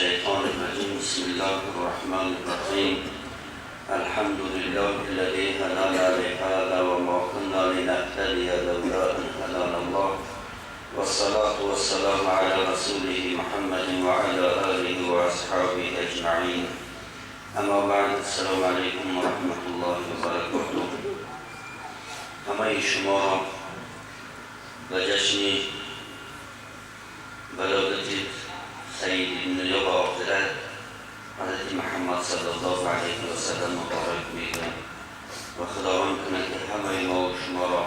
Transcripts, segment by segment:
الشيطان الرجيم بسم الله الرحمن الرحيم الحمد لله الذي هدانا لهذا وما كنا لنهتدي لولا أن هدانا الله والصلاة والسلام على رسوله محمد وعلى آله وأصحابه أجمعين اما بعد السلام عليكم ورحمة الله وبركاته. همه شما و جشن ولادت سید دنیا و آخرت حضرت محمد صلی الله علیه و سلم مبارک میگم و خداوند کنه که همه ما و شما را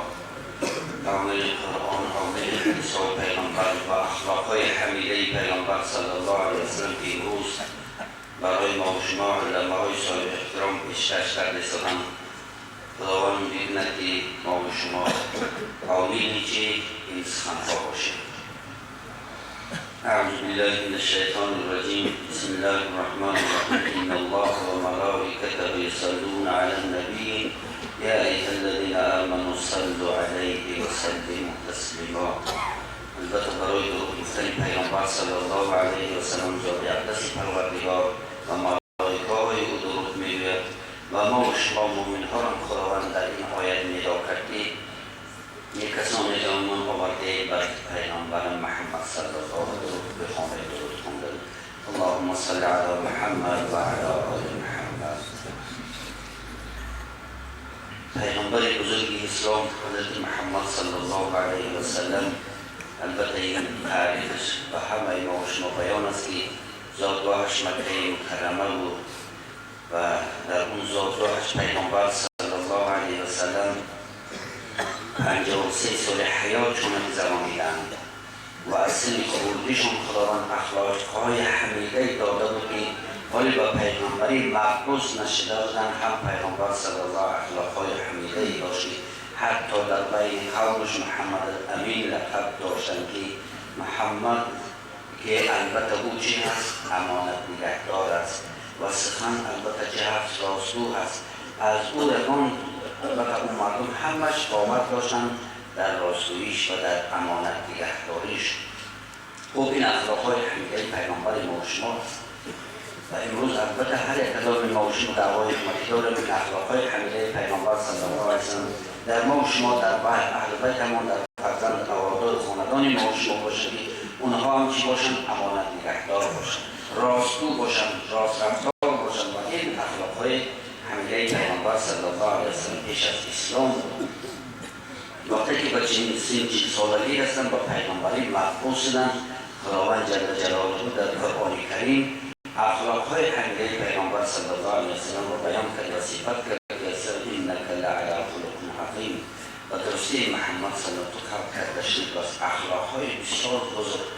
حامل قرآن، حامل حدیث های پیغمبر و اخلاقهای حمیده پیغمبر صلی الله علیه و سلم که امروز برای ما و شما علمه های صاحب احترام پیشکش کرده شدند، خداوند می‌بیند که ما و شما حامیلی که این سخنها باشیم. اعوذ بالله من الشیطان الرجیم بسم الله الرحمن الرحیم ان الله وملائکته یصلون علی النبی یا ایها الذین آمنوا صلوا علیه وسلموا تسلیما. البته برای درود گفتن پیامبر صلی الله علیه و سلم ذات اقدس پروردگار و ملائکه‌های او درود می‌گوید و ما و شما مومن‌ها را خداوند در این آیت ندا کرده یک کسانی که آنمان آورده بر پیغمبر محمد صلی الله علیه و سلم بخوانید درود خواندند. اللهم صل علی محمد و علی آل محمد. پیغمبر بزرگ اسلام حضرت محمد صلی الله علیه و سلم، البته این تعریفش به همه ما و شما بیان است که زادگاهش مکه مکرمه بود و در اون زادگاهش پیغمبر صلی الله علیه و سلم 53 سال حیاتشون می‌گذراندند و از سن خردیشون خداوند اخلاقهای حمیده داده بود که ولی با پیغمبری مبعوث نشده بودند. هم پیغمبر صلی الله اخلاقهای حمیده داشت، حتی در بین قومش محمد امین لقب داشتند که محمد که البته او چی هست؟ امانت نگهدار است و سخن البته چه هست؟ راستگو هست. از او درمان البته اون مردم همش باور داشتند در راستگوییش و در امانت نگهداریش. خب این اخلاقهای حمیده پیغمبر ما و شما است و امروز البته هر یک کدام ما و شما دعوای امتی داریم این اخلاقهای حمیده پیغمبر صلی الله علیه و سلم در ما و شما، در اهل بیتمان، در فرزند اوادار خاندان ما و شما باشه که اونها هم چی باشن؟ امانت نگهدار باشن، راستگو باشن، راست رفتار باشن و این اخلاقهای حمیده پیغمبر صلی الله علیه و سلم پیش از اسلام بود. وقتی که به چنین سالگی هستن با پیغمبری مبعوث شدن، خداوند جل جلاله در قرآن کریم اخلاقهای حمیده پیغمبر صلی الله علیه و سلم را بیان کرد و صفت کرد که انک لعلی خلق عظیم و درستی محمد صلی الله علیه و سلم کرده شد و اخلاقهای بسیار بزرگ،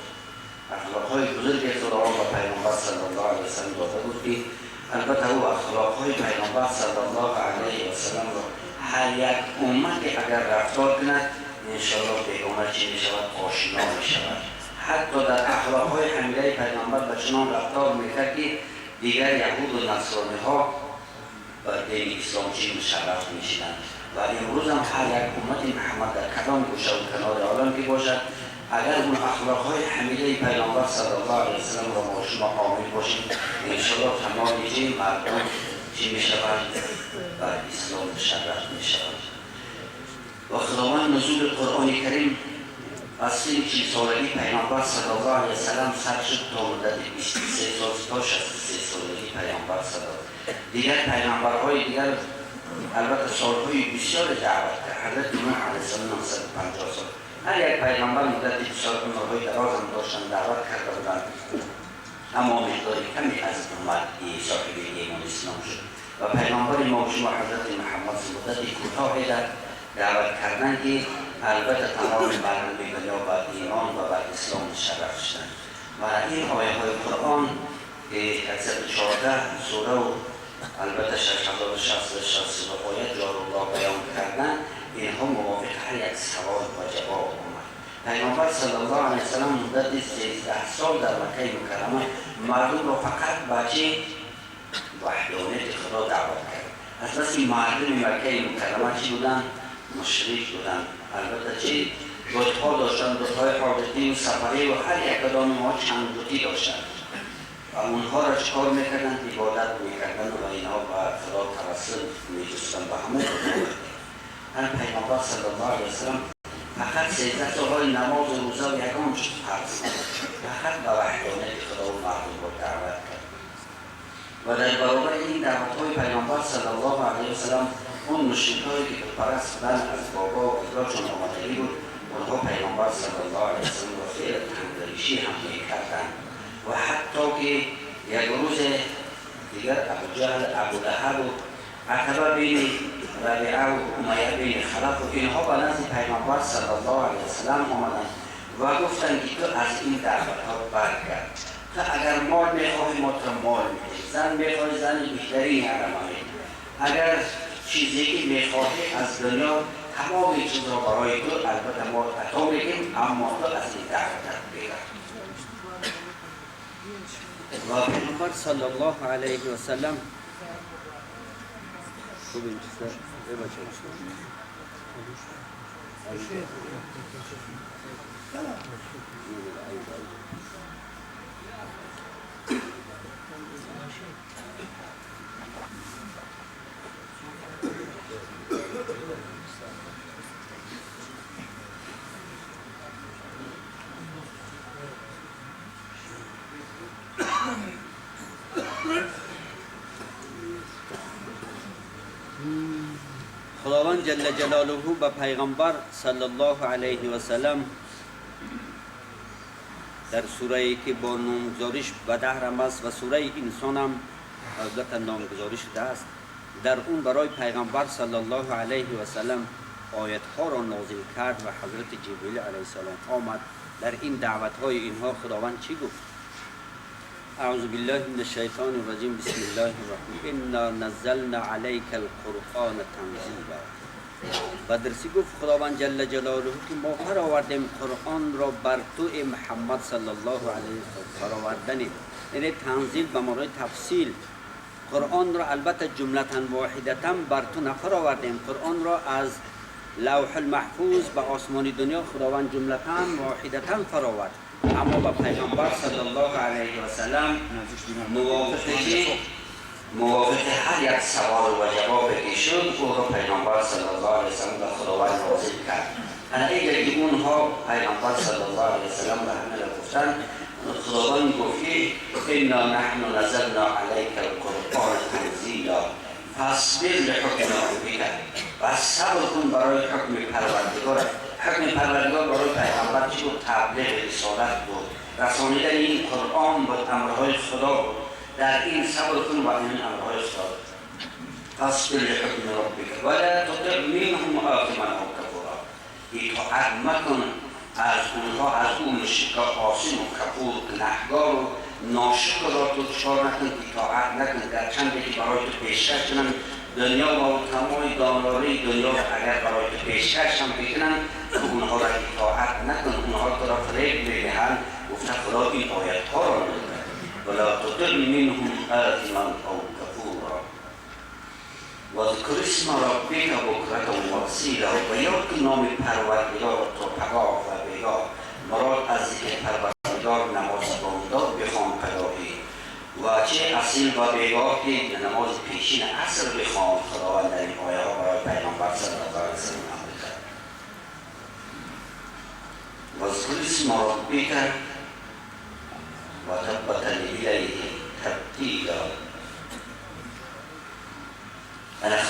اخلاقهای بزرگی خداوند با پیغمبر صلی الله علیه و سلم داده بود که البته او اخلاقهای پیغمبر صلی الله علیه و سلم را هر یک امتی اگر رفتار کند انشاءالله به امت چی می شود؟ آشنا می شود. حتی در اخلاقهای حمیده پیغمبر به چنان رفتار میکرد که دیگر یهود و نصرانی ها بر دین اسلام چی مشرف میشدند و امروز هم هر یک امت محمد در کدام گوشه و کنار عالم که باشد اگر اون اخلاقهای حمیده پیغمبر صلی الله علیه و سلم را ما شما حامل باشیم انشاءالله تمام مردم چی می شود؟ بر اسلام مشرف می شود. و خداوند نزول قرآن کریم از سن 40 سالگی پیغمبر صلی الله علیه و سلم سر شد تا مدت 23 سال تا 63 سالگی پیغمبر صلی الله علیه و سلم. دیگر پیغمبرهای دیگر البته سالهای بسیار دعوت کرد. حضرت نوح علیه السلام 150 سال. هر یک پیغمبر مدت بسیار عمرهای دراز هم داشتن دعوت کرده بودند، اما مقدار کمی از امت صاحب ایمان اسلام شد و پیغمبر ما و شما حضرت محمد مدت کوتاهی در دعوت کردن که البته تمام مردم دنیا بر ایمان و بر اسلام مشرف شدند و این آیه های قرآن که 114 سوره و البته 660 آیه جار الله بیان کردن، اینها موافق هر یک سوال و جواب آمد. پیغمبر صلی الله علیه و سلم مدت 13 سال در مکه مکرمه مردم را فقط بچه وحدانیت خدا دعوت کرد. اصلا مردم مکه مکرمه چی بودن؟ مشرک بودن. البته چی؟ بت‌ها داشتن، بت‌های حاجتی و سفری و هر یک کدام ما چند بتی داشتن. و اونها را چکار میکردن؟ عبادت میکردن و اینها و خدا توسل میجستن به همه هم پیغمبر صلی الله علیه وسلم فقط 13 سالهای نماز و روزه و یکم فرض فقط به وحدانیت خدا و مردم را دعوت کرد و در برابر این دعوت‌های پیغمبر صلی الله علیه وسلم اون مشرکایی که بتپرست بودن از بابا و اجدادشان آمدگی بود اونها پیغمبر صلی الله علیه وسلم را فعل تندریشی هم میکردند و حتی که یک روز دیگر ابوجهل، ابولهب و عتبه بین ربیعه و امیه بین خلف و اینها به نزد پیغمبر صلی الله علیه وسلم آمدند و گفتند که تو از این دعوت‌ها برگرد. تو اگر مال میخواهی ما تو مال میدهی، زن میخواهی زن بیشترین حرمه میدهی، اگر چیزی که میخواهی از دنیا تمام چیز را برای تو البته ما عطا میگیم اما تو از این دعوت بگرد. و پیغمبر صلی الله علیه و سلم خوب این چیزا خداوند جل جلاله به پیغمبر صلی الله علیه و سلم در سوره که با نامگذاریش به دهرم است و سوره انسان هم البته نامگذاری شده است در اون برای پیغمبر صلی الله علیه و سلم آیت ها را نازل کرد و حضرت جبریل علیه السلام آمد در این دعوت های اینها خداوند چی گفت؟ اعوذ بالله من الشیطان الرجیم بسم الله الرحمن انا نزلنا علیک القرآن تنزیلا و درسی گفت خداوند جل جلاله که ما فرآوردیم قرآن را بر تو محمد صلی الله علیه و فرآوردن یعنی تنزیل به معنای تفصیل قرآن را البته جملتا واحدتا بر تو نفرآوردیم قرآن را از لوح المحفوظ به آسمان دنیا خداوند جملتا واحدتا فرآورد اما با پیغمبر صلی الله علیه و سلم موافق هر یک سوال و جوابی که شد او را پیغمبر صلی الله علیه و سلم به خداوند نازل کرد. اگر که اونها پیغمبر صلی الله علیه و سلم به همه گفتند خداوند گفت که انا نحن نزلنا علیک القرآن تنزیلا فاصبر لحکم ربک و صبر کن برای حکم پروردگار. حکم پروردگار برای پیغمبر چی بود؟ تبلیغ رسالت بود، رسانیدن این قرآن بود، امرهای خدا بود. در این صبر کن و این امرهای خدا فاصبر لحکم ربک ولا تطع منهم آثما او کفورا اطاعت مکن از اونها از اون مشرکا آثم و کفور گنهگار و ناشکر را تو دچار نکن، اطاعت نکن گرچند که برای تو پیشکش کنند دنیا و تمام دانایی دنیا اگر برای تو پیشکش هم بکنن تو اونها را اطاعت نکن، اونها تو را فریب میدهند. گفته خدا این آیت ها را نگه ولا تطع منهم آثما او کفورا و ذکر اسم ربک بکرة و اصیلا و یاد کن نام پروردگار تو پگاه و بیگاه. مراد از ذکر پروردگار نماز بامداد بخوان پگاهی و چه اصیل و بیگاه که نماز پیشین عصر بخوان. خداوند در این آیه ها برای پیغمبر صلی الله علیه وسلم امر کرد. و ذکر اسم ربک و تبتل الیه تبتیلا.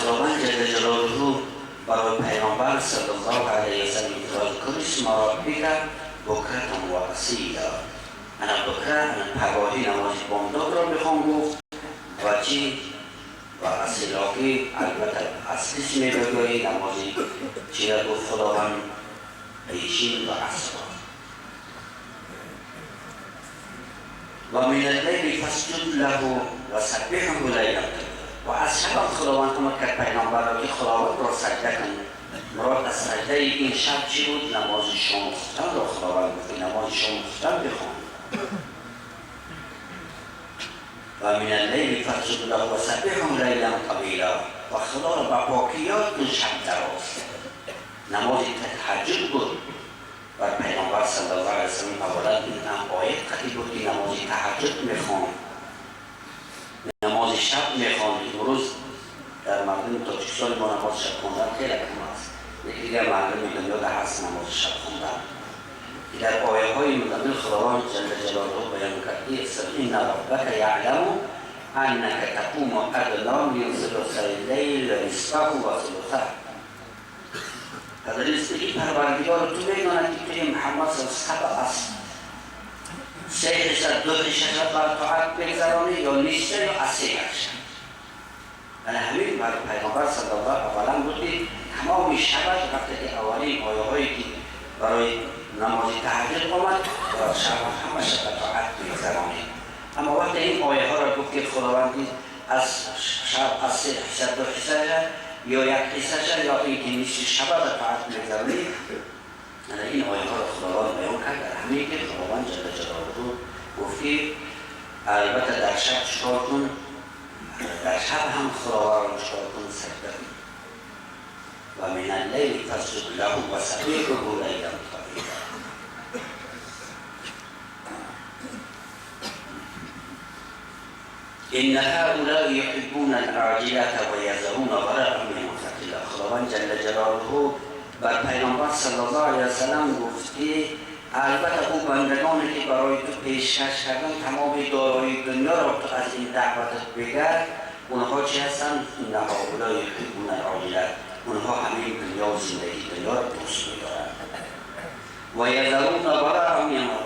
خداوند جل جلاله برای پیغمبر صلی الله علیه و سلم ذکر اسم ربک بکرة و اصیلا. انا بکره پگاهی نماز بامداد را بخوان گفت و چی و اصیلا که البته اصلیش میبگوی نمازی چی را گفت خداوند پیشین و عصر و من اللیل فاسجد له و سبحه لیلا. و از شب خداوند امر کرد پیغمبر را که خداوند را سجده کن. مراد از سجده این شب چی بود؟ نماز شام خفتن را خداوند گفت نماز شام خفتن بخوان. و من اللیل فاسجد له و سبحه لیلا طویلا. و خدا را به پاکیات کن شب دراز. نماز تهجد بود و پیغمبر صلی الله علیه و سلم اولا این آیت قطعی بود که نماز تهجد میخوان نماز شب میخواند. امروز در مردم تاجیکستان با نماز شب خوندن خیلی کم است. یکی دیگر مردم دنیا در هست نماز شب خوندن. در آیه های متعدد خداوند جل جلاله بیان کرده ان ربک یعلم انک تقوم ادنی من ثلثی اللیل و نصفه و ثلثه. حضرت استگی پروردگار تو میداند که محمد صلی الله علیه است. 3 2 بر طاعت بگذرانه یا نیسته یا اسیر شد. و همین برای پیغمبر صلی الله علیه اولا بودی تمام شب وقتی که اولین آیه هایی که برای نماز تهجد آمد و شب همه شب طاعت بگذرانه. اما وقتی این آیه ها را گفت که خداوندی از شب از 3 2 یا یک حصه‌اش یا اینکه نیست شب را طاعت بگذرانه، این آیه ها را خداوند بیان کرد. در همین که خداوند جل جلاله گفت که البته در شب چکار کن، در شب هم خداوند را چکار کن، سجده کن. و من اللیل فاسجد له و سبحه لیلا طویلا. ان هؤلاء یحبون العاجلة و یذرون وراءهم یوما ثقیلا. خداوند جل جلاله بر پیامبر صلی الله علیه و سلم گفت که البته او بندگانی که برای تو پیشکش کردن تمام دارایی دنیا را تو از این دعوتت بگرد، اونها چی هستند؟ ان هؤلاء یحبون العاجلة، اونها همین دنیا و زندگی دنیا را دوست می‌دارند. و یذرون وراءهم یوما،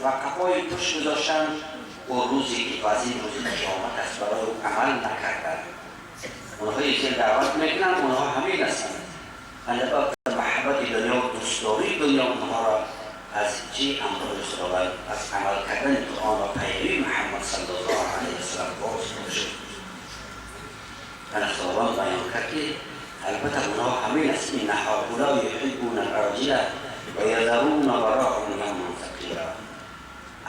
و کفای پشت گذاشتن و روزی که از این روزی قیامت است برای او عمل نکردن. اونها یکی دعوت میکنن، اونها همین هستند. البته محبت دنیا و دوستداری دنیا اونها را از چی امر خداوند از عمل کردن قرآن و پیروی محمد صلی الله علیه و سلم باز می‌شد. خداوند بیان کرد که البته اونها همین است. ان هؤلاء یحبون العاجلة و یذرون وراءهم یوما ثقیلا.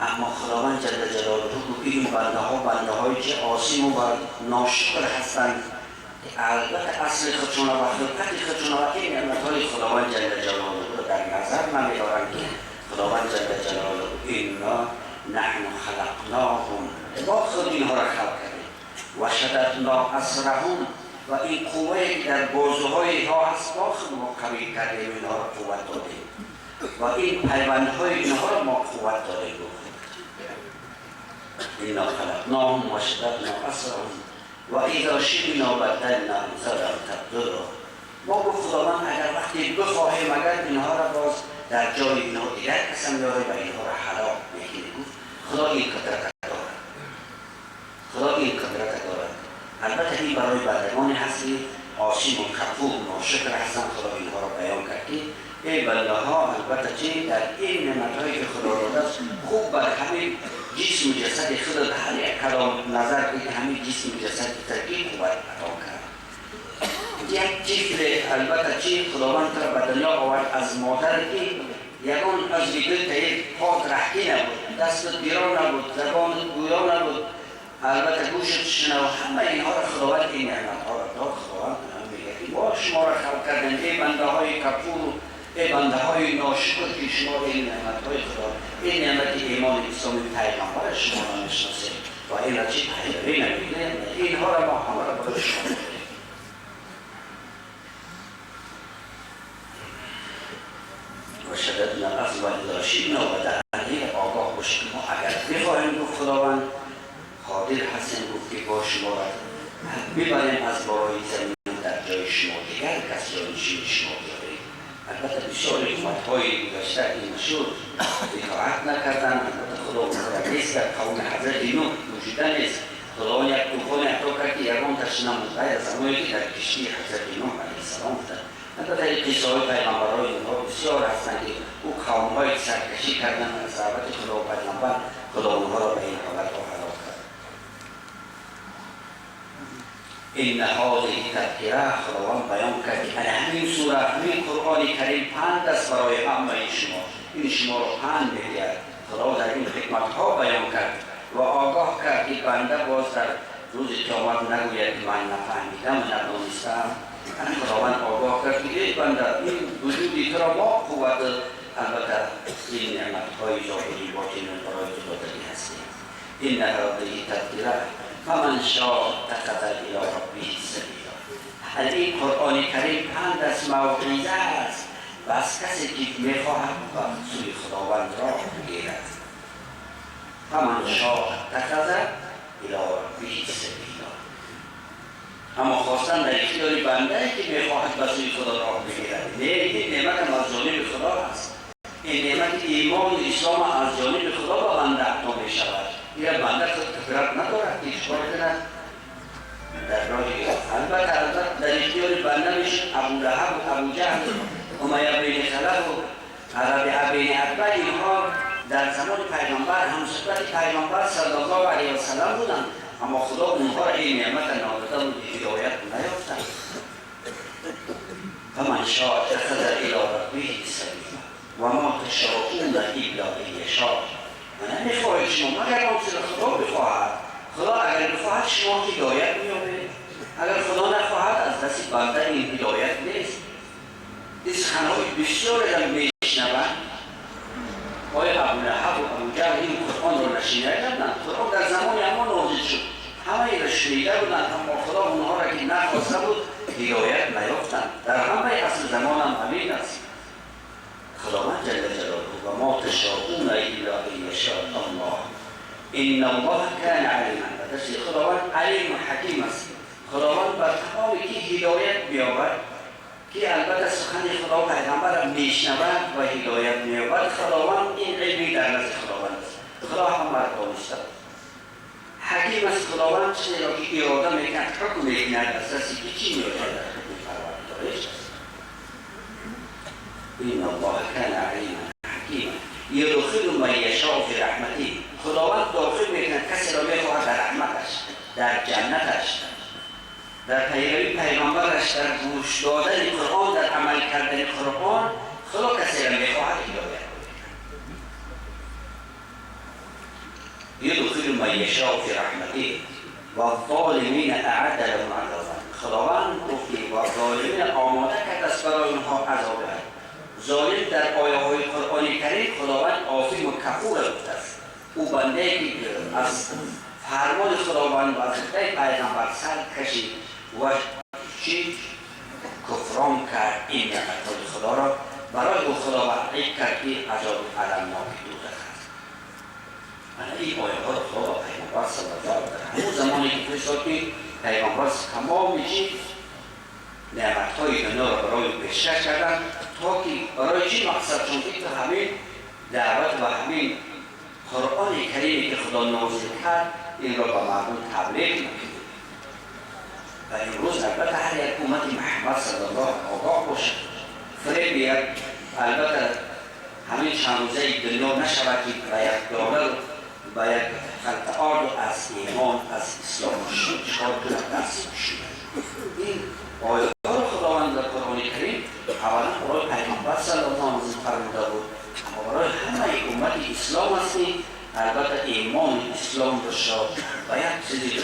اما خداوند جل جلاله گفت این بنده هایی که عاصی و ناشکر هستند، البته اصل خودشون و خلقت خودشون و این نعمت‌های خداوند جل جلاله رو در نظر نمی‌دارند که خداوند جل جلاله اینا نحن خلقناهم، ما خود اینها را خلق کردیم و شددنا اسرهم، و این قوه که در بازوهای ها هست ما خود ما قوی کردیم، اینها را قوت دادیم و این پیوندهای اینها را ما قوت دادیم. اینا خلقناهم و شددنا اسرهم و اذا شئنا بدلنا امثالهم تبدیلا. ما گفت خداوند اگر وقتی بخواهیم اگر اینها را باز در جای اینها دیگر قسم یاره و اینها را هلاک میکنیم. گفت خدا این قدرت دارد، خدا این قدرت دارد. البته این برای بندگانی هست که عاصی و کفور ناشکر هستند. خدا اینها را بیان کرد که ای بنده ها البته چه در این نعمت‌هایی که خدا داده است خوب بر همین جسم و جسد خود هر یک کلام نظر که همین جسم و جسد ترکیب قوت عطا کرد. یک طفل البته چی خداوند را به دنیا آورد از مادر که یگان از دیگر تا یک پات رحکی نبود، دستت بیرون نبود، زبانت گویا نبود، البته گوشت شنو، همه اینها را خداوند این نعمت‌ها را داد. خداوند میگه ما شما را خلق کردیم ای بنده های کفور، ای بنده های ناشکر که شما این نعمت های خدا، این نعمت ایمان اسلامی پیغمبر شما را نشناسید و این را چی پیروی نمیکنید، اینها را ما همه را برای شما داریم. و شددنا الارض و اذا شئنا بدأنا آگاه باشید ما اگر بخواهیم گفت خداوند قادر هستیم گفت که با شما را ببریم از بالای زمین در جای شما دیگر کس جای نشین شما بیاریم. البته بسیار حکمت‌های گذشته این شد اطاعت نکردن. البته خدا مقدر نیست در قوم حضرت نوح موجوده نیست. خداوند یک طوفان اعطا کرد که یگان تشنه مطلع از زمانی که در کشتی حضرت نوح علیه السلام بودند. البته این قصه‌های پیغمبرهای اینها بسیار هستند که او قوم‌های سرکشی کردن از دعوت خدا و پیغمبر، خدا اونها را به این حالت هلاک کرد. این هذه تذکره خداوند بیان کرد که همین سوره همین قرآن کریم پند است برای همه شما، این شما را پند می‌دهد. خدا در این حکمت‌ها بیان کرد و آگاه کرد که بنده باز در روز قیامت نگوید که من نفهمیدم ندانستم. خداوند آگاه کرد که ای بنده این وجودی تو را ما قوت البته این نعمت‌های ظاهری باطنی برای تو داده هستیم. این هذه تذکره فمن شاء اتخذ الی ربه سبیلا. از این قرآن کریم 5 از موعظه است و از کسی که میخواهد سوی خداوند راه بگیرد. فمن شاء اتخذ الی ربه سبیلا. اما خواستن در اختیار بنده که میخواهد به سوی خدا راه بگیرد. نه، این نعمت هم از جانب خدا است. این نعمت ایمان و اسلام از جانب خدا به بنده عطا می شود. این بنده قدرت ندارد که چیکار کند در راه البته در اختیار بنده میشه ابو لهب و ابو جهل و امیه بن خلف و ربیعه بن عتبه، اینها در زمان پیغمبر همصحبت پیغمبر صلی الله علیه و سلم بودند، اما خدا اونها را این نعمت ناداده و هدایت نیافتند. فمن شاء اتخذ الی ربه سبیلا و ما تشاءون الا ان یشاء. من نمیخواهید شما مگر آنچه خدا بخواهد. خدا اگر بخواهد شما هدایت مییابید، اگر خدا نخواهد از دست بنده این هدایت نیست. این سخنهای بسیار را میشنوند. آیا ابو لهب و ابو جهل این قرآن را نشنیده بودند؟ قرآن در زمان اما نازل شد، همه را شنیده بودند، اما خدا اونها را که نخواسته بود هدایت نیافتند. در همه اصل زمان هم همین است. خداوند جل جلاله و ما تشاءون الا ان یشاء الله ان الله کان علیما. دست خداوند علیم و حکیم است. خداوند بر تمام کی هدایت بیاورد، که البته سخن خدا پیغمبر را میشنود و هدایت مییابد. خداوند این علمی در نزد خداوند است. خدا هم را دانسته حکیم است. خداوند چیزی را که اراده میکند حکم میکند از دستی که چی میافتد در حکم پروردگارش. این الله کان علیما حکیما یدخل من یشاء فی رحمته. خداوند داخل میکند کسی را میخواهد در رحمتش، در جنتش، در پیروی پیغمبرش، در گوش دادن قرآن، در عمل کردن قرآن. خدا کسی را میخواهد هدایت یدخل من یشاء فی رحمته و الظالمین اعد لهم عذابا. خداوند گفت و ظالمین آماده کرد است برای اونها عذاب. ظالم در آیه های قرآن کریم خداوند عافی و کفور گفته است. او بنده که از فرمان خداوند و خطه پیغمبر سر کشید و چی کفران کرد این نعمتهای خدا را، برای او خدا وعده کرد که عذاب المناک دوزخ است. این آیه ها را خدا پیغمبر صلی الله علیه و سلم همون زمانی که فرستاد که پیغمبر تمام چی نعمتهای دنیا را برای پیشکش کردن، تا که برای چی مقصد؟ چون که همین دعوت و همین قرآن کریمی که خدا نازل کرد این را به مردم تبلیغ نکرد. و امروز البته هر یک امت محمد صلی الله آگاه باشد، فریب بیاد. البته همین چند روزه دنیا نشود که به یک دولت و یک خلط آرد از ایمان از اسلام چکار کنند دست بشید. این آیه ها را خداوند در قرآن کریم اولا برای پیغمبر صلی الله علیه و سلم فرموده بود، اما برای همه امت اسلام است که البته ایمان اسلام را شد و یک چیزی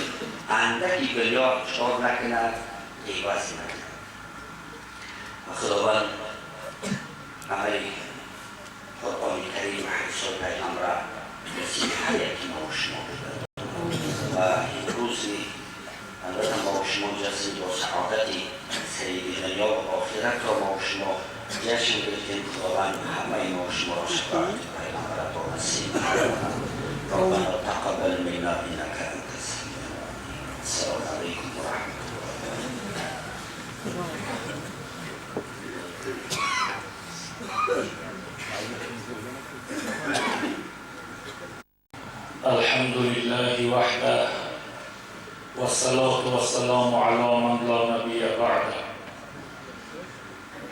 اندکی بلیا چکار نکند عوض نکند. و خداوند همه قرآن کریم و حدیث پیغمبر نصیب هر یکی ما و شما بده. و امروزی البته ما و شما جزی با سعادتی سعید دنیا و آخرت را ما و شما جشن بگیریم. خداوند همه ما و شما را شفاعت پیغمبر را نصیب کند. ربنا تقبل منا انك انت السميع العليم. السلام عليكم ورحمه الله. الحمد لله وحده والصلاة والسلام على من لا نبی بعده.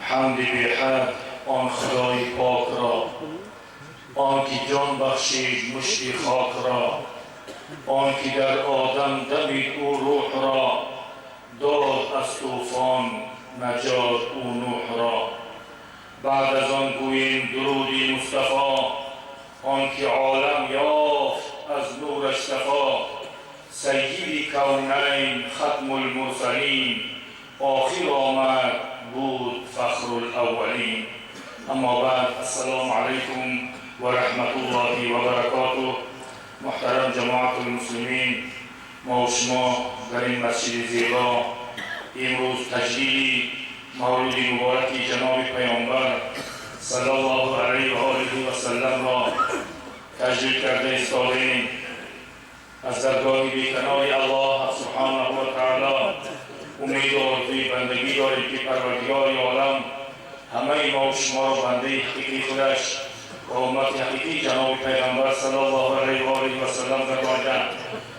حمد بی حد آن خدای پاک را، آن که جان بخشید مشتی خاک را، آن که در آدم دمید او روح را، داد از طوفان نجات او نوح را. بعد از آن گوییم درودی مصطفی، آن که عالم یافت از نورش صفا. سیدی کونین ختم المرسلین، آخر آمد بود فخر الاولین. اما بعد، السلام علیکم و رحمت الله و برکاته. محترم جماعت المسلمین، ما و شما در این مسجد زیبا امروز تجلیل مولود مبارک جناب پیامبر صلی الله علیه و آله و سلم را تجلیل کرده ایستادیم. از درگاه بیکنار الله سبحانه و تعالی امید و آرزوی بندگی داریم که پروردگار عالم همه ما و شما را بنده حقیقی خودش و امت حقیقی جناب پیغمبر صلی الله علیه و آله و سلم گردانده.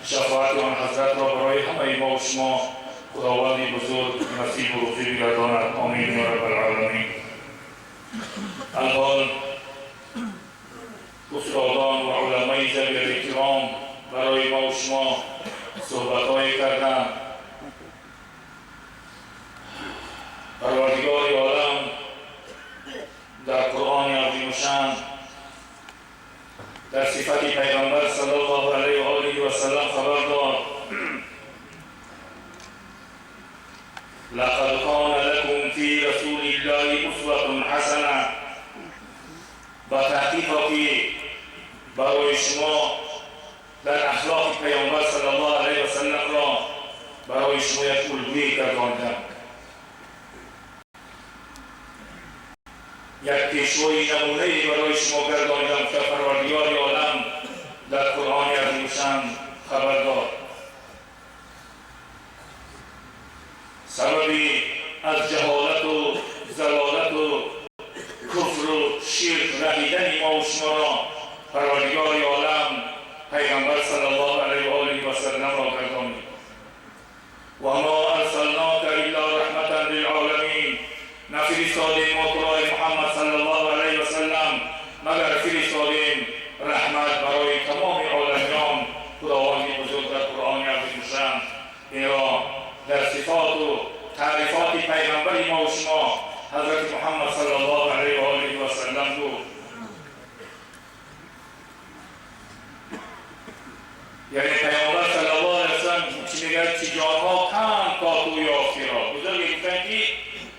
شفاعت آن حضرت را برای همه ما و شما خداوند بزرگ نصیب و روزی بگرداند. آمین یا رب العالمین. الان استادان و علمای جلیل کرام برای ما و شما صحبت‌هایی کردند. پروردگار عالم در قرآن عظیم الشان در صفت پیغمبر صلی الله علیه و آله و سلم خبر داد: لقد كان لكم في رسول الله اسوة حسنه. با تحقیق که برای شما در اخلاق پیامبر صلی الله علیه و سلم را برای شما یک الگویی گرداندم، یک پیشوای نمونه‌ای برای شما گرداندم که پروردگار عالم در قرآن عظیم الشان خبر داد. سببی از جهالت و ضلالت و کفر و شرک رهیدن ما و شما را پروردگار عالم پیغمبر صلی الله علیه و آله و سلم را گردانید. و ما ارسلناک الا رحمتا للعالمین. نفرستادیم ما تو را محمد صلی الله علیه و سلم مگر فرستادیم رحمت برای تمام عالمیان. خداوند بزرگ در قرآن عظیم الشان این را در صفات و تعریفات پیغمبر ما و شما حضرت محمد صلی الله علیه و آله و سلم گفت. یعنی پیامبر صلی الله علیه و سلم چی میگه؟ چی جانها کم تا تو یافتی را. بزرگی گفتن که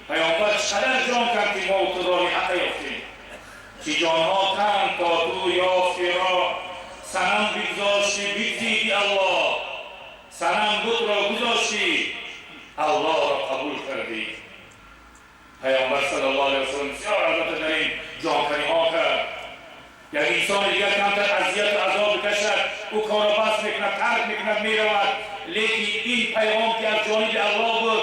پیامبر چقدر جان کم که ما و تو را حق یافتیم. چی جانها کم تا تو یافتی را. سنم بگذاشتی بگذیدی الله، سنم بود را گذاشتی الله را قبول کردی. پیامبر صلی الله علیه و سلم بسیار البته در این جانکنی ها کرد. یعنی انسان دیگر کمتر اذیت و عذاب بکشد، او کار بس میکند، ترک میکند، میرود. لیکن این پیغام که از جانب الله بود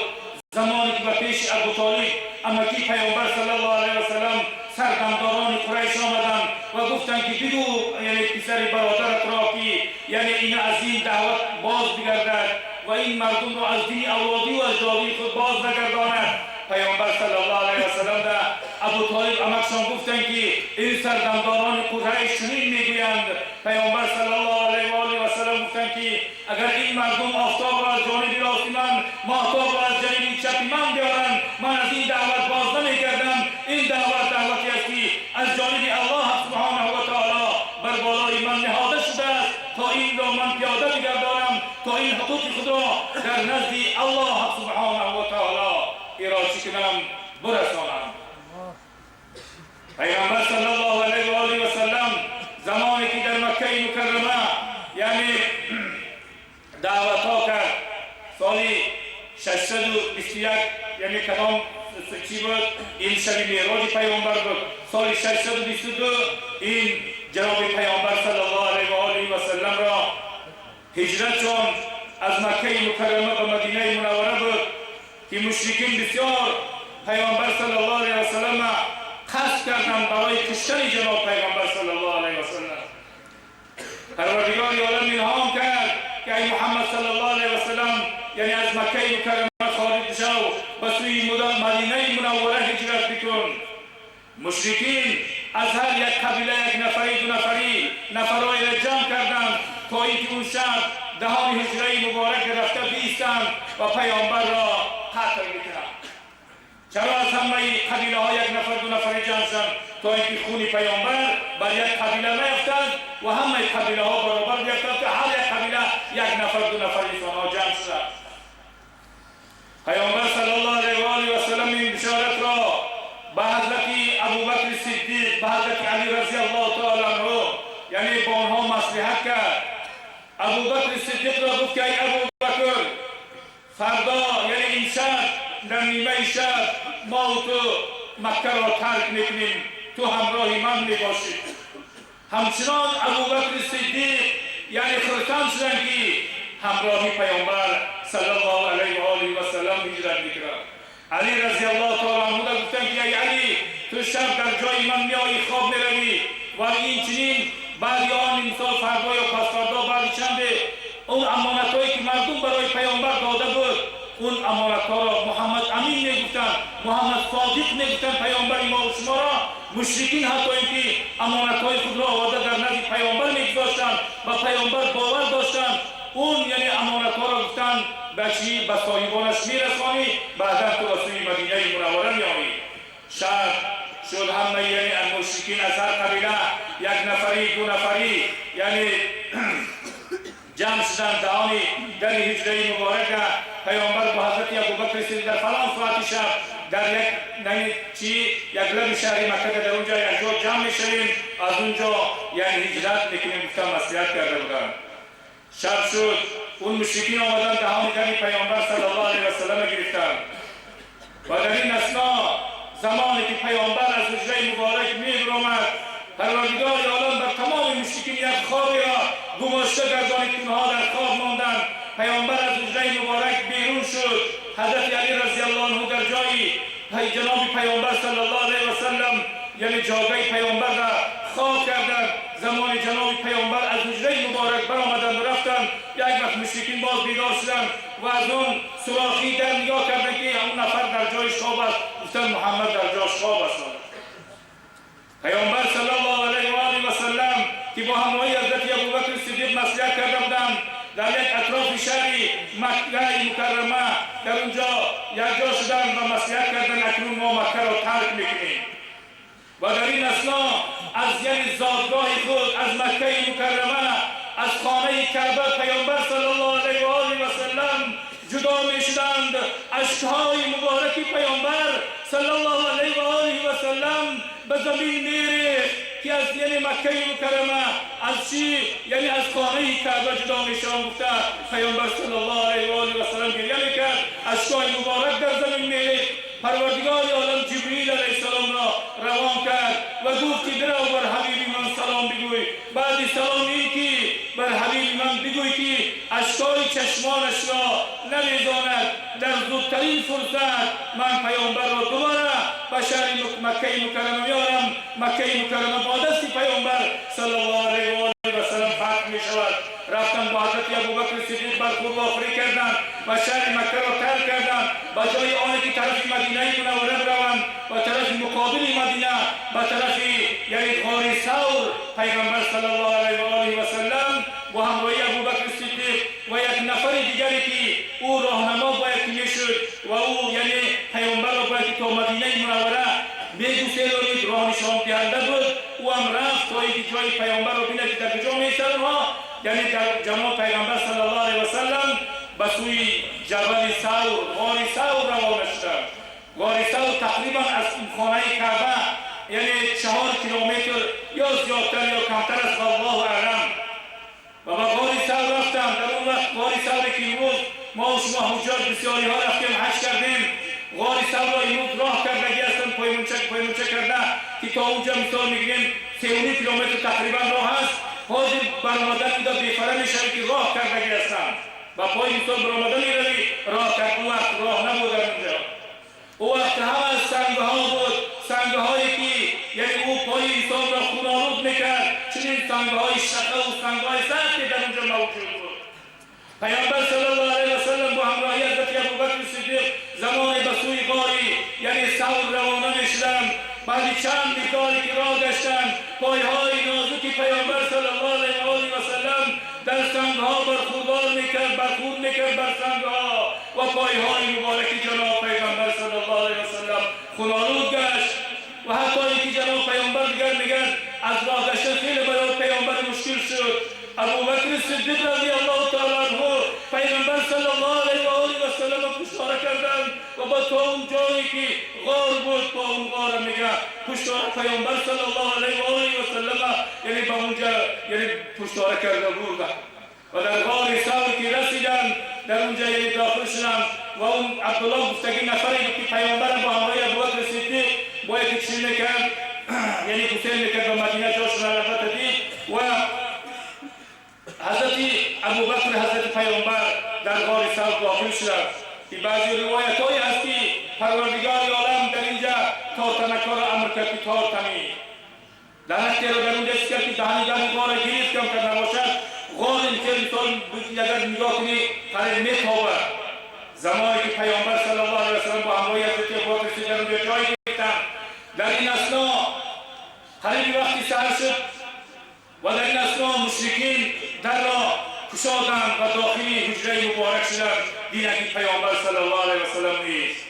زمانی که به پیش ابوطالب امکی پیامبر صلی الله علیه و سلم سردمداران قریش آمدند و گفتند که بگو یعنی پسر برادرت را که یعنی این از این دعوت باز بگردد و این مردم را از دین اولادی و اجدادی خود باز نگرداند. پیامبر صلی الله علیه و سلم در ابوطالب امکشان گفتند که این سردمداران قریش چنین میگویند. پیامبر صلی الله علیه و آله و سلم گفتند که اگر این مردم آفتاب را از جانب راست من، ماهتاب را از جانب چپ من بیارند، من از این دعوت باز نمیگردم. این دعوتی است که از جانب الله سبحانه و تعالی بر بالای من نهاده شده است تا این را من پیاده بگردانم، تا این حقوق خود را در نزد الله سبحانه و تعالی ایراد کنم، برسانم. پیغمبر صلی الله علیه و آله و سلم زمانی که در مکه مکرمه یعنی دعوت ها کرد، سالی 621 یعنی کدام چی بود؟ این شب معراج پیامبر بود. سال 622 این جناب پیامبر صلی الله علیه و آله و سلم را هجرتشون از مکه مکرمه به مدینه منوره بود که مشرکین بسیار پیامبر صلی الله علیه و سلم قصد کردند برای کشتن جناب پیغمبر صلی الله علیه و سلم. پروردگار عالم الهام کرد که ای محمد صلی الله علیه و سلم یعنی از مکه مکرمه خارج شو، به سوی مدینه منوره هجرت بکن. مشرکین از هر یک قبیله یک نفری دو نفری نفرای را جمع کردند تا اینکه اون شب دهان هجره مبارک رفته بیستند و پیامبر را قتل بکنند. چرا از همه قبیله ها یک نفر دو نفری جمع شدند تا اینکه خون پیامبر بر یک قبیله نیفتند و همه قبیله ها برابر بیفتند که هر یک قبیله یک نفر دو نفر انسان ها جمع شدند. پیامبر صلی الله علیه و آله و سلم این بشارت را به حضرت ابوبکر صدیق، به حضرت علی رضی الله تعالی عنه یعنی با آنها مصلحت کرد. ابوبکر صدیق را گفت که ای ابوبکر، فردا یعنی این شب در نیمه شب ما و تو مکه را ترک میکنیم، تو همراه من میباشی. همچنان ابوبکر صدیق یعنی خرسند شدن که همراهی پیامبر صلی الله علیه و آله و سلم هجرت میکرد. علی رضی الله تعالی عنه گفتن که ای علی، تو شب در جای من میایی خواب میروی و این چنین بعد آن امسال فردا یا پس فردا بعد چنده اون امانتایی که مردم برای پیامبر داده بود، اون امانتها را محمد امین میگفتن، محمد صادق میگفتن پیامبر ما و شما را. مشرکین حتی اینکه امانتهای خود را آورده در نزد پیامبر میگذاشتند و پیامبر باور داشتند، اون یعنی امانتها را گفتن به چی؟ به صاحبانش میرسانی، بعدا تو به سوی مدینه منوره میآیی. شب شد همه یعنی مشرکین از هر قبیله یک نفری دو نفری یعنی جمع شدن دهان در هجره مبارکه. پیامبر با حضرت ابوبکر صدیق در فلان ساعت شب در یک لب شهر مکه در اونجا یک جا جمع میشویم، از اونجا یعنی هجرت میکنیم گفتن مصلحت کرده بودن. شب شد، اون مشرکین آمدن دهان در پیامبر صلی الله علیه و سلم گرفتن و در این اثنا زمانی که پیامبر از حجره مبارک می‌آمد، پروردگار عالم بر تمام مشرکین یک خوابی را گماشته گردانید که اونها در خواب ماندند. پیامبر از حجره مبارک بیرون شد. حضرت علی رضی الله عنه در جایی جناب پیامبر صلی الله علیه و سلم یعنی جاگه پیامبر را خواب کردند. زمان جناب پیامبر از حجره مبارک برآمدند و رفتند، یک وقت مشرکین باز بیدار شدند و از اون سوراخی در نگاه کردند که اون نفر در جای خواب است. گفتند محمد در جای خواب است. پیامبر صلی الله علیه و آله و سلم که با همراهی حضرت ابوبکر صدیق مصلحت کرده بودند، در یک اطراف شهر مکه مکرمه در اونجا یک جا شدند و مصلحت کردند اکنون ما مکه را ترک میکنیم. و در این اثنا از یعنی زادگاه خود از مکه مکرمه از خانه کعبه پیامبر صلی الله علیه و آله و سلم جدا میشدند. اشکهای مبارکی پیامبر صلی الله علیه و آله و سلم به زمین میریخت که از یعنی مکه مکرمه از چی؟ یعنی از خانه کعبه جدا میشوند. گفته پیامبر صلی الله علیه و آله و سلم گریه میکرد، اشکهای مبارک در زمین میریخت. پروردگار عالم جبریل علیه السلام را روان کرد و گفت که برو بر حبیب من سلام بگوی. بعد سلام این که بر حبیب من بگوی که اشکای چشمانش را نمیزاند، در زودترین فرصت من پیامبر را دوباره به شهر مکه مکرمه میارم. مکه مکرمه با دست پیامبر صلی الله علیه و آله و سلم فتح می شود. رفتن با حضرت ابوبکر صدیق برخورد آفری کردند و شهر مکه را ترک کردند. به جای آنی که طرف مدینه منوره بروند و طرف مقابل مدینه به طرف یعنی غار ثور، پیغمبر صلی الله علیه و آله و سلم با همراهی ابوبکر صدیق و یک نفر دیگری که او راهنما باید میشد و او یعنی پیامبر را باید تا مدینه منوره میگسلانید، راه نشان دهنده بود. او هم رفت تا اینکه جای پیامبر را بینه که در کجا میایستد اونها، یعنی در جناب پیغمبر صلی الله علیه و سلم به سوی جبل ثور غار ثور روانه شدند. غار ثور تقریبا از خانه کعبه یعنی 4 کیلومتر یا زیادتر یا کمتر است، والله اعلم. و به غار ثور رفتم. در اون وقت غار ثور که امروز ما و شما حجاج بسیاری ها رفتیم حج کردیم، غار ثور را امروز راه کردگی هستند، پایمونچه کرده که تا اونجا مثال میگیریم 3.5 کیلومتر تقریبا راه هست. حاضر برآمدن اینجا بیفره میشوی که راه کردگی هستند و پای مثال برآمدن میروی راه کرد. اون وقت راه نبود اونجا، او وقت هم از سنگه ها بود، سنگه هایی که یعنی او پای انسان را خونالود میکرد، چنین سنگه های شقه و سنگه های سخت که در اونجا موجود بود. پیامبر صلی الله علیه و سلم با همراهی حضرت ابوبکر صدیق زمان به سوی غاری یعنی ثور روانه میشدند. بعد چند مقداری که راه گشتند، پایهای نازک پیامبر صلی الله علیه و آله و سلم در سنگها برخوردار میکرد بر سنگها و پایهای مبارکی جناب پیغمبر صلی الله علیه و سلم خونالود گشت. و حتی اینکه جناب پیامبر دیگر میگن از راه گشتن خیلی برای پیامبر مشکل شد. ابوبکر صدیق رضی الله تعالی عنه پیغمبر صلی الله علیه و آله و سلم پشتوانه کردند و با تا اون جایی که غار بود با اون غار میگه پشتوانه پیامبر صلی الله علیه و آله و سلم یعنی با اونجا یعنی پشتوانه کرده بود. و در غار ثور که رسیدن در اونجا داخل شدن و اون عبدالله گفتگی نفری که پیامبر با همراه ابوبکر صدیق با یک چیز میکرد یعنی گسیل میکرد و مدینه جاشون البته دید و حضرت ابوبکر حضرت پیامبر در غار ثور داخل شدن که بعضی روایت های هست که پروردگار عالم در اینجا تارتنک ها را امر کرد که تارتنی لعنتی را در اونجا کرد که دهنگان غار گریز کم کرد نباشد غار این که انسان اگر نگاه کنی قریب میتابه زمانی که پیامبر صلی الله علیه وسلم با همراه حضرت ابوبکر صدیق در اونجا جای گرفتن در این اثنا قریب وقتی سحر شد و در این اثنا مشرکین در را کشادند و داخلی حجره مبارک شدند دیدند که پیامبر صلی الله علیه وسلم نیست.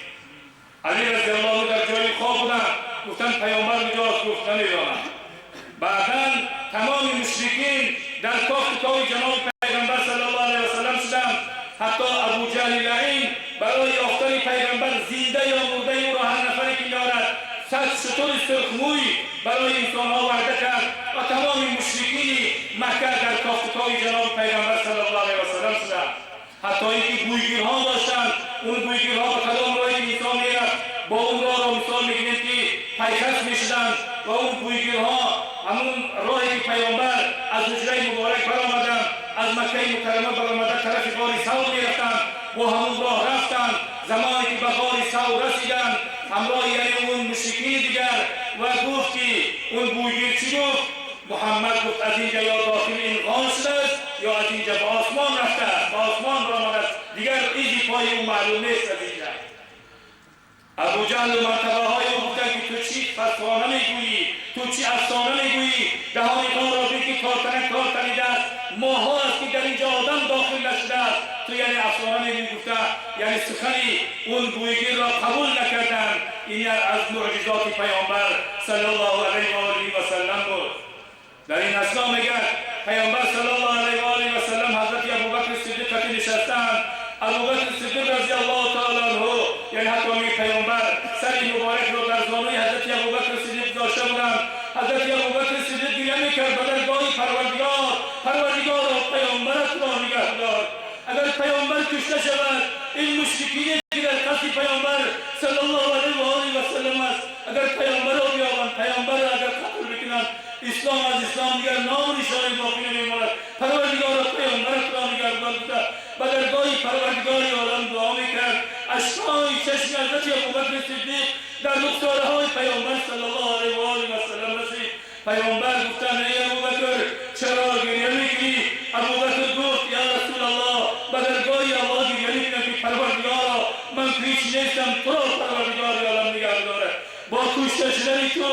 علی رضی الله عنه در جای خواب بودند گفتند پیامبر کجاست؟ گفت نمی‌دانم. بعداً تمام مشرکین در کاخ جناب پیغمبر صلی الله علیه وسلم شدند. حتی ابو جهل لعین برای یافتن پیغمبر زنده یا مرده او را هر نفری که دارد 100 شتر سرخموی برای انسانها وعده کرد و تمام مشرکین مکه در کاخ جناب پیغمبر صلی الله علیه وسلم شدند. حتی اینکه بویگیرها داشتند اون بویگیرها به کدام راهی که انسان میرفت با اون راه را مثال میگیریم که پیکس میشدند و اون بویگیرها همون راهی که پیامبر از حجره مبارک برآمدند از مکه مکرمه برآمده طرف غار ثور میرفتند با همون راه رفتند. زمانی که به غار ثور رسیدند همراه یعنی اون مشرکین دیگر و گفت که اون بویگیر چی گفت؟ محمد گفت از اینجا یا داخل این غار شده است یا از اینجا به آسمان رفته است، به آسمان برآمده است، دیگر ایزی پای اون معلوم نیست از اینجا. ابو جهل و مرتبه های او گفتند که تو چی فتوانه میگویی، تو چی افسانه میگویی، دهان غار را بگی تارتنک تارتنیده است، ماها است که در اینجا آدم داخل نشده است، تو یعنی افسانه میگویی. گفته یعنی سخنی اون بویگیر را قبول نکردند. این از معجزات پیامبر صلی الله علیه و آله و سلم بود. در این اثنا میگه پیامبر صلی الله علیه و آله و سلم حضرت ابوبکر صدیق که نشستند، ابوبکر صدیق رضی الله تعالی عنه یعنی حتی پیامبر سر مبارک را در زانوی حضرت ابوبکر صدیق داشته بودند. حضرت ابوبکر صدیق گریه میکرد به درگاه پروردگار و پیامبرت را نگه دار. اگر پیامبر کشته شود این مشرکین که در قصد پیامبر صلی الله علیه و آله و سلم است، اگر پیامبر را بیابند، پیامبر را اگر قتل بکنند، اسلام از اسلام دیگر نام و نشانه باقی نمیماند. پروردگار و پیامبرت را نگهدار بوده. به درگاه پروردگار عالم دعا میکرد. اشک‌های چشم حضرت ابوبکر صدیق در رخساره های پیامبر صلی الله علیه و آله و سلم رسید. پیامبر گفتند ای ابوبکر چرا گریه میکنی؟ ابوبکر گفت یا رسول الله به درگاه الله گریه میکنم که پروردگارا من هیچ نیستم، تو را پروردگار عالم نگهداره. با کشته شدن تو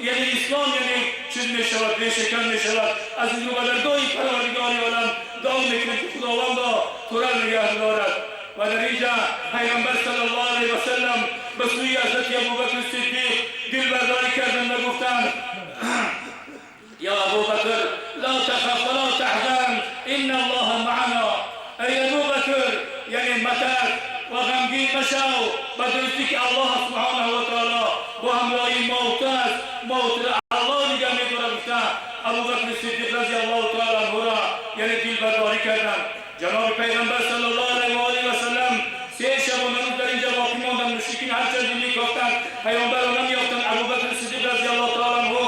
یعنی اسلام یعنی چیز میشود، نیشکن میشود. از این رو به درگاه پروردگار عالم دعا میکنم که خداوندا تو را نگه دارد. و در اینجا پیامبر صلی الله علیه و سلم به سوی حضرت ابوبکر صدیق دل برداری کردند و گفتند یا ابوبکر لا تخف ولا تحزن ان الله معنا. ای ابوبکر یعنی متر و غمگین مشو به درستی که الله سبحانه و تعالی با همراهی موت است، موت را الله نگه می‌دارد. ابوبکر صدیق رضی الله تعالی عنه را یعنی دل برداری کردند. جناب پیغمبر صلی الله علیه و آله و سلم 3 شب و روز در اینجا باقی ماندند. مشرکین هر چیزی می‌گفتند پیامبر را نمی‌یافتند. ابوبکر صدیق رضی الله تعالی عنه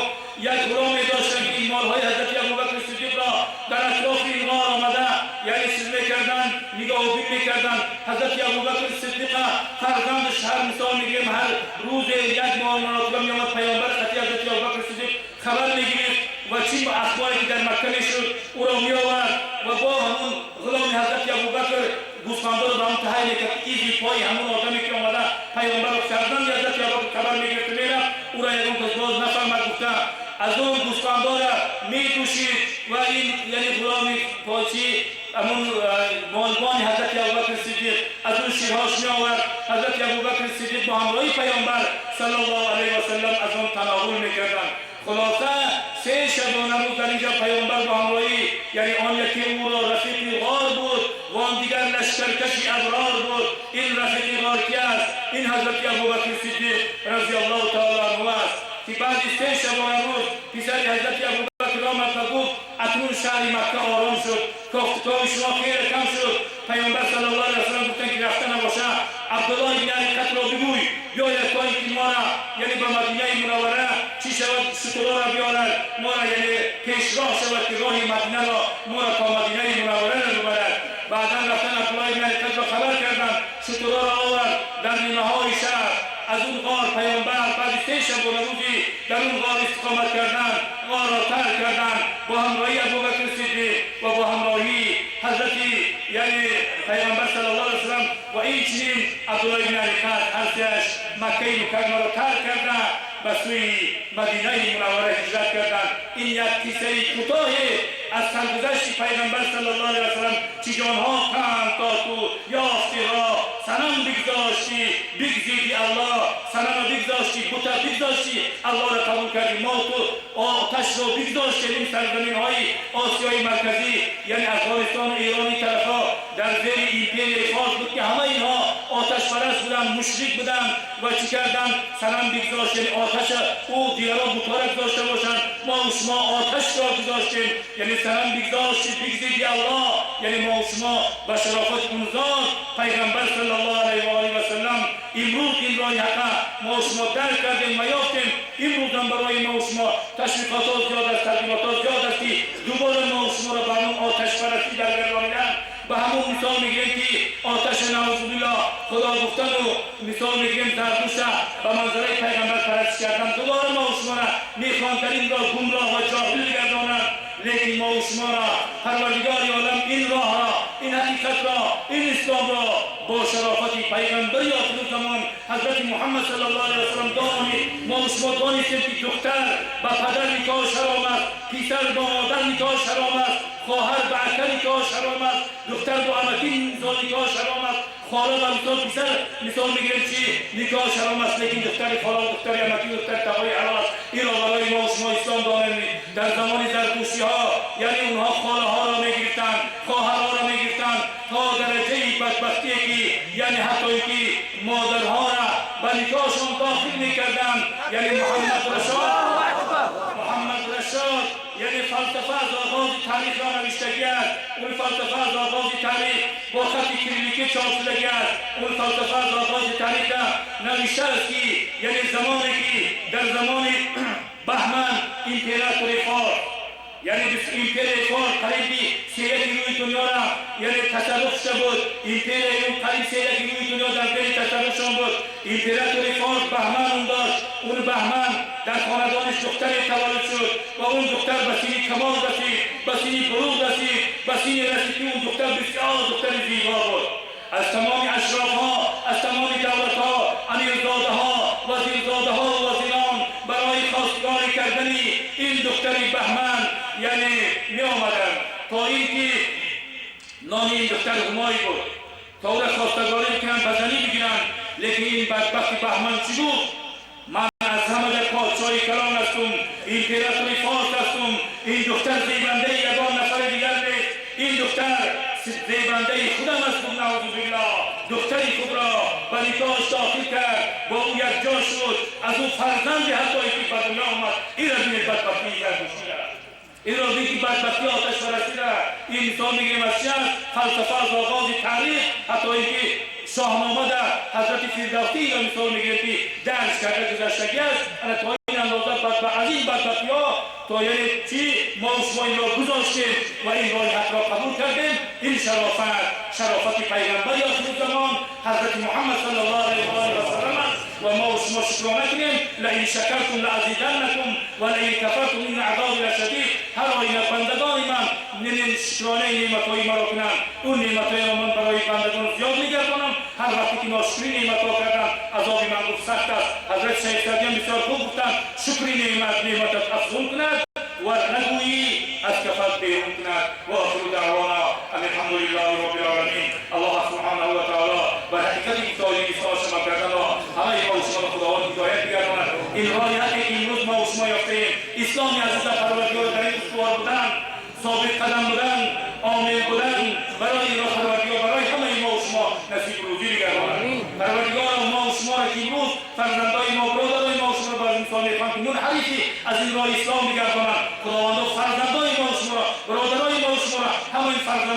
یک غلامی داشتند که این مال‌های حضرت ابوبکر صدیق را در اطراف این غار آمده یعنی چیز می‌کردند، نگاه‌بین می‌کردند. حضرت ابوبکر صدیق فرزندش هر مثال می‌گیم هر روز یک ماه مناسبه می‌آمد پیامبر حضرت ابوبکر صدیق خبر می‌گرفت و چی با اخباری که در مکه میشد او را می‌آورد و با همون غلام حضرت ابوبکر گوسفندا را به هم تهیه می‌کرد. ایزی پای همون آدمی که آمده پیامبر و فرزند حضرت ابوبکر خبر می‌گرفت می‌رفت او را یکم کس باز نفهمد. گفته از اون گوسفندا را می‌کشید و این یعنی غلامی پاچی همون مالبان حضرت ابوبکر صدیق از اون شیرهاش می‌آورد. حضرت ابوبکر صدیق با همراهی پیامبر صلی الله علیه و سلم از اون تناول می‌کردند. خلاصه 3 شبانه روز در اینجا پیامبر با همراهی یعنی آن یکی او را رفیق غار بود و آن دیگر لشکرکشی ابرار بود. این رفیق غار کی است؟ این حضرت ابوبکر صدیق رضی الله تعالی عنه است که بعد 3 شبانه روز پسر حضرت ابوبکر آمد و گفت اکنون شهر مکه آرام شد. کافتکای شما خیلی کم شد. پیامبر صلی الله علیه و سلم گفتن که رفته نباشه عبدالله ابن حقیقت را بگوی بیاید تا اینکه ما را یعنی به مدینه منوره چی شود شترا را بیارد ما را یعنی پیش راه شود که راه مدینه را ما را تا مدینه منوره را ببرد. بعدا رفتن عبدالله ابن حقیقت را خبر کردن شترا را آورد در نیمه های شهر. از اون غار پیامبر بعد 3 شب و روزی در اون غار استقامت کردن، غار را ترک کردن با همراهی ابوبکر صدیق و با همراهی حضرت یعنی پیامبر صلی الله علیه و سلم و این چنین عبدالله بن حقیقت هستش مکه مکرمه را ترک کردن به سوی مدینه منوره هجرت کردن. این یک قصه کوتاه از سرگذشت پیغمبر صلی الله علیه و سلم چی جانها کند تا تو یافتی را صنم بگذاشتی بگزیدی الله صنم بگذاشتی بت بگذاشتی الله را قبول کردی. ما تو آتش را بگذاشتیم این سرزمین های آسیای مرکزی یعنی افغانستان و ایرانی طرفا در زیر ایمپری فارس بود که همه اینها آتش پرست بودن مشرک بودن و چی کردن صنم بگذاشتیم آتش او دیگران بت‌ها گذاشته باشند ما و شما آتش را گذاشتیم یعنی صنم بگذاشتید بگزیدی الله یعنی ما و شما به شرافت اون ذات پیغمبر صلی الله علیه و آله و سلم امروز این راه حق ما و شما درک کردیم و یافتیم. امروز هم برای ما و شما تشویقات زیاد است ترغیبات زیاد است که دوباره ما و شما را به همون آتش پرستی درگردانیدن به همون مثال میگیم که آتش نعوذ بالله خدا گفتن و مثال میگیم زردوشت به منظره پیغمبر پرستی کردن. دوباره ما و شما را میخوان در این راه گمراه و جاهل گردانند. لیکن ما و شما را پروردگار عالم این راه را این حقیقت را این اسلام را با شرافت پیغمبری آخر زمان حضرت محمد صلی الله علیه و سلم دانید. ما و شما دانستیم که دختر به پدر نکاح حرام است، پسر با مادر نکاح حرام است، خواهر به اکه نکاح حرام است، دختر با عمتی نکاح حرام است، خاله و مثال پسر مثال میگیریم چی نکاح حرام است. لیکن دختر خاله دختر عمتی دختر تقوی حلال است. این را برای ما و شما اسلام دانید. در زمان زرتشتی ها یعنی اونها خاله ها را میگرفتن خواهر ها را میگرفتن تا درجه بدبختی که یعنی حتی اینکه مادرها را به نکاحشان داخل میکردن. یعنی محمد رشاد یعنی فلسفه از آغاز تاریخ را نوشتگی است. اون فلسفه از آغاز تاریخ با خط کلیکی چاپ شدگی است. اون فلسفه از آغاز تاریخ را نوشته است که یعنی زمانی که در زمان بهمن امپراتور فارس یعنی امپراتور فارس قریبی سیاسی روی دنیا را یعنی تصرف شده بود. امپراتور قریب سیاسی روی دنیا در زیر تصرفشان بود. امپراتور فارس بهمن اون داشت. اون بهمن در خاندانش دختری تولد شد و اون دختر به سن کمال رسید به سن بلوغ رسید به سن رسید که اون دختر بسیار دختر زیبا بود. از تمام اشراف ها از تمام دولت ها امیرزاده ها وزیرزاده ها و وزیران برای خواستگاری کردن این دختر بهمن یعنی می آمدن تا اینکه نام این دختر همایی بود تا او را خواستگاری میکنن بزنی بگیرن. لیکن این بدبخت بهمن چی بود؟ من از همه در پادشاهی کلان هستم امپراتور فارس هستم. این دختر زیبنده یگان نفر دیگر نیست. این دختر زیبنده خودم است. نعوذ بالله دختری خود را به نکاحش داخل کرد با او یکجا شد. از او فرزند حتی اینکه به دنیا آمد. این را بینید بدبختی زردشتی را این را بینید بدبختی آتش پرستی را. این مثال میگیریم از چی است؟ فلسفه از آغاز تاریخ حتی اینکه شاهنامه در حضرت فردوسی را مثال میگیریم که درس کرده گذشتگی است. تا این اندازه از این بدبختی ها تا یعنی چی ما و شما این را گذاشتیم و این راه حق را قبول کردیم. این شرافت پیغمبری آخر زمان حضرت محمد صلی الله علیه و آله و سلم است و ما و شما شکرانه کنیم. لئن شکرتم لازیدنکم و لئن کفرتم ان عذابی لشدید. هر آینه بندگان من شکرانه نعمت‌های مرا کنند اون نعمت‌های را من برای بندگان زیاد می‌گردانم. هر وقتی که ناشکری نعمت‌ها کردن عذاب من گفت سخت است. حضرت شیخ سعدیان بسیار خوب گفتند شکری نعمتت افزون کند و نگویی از کفت بیرون کند. و آخر دعوانا ان الحمد لله رب العالمین. الله سبحانه و تعالی بر حقیقتی که تعالیم اصلاح شما کردن را همه ما و شما به خداوند هدایت بگرداند. این راهی حقی که امروز ما و شما یافته‌ایم اسلامی عزیز پروردگار در این استوار بودن ثابت قدم بودن عامل بودن برای این راه پروردگار برای همه ما و شما نصیب روزی بگرداند. پروردگار ما و شما را که امروز فرزندای ما برادرای ما و شما را بر انسان میخوان که منحرفی از این راه اسلام بگردانند. خداوند فرزندای ما و شما را برادرای ما و شما را همه این فرزندان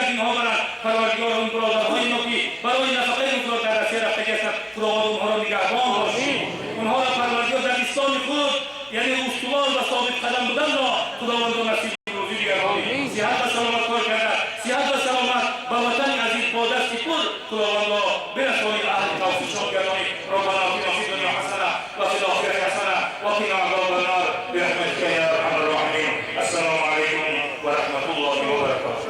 اینها برند. پروردگار اون برادرهای ما که برای نفقه روزگار در روسیه رفتگی هستند، خداوند اونها را نگهبان باشی. اونها را پروردگار در اسلام خود یعنی استوار و ثابت قدم بودن را خداوند نصیب روزی دیگرانی. صحت و سلامت کار کرده، صحت و سلامت با وطن عزیز با دست پر خداوند را برسانی اهل توفیق شاگردانی. ربنا آتنا فی الدنیا حسنه و فی الاخره حسنه و قنا عذاب النار برحمتك یا ارحم الراحمین. السلام علیکم و رحمت الله و برکاته.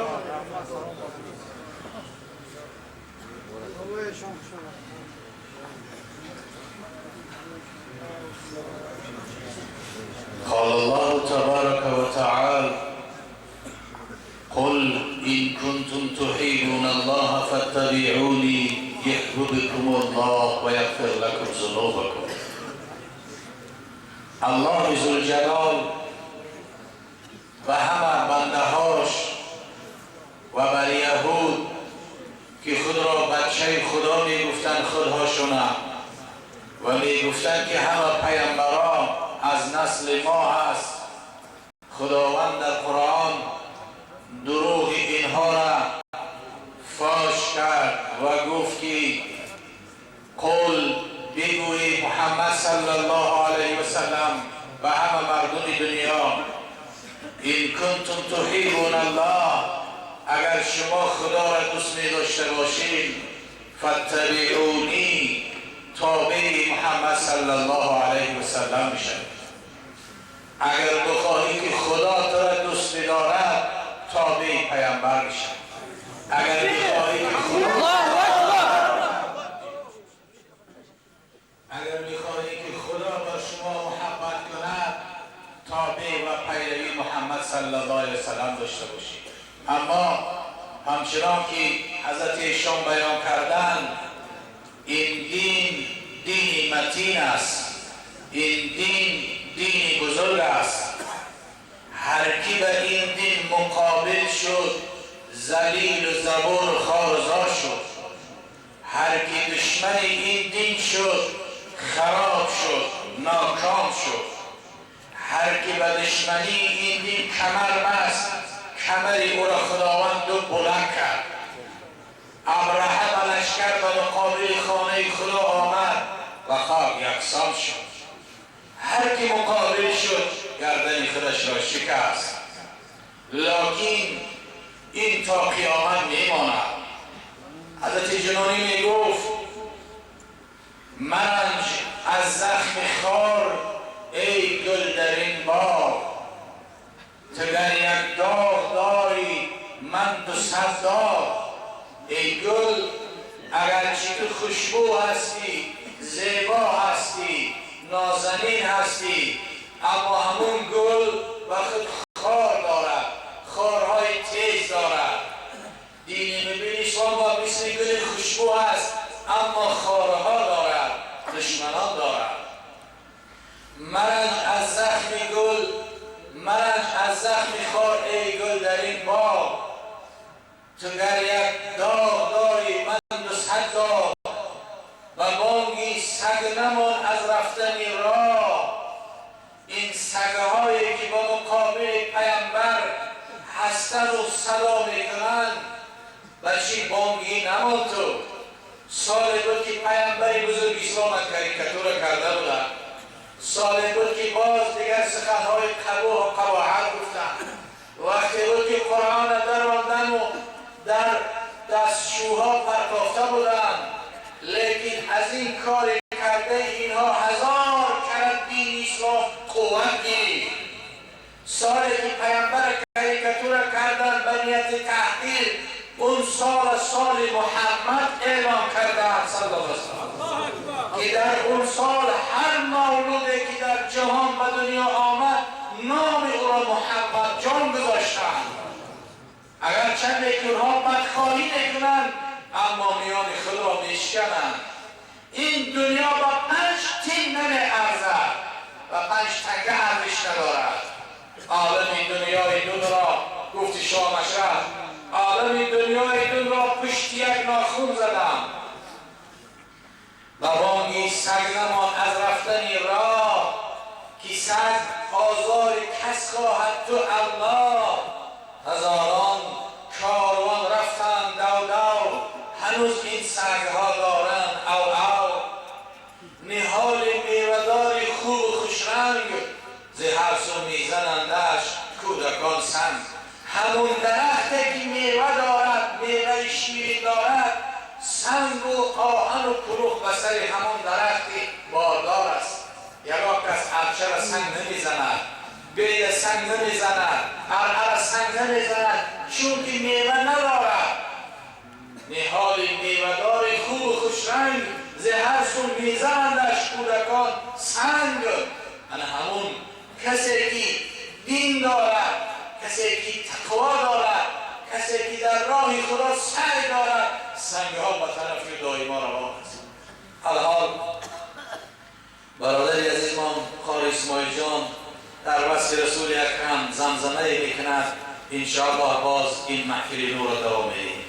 قال الله تبارك وتعالى قل إن كنتم تحبون الله فاتبعوني يحببكم الله ويغفر لكم ذنوبكم. الله ذوالجلال و همه بندهاش و بر یهود که خود را بچه خدا میگفتند خودهاشونه و میگفتند که همه پیامبران از نسل ما هست، خداوند در قرآن دروغ اینها را فاش کرد و گفت که قل بگوی محمد صلی الله علیه و سلم و همه مردم دنیا این کنتم تحبون الله، اگر شما خدا را دوست می داشته باشید فاتبعونی تابع محمد صلی الله علیه و سلم میشید. اگر بخواهی که خدا تو را دوست دارد تابع پیامبر میشید. اگر بخواهی که خدا بر شما محبت کند تابع و پیروی محمد صلی الله علیه و سلم داشته باشید. اما همچنان که حضرت ایشان بیان کردند این دین دینی متین است، این دین دینی بزرگ است. هر کی به این دین مقابل شد ذلیل و زبون و خوارزار شد. هر کی دشمن این دین شد خراب شد، ناکام شد. هر کی به دشمنی این دین کمر بست، کمری او را خداوند دو بلند کرد. ابرهه و لشکر به مقابل خانه خدا آمد و خاک یکسان شد. هر کی مقابل شد گردن خودش را شکست. لکن این تا قیامت میماند. حضرت جنانی میگفت منج از زخم خار ای گل در این باغ، تگر یک داغ داری من 200 داغ. ای گل اگرچه تو خوشبو هستی، زیبا هستی، نازنین هستی، اما همون گل وقت خار دارد، خارهای تیز دارد. دینی میبینی شما مثل گل خوشبو هست اما خارها دارد، دشمنان دارد. مرنج از زخم گل، مرنج از زخم خار ای گل در این باغ، تو گر یک داغ داری من 200 داغ. و بانگی سگ نمان از رفتن راه. این سگهایی که با مقابل پیامبر هستن و صدا میکنن بچی بانگی نمان تو. سال بود که پیامبری بزرگ اسلام کاریکاتور کرده بودن. سال بود که باز دیگر سخنهای قبوح و قباحت گفتن. وقتی بود که قرآن در راندن و در دستشوها پرتافته بودن. لیکن از این کار کرده اینها 1000 کرد دین اسلام قوت گیرید. سالی که پیامبر کاریکاتور کردن به نیت تحقیر، اون سال محمد اعلام کردن صلی الله علیه وسلم که در اون سال هر مولودی که در جهان به دنیا آمد نام او را محمد جان گذاشتن. اگر چند اونها بدخواهی نکنند اما میان خود را میشکنند. این دنیا با 5 تین نمیارزد و 5 تنگه ارزش ندارد. عالم دنیای دون را گفت شاه مشرف، عالم دنیای دون را پشت یک ناخون زدم. و بانگی سگ نمان از رفتن راه، که سگ آزار کس خواهد تو الله. هزاران کاروان رفت هنوز این سنگها دارن او نهال میوه‌دار خوب و خوشرنگ ز هر سو میزنندش کودکان سنگ. همون درختی که میوه دارد، میوه شیرین دارد، سنگ و آهن و پلوغ به سر همون درختی باردار است. یگاه کس عرچه را سنگ نمیزند، بیل سنگ نمیزند، عرعه سنگ نمیزند، چون که میوه ندارد. نهال میوه‌دار خوب و خوشرنگ ز هر سو میزنندش کودکان سنگ. انا همون کسی که دین دارد، کسی که تقوا دارد، کسی که در راه خدا سعی دارد، سنگ ها به طرف دایما روان است. الحال برادری عزیز ما قاری اسماعیل جان در وصف رسول اکرم زمزمه میکند. انشاءالله باز این محفل نور را دوام میدیم.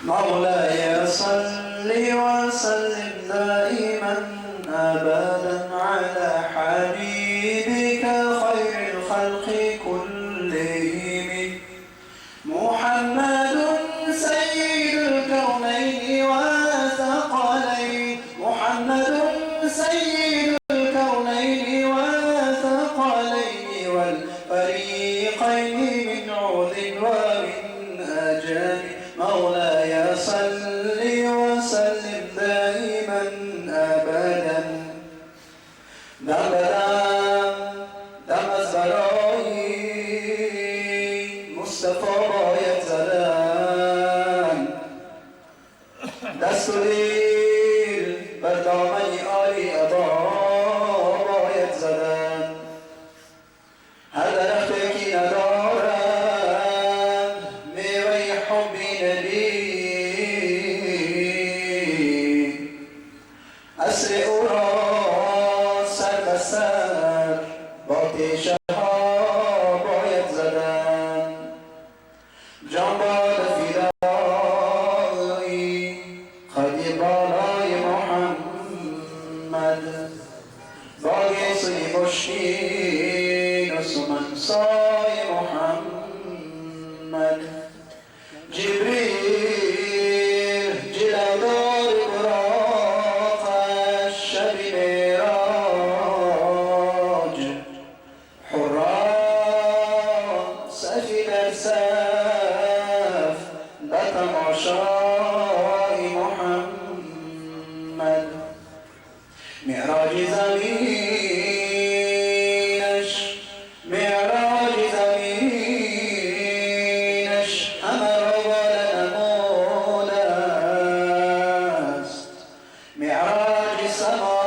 مولاي صل وسلم دائما أبدا على حبيبك خير الخلق كلهم محمد سيد الكونين والثقلين محمد سيد الكونين والثقلين والفريقين من عود ومن أجل مولاي صل وسلم دائما أبدا دم از برای مصطفی باید زدن دست و دل بر دامن آل ابا باید زدن هر درختی که ندارد میوه حبی نبی عصر او را سر به سر با تیشه ها باید زدن جان باد فدایی خدی بالای محمد باقی سوی مشکین و سمنسای محمد جبریل جلودار براقش شب معراج حرام صفی در صف به تماشای محمد معراج زمینش معراج زمینش همه را نمود است معراج سما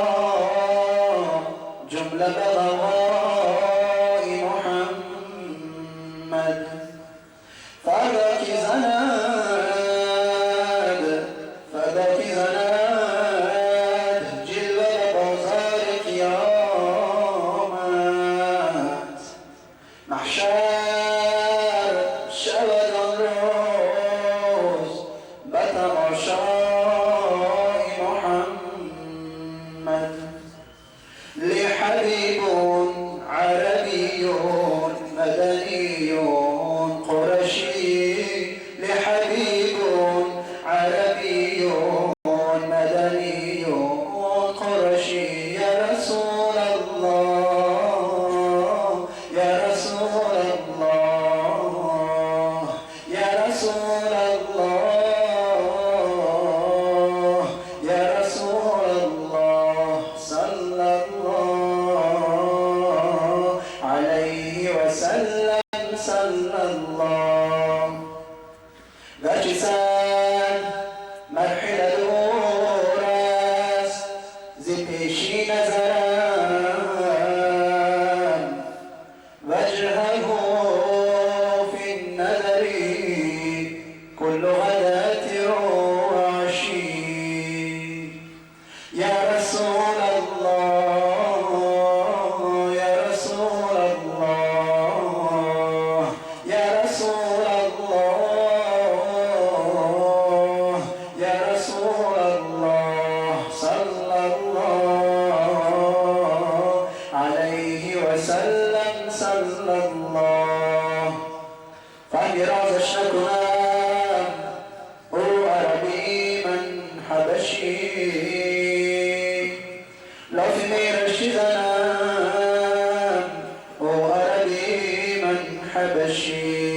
جمله به غوای محمد فردا کی زند جلوه بازار قیامت محشر شود آن روز به تماشای محمد لحبيب عربي مدني قرشي لحبيب عربي مدني قرشي يا رسول الله يا رسول الله يا رسول الله يا رسول الله صلى الله عليه وسلم صلى الله گرچه مرحله دور است ز پیشی نظرم وجهه في النظر كل غداة وعشي يا رسول الله يا رسول الله يا رسول الله يا رسول الله صلى الله وسلم صلی الله. فهمی رازش نکنم او عربی من حبشی، لافی میرشی زنم او عربی من حبشی.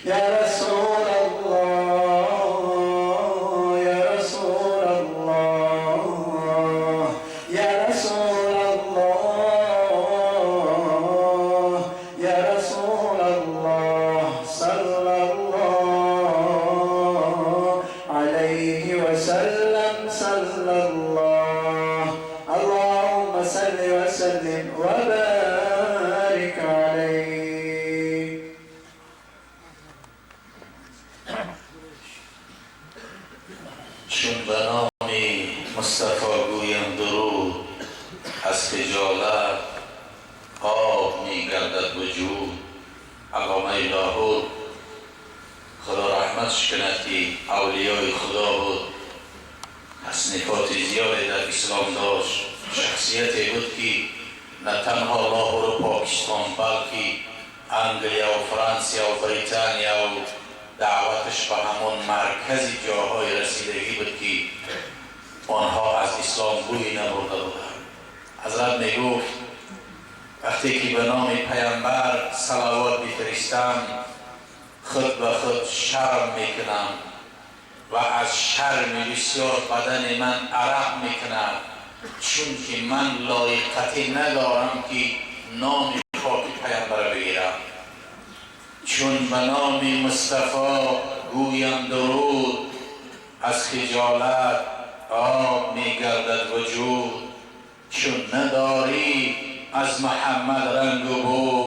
یا رسول الله یا رسول الله یا رسول الله یا رسول الله صلی الله علیه وسلم صلی الله. اللهم صل وسلم وبارك عليه. چون به نام مصطفی گویم درود، از خجالت آب می گردد وجود. علامه لاهور خدا رحمتش کند که اولیای خدا بود، تصنیفات زیادی در اسلام داشت، شخصیتی بود که نه تنها لاهور و پاکستان بلکه انگلیا و فرانسیا و بریتانیا و دعوتش به همون مرکزی جاهای رسیدگی بود که آنها از اسلام بویی نبرده بودند. حضرت می گفت وقتی که به نام پیامبر صلوات بفرستم خود به خود شرم میکنم و از شرم بسیار بدن من عرق میکنم، چون که من لایقتی ندارم که نام پاک پیامبر بگیرم. چون به نام مصطفی گویم درود، از خجالت آب میگردد وجود. چون نداری از محمد رنگ و بو،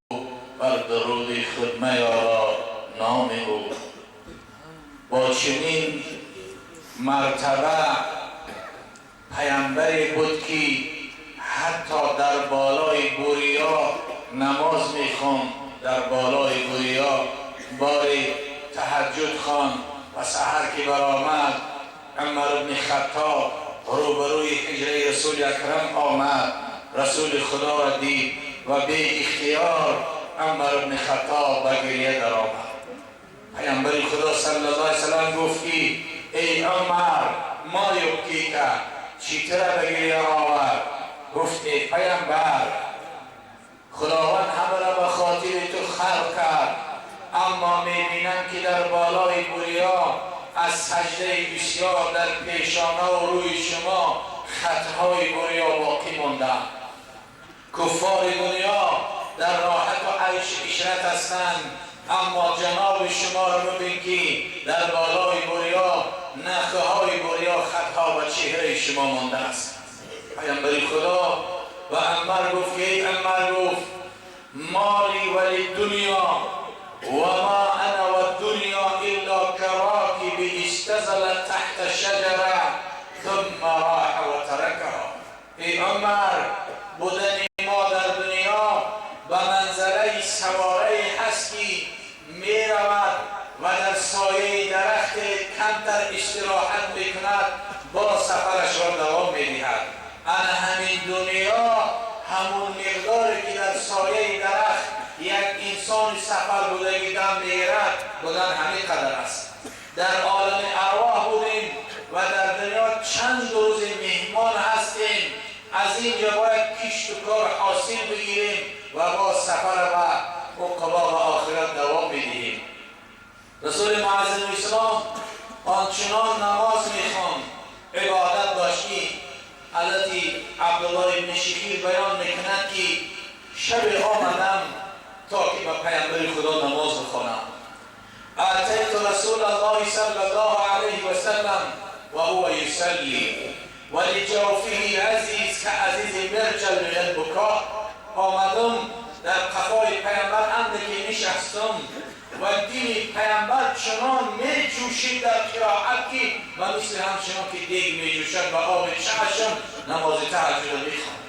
بر درود خود میارا نام او. با چنین مرتبه پیامبری بود که حتی در بالای بوریا نماز میخوند، در بالای بوریا باری تهجد خواند و سحر که برآمد عمر بن خطاب روبروی حجره رسول اکرم آمد، رسول خدا را دید و به اختیار عمر بن خطاب به گریه در آمد. پیامبر خدا صلی الله علیه وسلم گفت که ای عمر ما یبکیک، چی ترا به گریه آورد؟ گفت ای پیامبر خداوند همه را به خاطر تو خلق کرد، اما میبینم که در بالای بوریا از سجده بسیار در پیشانه و روی شما خطهای بوریا باقی مانده. کفار دنیا در راحت و عیش عشرت هستند، اما جناب شما را ببین که در بالای بوریا نخه های بوریا خطها و چهره شما مانده است. پیامبر خدا و عمر گفت که ای عمر گفت مالی ولی دنیا و ما انا و دنیا الا کراکب استزل تحت شجره ثم راح و ترکها. ای عمر بودن ما در دنیا به منزله سواره هست که می رود و در سایه درخت کمتر استراحت میکند، با سفرش را دوام میدهد. انا همین دنیا همون مقداری که در سایه درخت یک انسان سفر بودگی دم میگیرد بودن همین قدر است. در عالم ارواح بودیم و در دنیا چند روز مهمان هستیم، از اینجا باید کشت و کار حاصل بگیریم و با سفر و عقبا و آخرت دوام بدهیم. رسول معظم اسلام آنچنان نماز میخواند، عبادت داشتی. حضرت عبدالله ابن شخیر بیان میکند که شب آمدم تا که به پیامبر خدا نماز بخوانم. اتیت رسول الله صلی الله علیه و سلم و هو یصلی و لجوفه عزیز که عزیز مرجل من البکا. آمدم در قفای پیامبر اندکی نشستم و دل پیامبر چنان می جوشید در قرائت که و مثل همچنان که دیگ می جوشد و آب چشم نماز تهجد میخواند.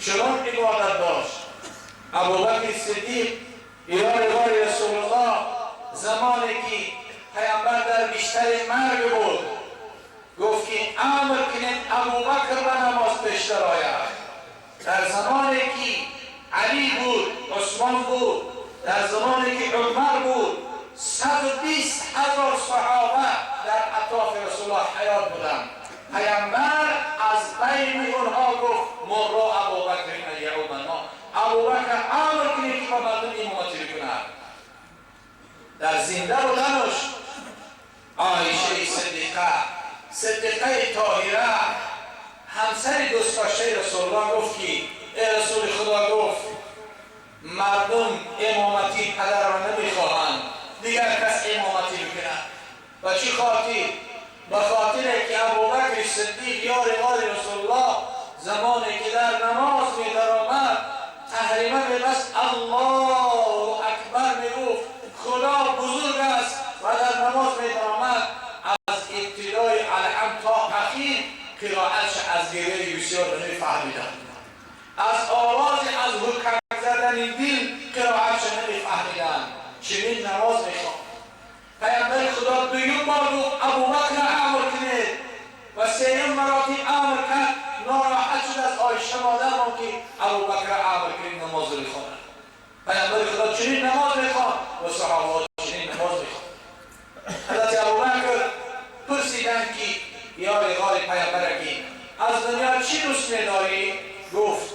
چنان عبادت داشت. ابوبکر صدیق یار رسول الله زمانی که پیامبر در بیشتر مرگ بود گفت که امر کنید ابوبکر به نماز پیشتر آید. در زمانی که علی بود، عثمان بود، در زمانی که عمر بود 120,000 صحابه در اطراف رسول الله حیات بودند. پیامبر از بین اونها گفت مرو ابوبکر یعومنا، ابوبکر امر کنید که با مردم امامتی بکند. در زنده بودنش عایشه صدیقه طاهره همسر دوست داشته رسول الله گفت که ای رسول خدا، گفت مردم امامتی پدر را نمیخواهند، دیگر کس امامتی بکنند. و چی خاطر؟ به خاطر که ابوبکر صدیق یار رسول الله زمانی که در نماز می درآمد تحریمه می‌بست الله اکبر میگفت خدا بزرگ است و در نماز می درآمد از ابتدای الحمد تا اخیر قرائتش از گریه بسیار نمی‌فهمیدند. از آواز از حکم زدن دل قرائتش نمی‌فهمیدند. چنین نماز می‌خواند. پیامبر خدا دویم بار گفت ابوبکر امر کنید و سوم مراتب امر کرد. ناراحت شد از عایشه مادرمان که ابوبکر امر کنید نماز بخواند. پیامبر خدا چنین نماز می‌خواند و صحابه چنین نماز می‌خواند. حضرت ابوبکر پرسیدند که یا غار پیامبر که از دنیا چی دوست می‌داری؟ گفت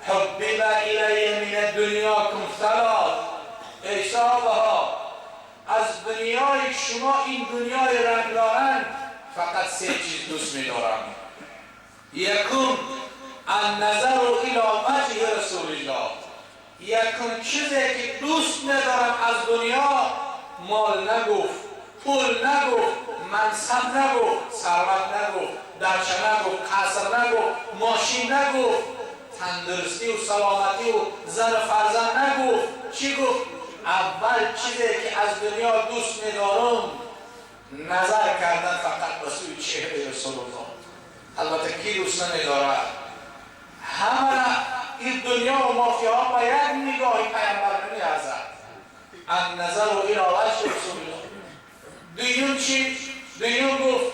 حبب الی من الدنیا ثلاث. ای صحابه‌ها، از دنیای شما این دنیای رنگارنگ فقط سه چیز دوست می‌دارم. یکم النظر الی وجه رسول الله. یکم چیزی که دوست ندارم از دنیا، مال نگفت، پول نگفت، منصب نگفت، ثروت نگفت، درچه نگفت، قصر نگفت، ماشین نگفت، تندرستی و سلامتی و زن و فرزند نگفت. چی گفت؟ اول چیزی که از دنیا دوست می‌دارم نظر کردن فقط به سوی چهره رسول الله. البته کی دوست نمی‌دارد؟ همه این دنیا و مافیاها با یک نگاهی پیامبر نمی‌ارزد. النظر الی وجه رسول الله. دویم چی؟ دویم گفت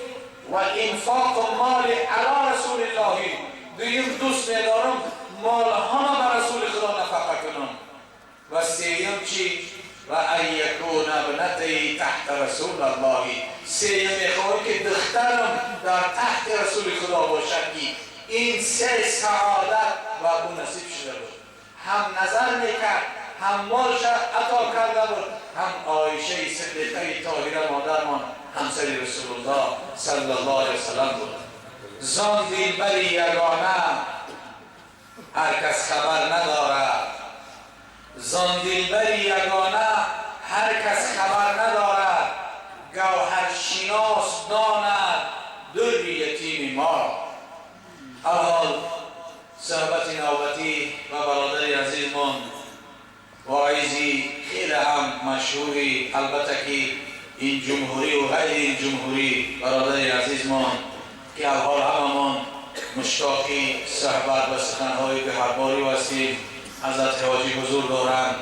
و انفاق مال علی رسول الله. دویم دوست می‌دارم مال همه به رسول خدا نفقه کنم. و سوم چی؟ و ان یکون ابنتی تحت رسول الله. سوم میخواهی که دخترم در تحت رسول خدا باشد که این سه سعادت و او نصیب شده بود. هم نظر میکرد، هم مالش عطا کرده بود، هم عایشه صدیقه طاهره مادرمان همسر رسول الله صلی الله علیه وسلم بود. زان دلبر یگانه هر کس خبر ندارد، زان دلبر یگانه هر کس خبر ندارد، گوهر شناس داند در یتیم ما. حال صحبت نوبتی و برادر عزیزمان واعظی خیلی هم مشهوری، البته که این جمهوری و غیر این جمهوری برادر عزیزمان که الحال هممان مشتاقی صحبت و سخنهای بهرباری و هستیم. حضرت حاجی حضور دارند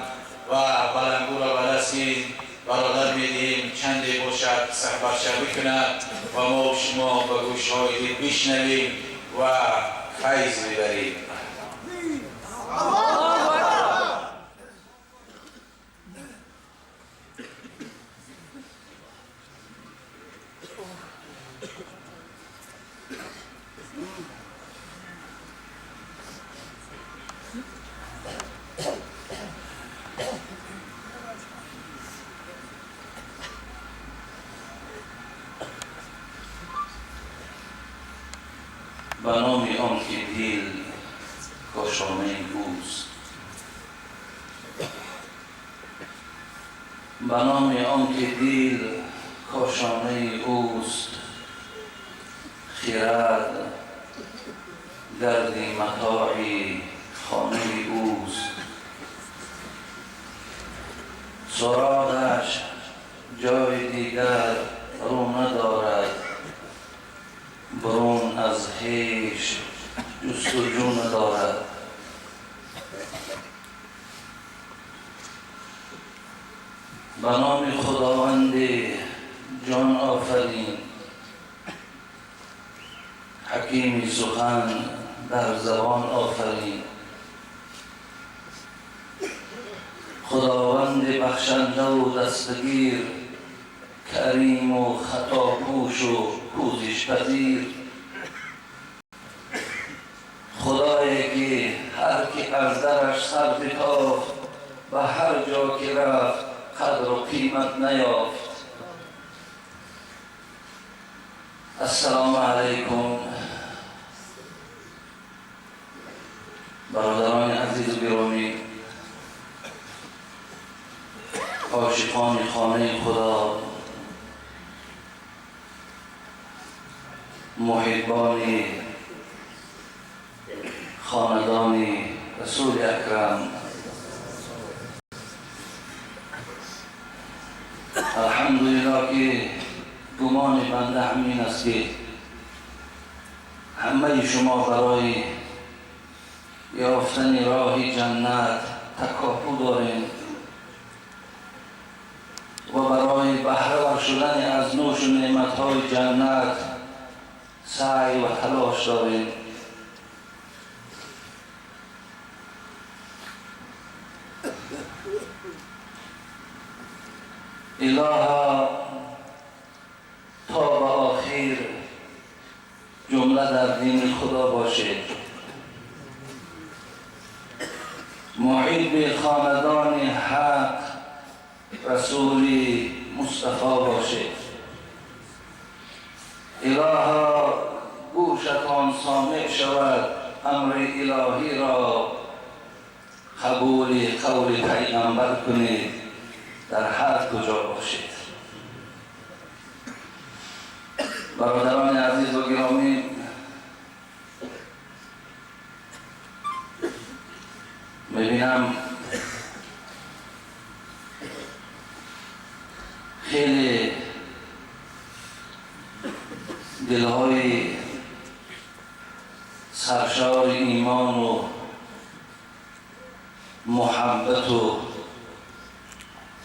و بلنگو را بلسیم برادر میدیم چندی باشد صحبت شوی کند و ما و شما به گوش‌های دل بشنویم و فیض ببریم. به نام آن که دل کاشانه اوست، به نام آن که دل کاشانه اوست، خرد گردی متاعی خانه اوست، سراغش جای دیگر رو ندارد، برون از هیچ جستجو ندارد. به نام خداوند جان آفرین، حکیمی سخن در زبان آفرین، خداوند بخشنده و دستگیر، کریم و خطاپوش و پوزش پذیر، خدایی که هر که از درش سر بتافت و هر جا که رفت قدر و قیمت نیافت. السلام علیکم برادران عزیز و گرامی، عاشقان خانه خدا، محبان خاندان رسول اکرم. الحمدلله که گمان بنده همین است که همه شما برای یافتن راه جنت تکاپو دارین و برای بهره ور شدن از نوش و نعمتهای جنت سعی و تلاش دارین. الها تا به آخر جمله در دین خدا باشید، محیط به خاندان حق رسول مصطفی باشید. الها گوشتان سامع شود، امر الهی را قبول قول پیغمبر کنید در هر کجا باشید. برادران عزیز و گرامی، میبینم خیلی دلهای سرشار ایمان و محبت و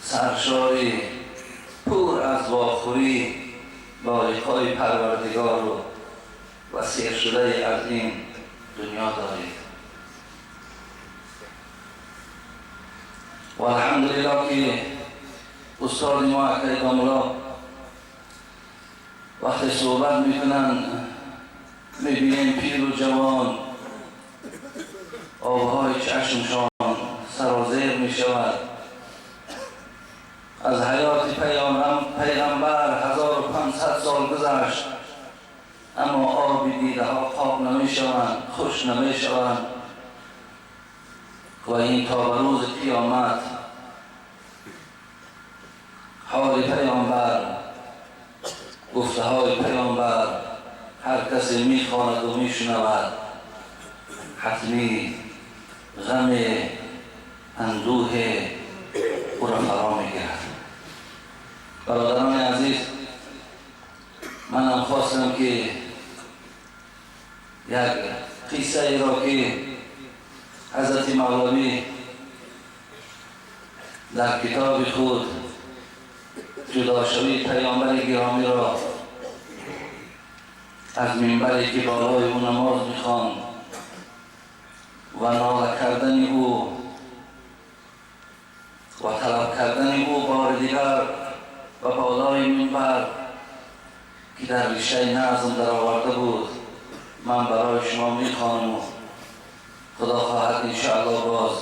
سرشار پر از واخوری با لقای پروردگار و وسیع شده از این دنیا دارید. و الحمدلله که استاد ما عقیدة مولا وقتی صحبت میکنن میبینیم پیر و جوان آبهای چشمشان سرازیر میشود. از حیات پیغمبر 1500 سال گذشت، اما آب دیده ها خواب نمیشوند، خوش نمیشوند. و این تا به روز قیامت حال پیامبر، گفته های پیامبر هر کسی میخواند و میشنود حتمی غم اندوه او را فرا میگیرد. برادران عزیز، منم خواستم که یک قصه ای را که حضرت مولوی در کتاب خود جداشوی پیامبر گرامی را از منبری که بالای او نماز میخواند و ناله کردن او و طلب کردن او بار دیگر و بالای منبر که در ریشه نظم در آورده بود، من برای شما میخوانم و خدا خواهد انشاءالله باز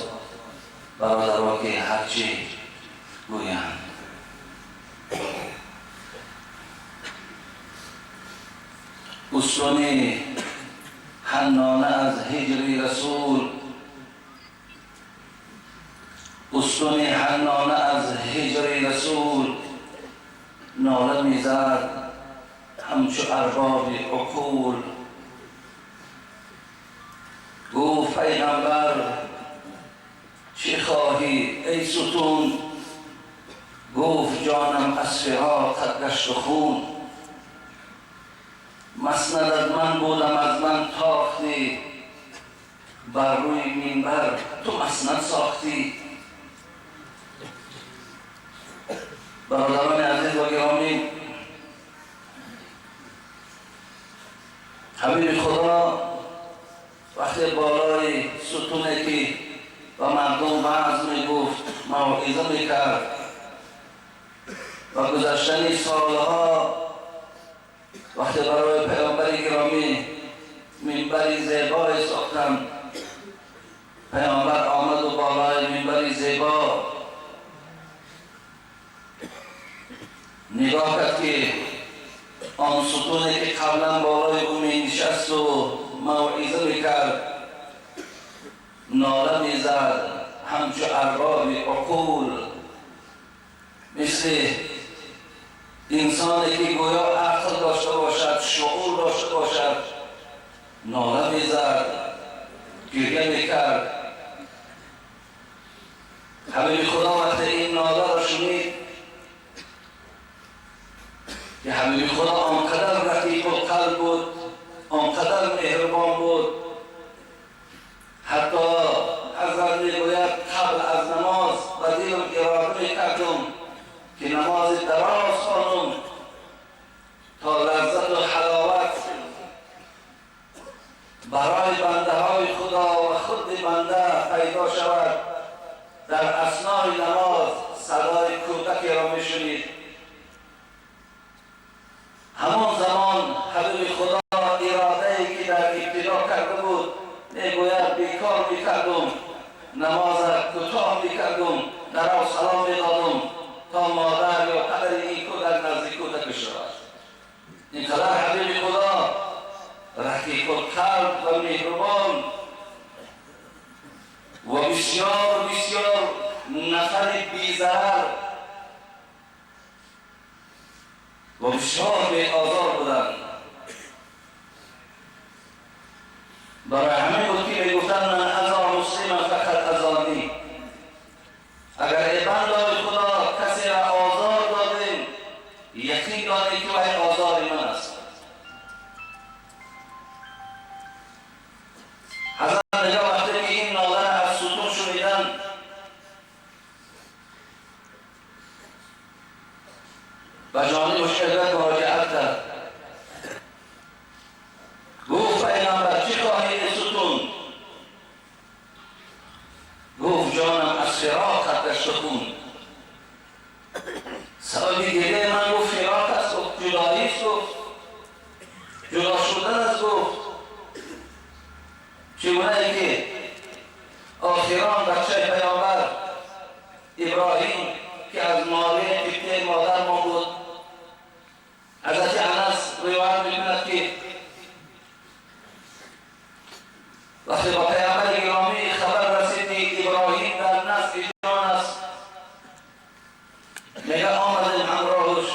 برادرها که هرچی گویند. استون حنانه از هجر رسول، استون حنانه از هجر رسول، ناله میزد همچو ارباب عقول. گفت پیغمبر چه خواهی ای ستون؟ گفت جانم از فراقت گشت و خون. مسندت من بودم از من تاختی، بر روی منبر تو مسند ساختی. برادران عزیز و گرامی، حبیب خدا وقتی بالای ستونه که و مردم وعظ می گفت موعظه میکرد و گذشتن سالها وقتی برای پیامبر گرامی منبری زیبایی ساختم، پیامبر آمد و بالای منبری زیبا نگاه کرد که آن ستونی که قبلا بالای او می نشست و موعظه میکرد ناله میزد همچو ارباب عقول، مثل انسانی که گویا عقل داشته باشد، شعور داشته باشد، ناله میزد، گریه میکرد. حبیب خدا وقتی این ناله را شنید که حبیب خدا آنقدر رقیق القلب بود، آنقدر مهربان بود، حتی حضرت میگوید قبل از نماز و دلم اراده میکردم که نماز دراز خوانم تا لذت و حلاوت برای بنده های خدا و خود بنده پیدا شود. در اثنای نماز صدای کودکی را میشنید. همان زمان حبیب خدا اراده‌ای که در ابتدا کرده بود میگوید بیکار میکردم، نماز کوتاه میکردم، در سلام میدادم تا مادر یا پدر این کودک نزدیک کودک شود. اینقدر حبیب خدا رقیق القلب و مهربان و بسیار بسیار نفر بی‌ضرر و بسیار بی‌آزار بودند. برای همین بود که میگفتند من ازا مسلم فقط ازانی. اگر ای بندگان خدا کسی را آزار دادیم، یقین دانید که این آزار من است. حضرت نگاه وقتی که این ناله را از ستون شنیدند، و جانب مشکلات مراجعت کرد. گفت پیغمبر چی خواهی ای ستون؟ گفت جانم از فراقت در سکون. سبب گریه من گفت فراق است، گفت جدایی است، گفت جدا شدن است، گفت چگونه ای که آخران بچه پیامبر ابراهیم که از مالی قبطه مادر ما بود، حضرت انس روایت میکند که وقتی با پیامبر گرامی خبر رسید که ابراهیم در نزد جان است، میگه آمدیم همراهش،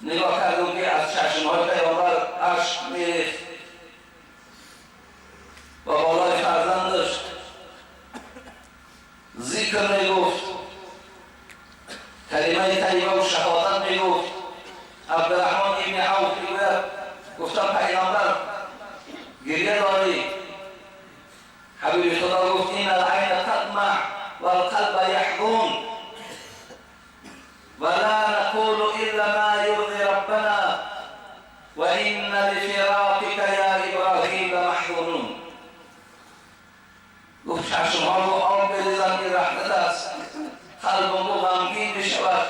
نگاه کردم که از چشمهای پیامبر اشک میریخت و بالای فرزندش ذکر میگفت، کلمه طیبه و شهادت میگفت. عبدالرحمن ابن عوف میگوید گفتم پیغمبر گریه داری؟ حبیب خدا گفت این العین تطمع و القلب یحزن و لا نقول الا ما یرضی ربنا و این لفراقك یا ابراهیم لمحزونون. گفت چشمها رو آب بریزم این رحمت است، قلبم رو غمگین بشود،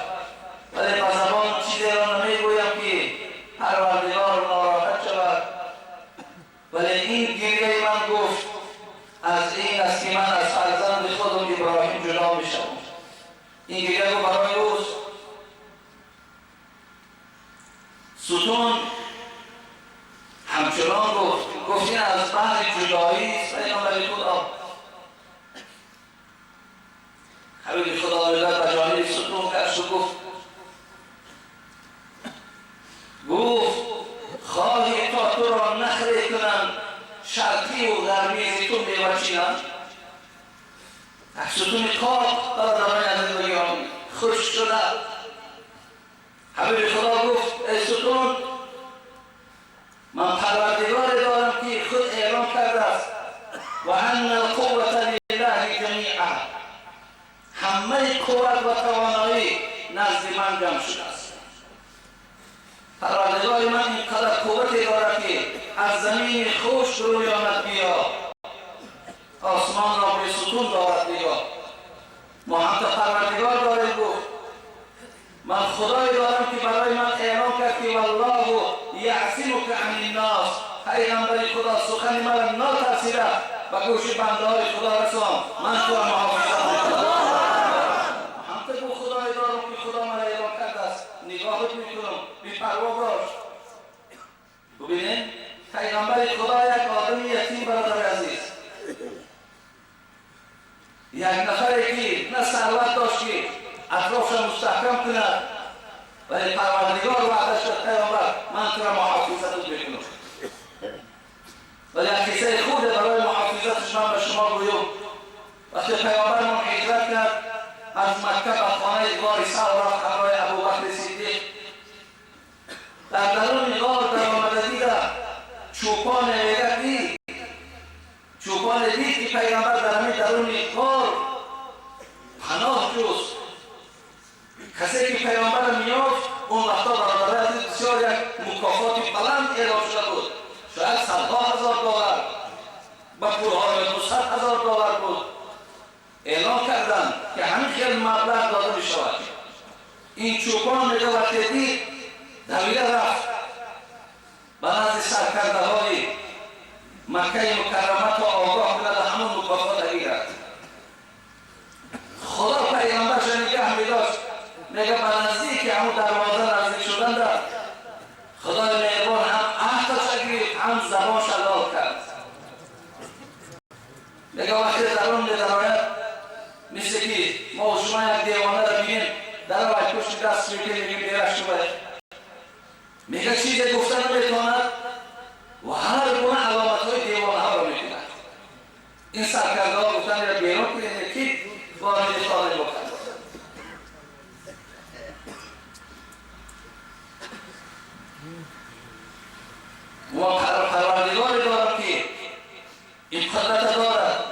ولی با زبان چیزی را نمیگویم که پروردگار ناراحت شود. ولی این گریه من گفت از این است که من از فرزند خودم ابراهیم جدا میشم. این گریه رو برای اوست. ستون همچنان گفت این از بحر جدایی است. پیغمبر خدا حبیب خدا به جانب ستون کش و گفت خواهی تا تو را نخری کنم شرقی و غربی زیتون بیوچینم. ستون کاخ برادران عزیز و گرامی خشک شده. حبیب خدا گفت ای ستون من پروردگاری دارم که خود اعلام کرده است و ان القوة لله جمیعا، همه قوت و توانایی نزد من جمع شده است. پروردگار من اینقدر قوتی دارد که از زمین خشک روی آمد بیا، آسمان را به ستون دارد بیا. ما هم تا پروردگار داریم گفت من خدایی دارم که برای من اعلام کرد که والله یعصمک عن الناس. پیغمبر خدا سخن مرا ناترسیده و گوش بنده های خدا رسان، من تو را محافظت میکنم. هم تا گفت خدایی دارم که خدا مرا اعلام کرده است، نگاهت میکنم، بی‌پروا باش. ببینید پیغمبر خدا یک آدم یتیم برادر عزیز، یک نفری که نه ثروت داشت که اطرافش مستحکم کند، ولی پروردگار وعده شد پیغمبر من تو را محافظت میکنم. ولی یک قصه خوده برای محافظتش من به شما گویم. وقتی پیغمبر من هجرت کرد از مکه به خانه غار ثور رفت همراه ابوبکر صدیق. در درون غار در آمده دیده چوپان میگه دید، چوپان دید که پیغمبر در همین درون غار پناه جست. کسی که پیغمبر میافت اون وقتا برادر عزیز بسیار یک مکافات بلند اعلام شده بود، شاید $100,000 با پولهای $200,000 بود. اعلام کردن که همین خیلی مبلغ داده می شود. این چوپان میگه وقتی دید دویده رفت به نزد سرکرده های مکه مکرمه تا آگاه کند همون مکافات بگیرد. خدا پیغمبرش نگه می داشت، میگه به نزدیک همون دروازه نزدیک شدن در خدای مهربان هم عهدش گرفت، هم زبانش لال کرد. میگه وقتی در اون می‌دراید مثل که ما و شما یک دیوانه را بینیم در وقت پشت دست میکنیم میگیم بیرش باید. میگه چیزی گفته نمیتواند و هر گونه علامت های دیوانه ها را میکند. این سرکرده ها گفتن یا بیرون کنید که وارد خانه بکند. و پروردگاری دارم که این قدرت دارد.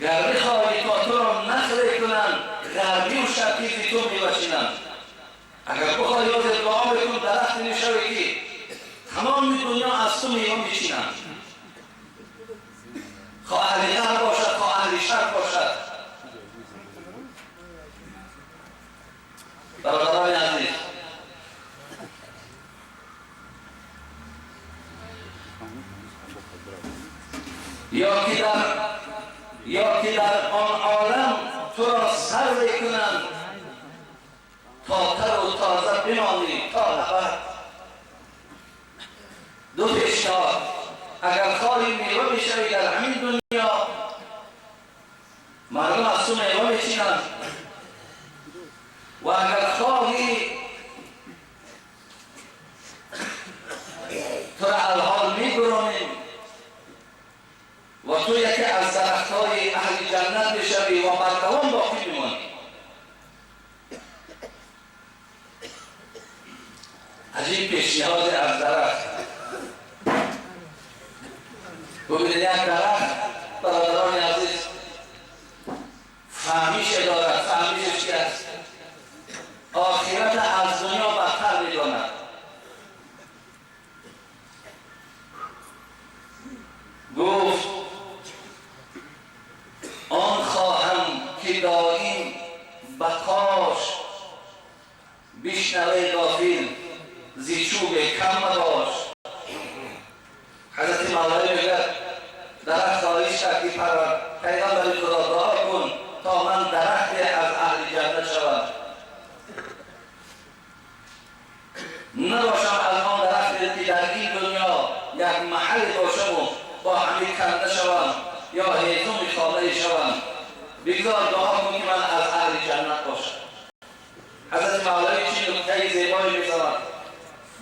گر بخواهی تا تو را نخلی کنند غربی و شرقی تو میبچینند. اگر بخواهی یاد دعا بکن درخت نشوی که تمام دنیا از تو میوه میچینند، خواه اهل غرب باشد خواه اهل شرق باشد. برادران عزیز، یا که در آن عالم تو را سر بکنند تا تر و تازه بمانی تا ابد. دو پیشنهاد: اگر خواهی میوه بشوی در همین دنیا مردم از تو میوه میچینند، و اگر خواهی تو را الحال میگرانیم و تو یکی از درختهای اهل جنت بشوی و بردوام باقی بمانی. عجیب پیشنهاد از درخت. ببینید یک درخت برادران عزیز فهمیش دارد. فهمیش چی است؟ آخرت از دنیا بدتر می‌داند. گفت آن خواهم که داریم بقاش بشنوه غافل زی چوب کم مباش. حضرت مولوی میگه درخت خواهیش که پیغمبر خدا دعا کن تا من درخت از اهل جنت شوم، نباشم از آن درخت که در این دنیا یک محل باشم و با همین کنده شوم یا هیزم خانه شوم. بگذار دعا کن که من از اهل جنت باشم. حضرت مولوی چی نکته زیبایی می‌زند: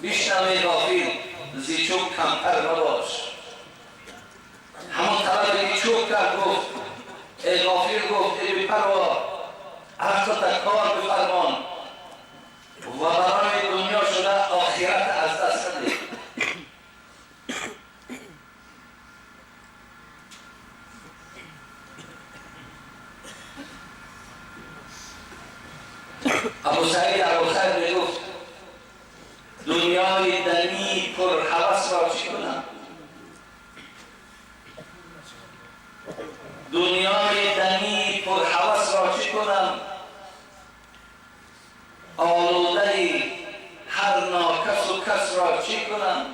بشنوی غافل زی چوب کمتر مباش. همون طرف که چوب کرد گفت ای غافل، گفت ای بی‌پروا، هر تو کار بفرمان و برای دنیا شده آخرت از دست بده. ابو سعید ابوالخیر میگفت دنیای دنی پر هوس را چی کنم؟ دنیای دنی پرهوس را چی کنم؟ آلوده هر ناکس و کس را چی کنم؟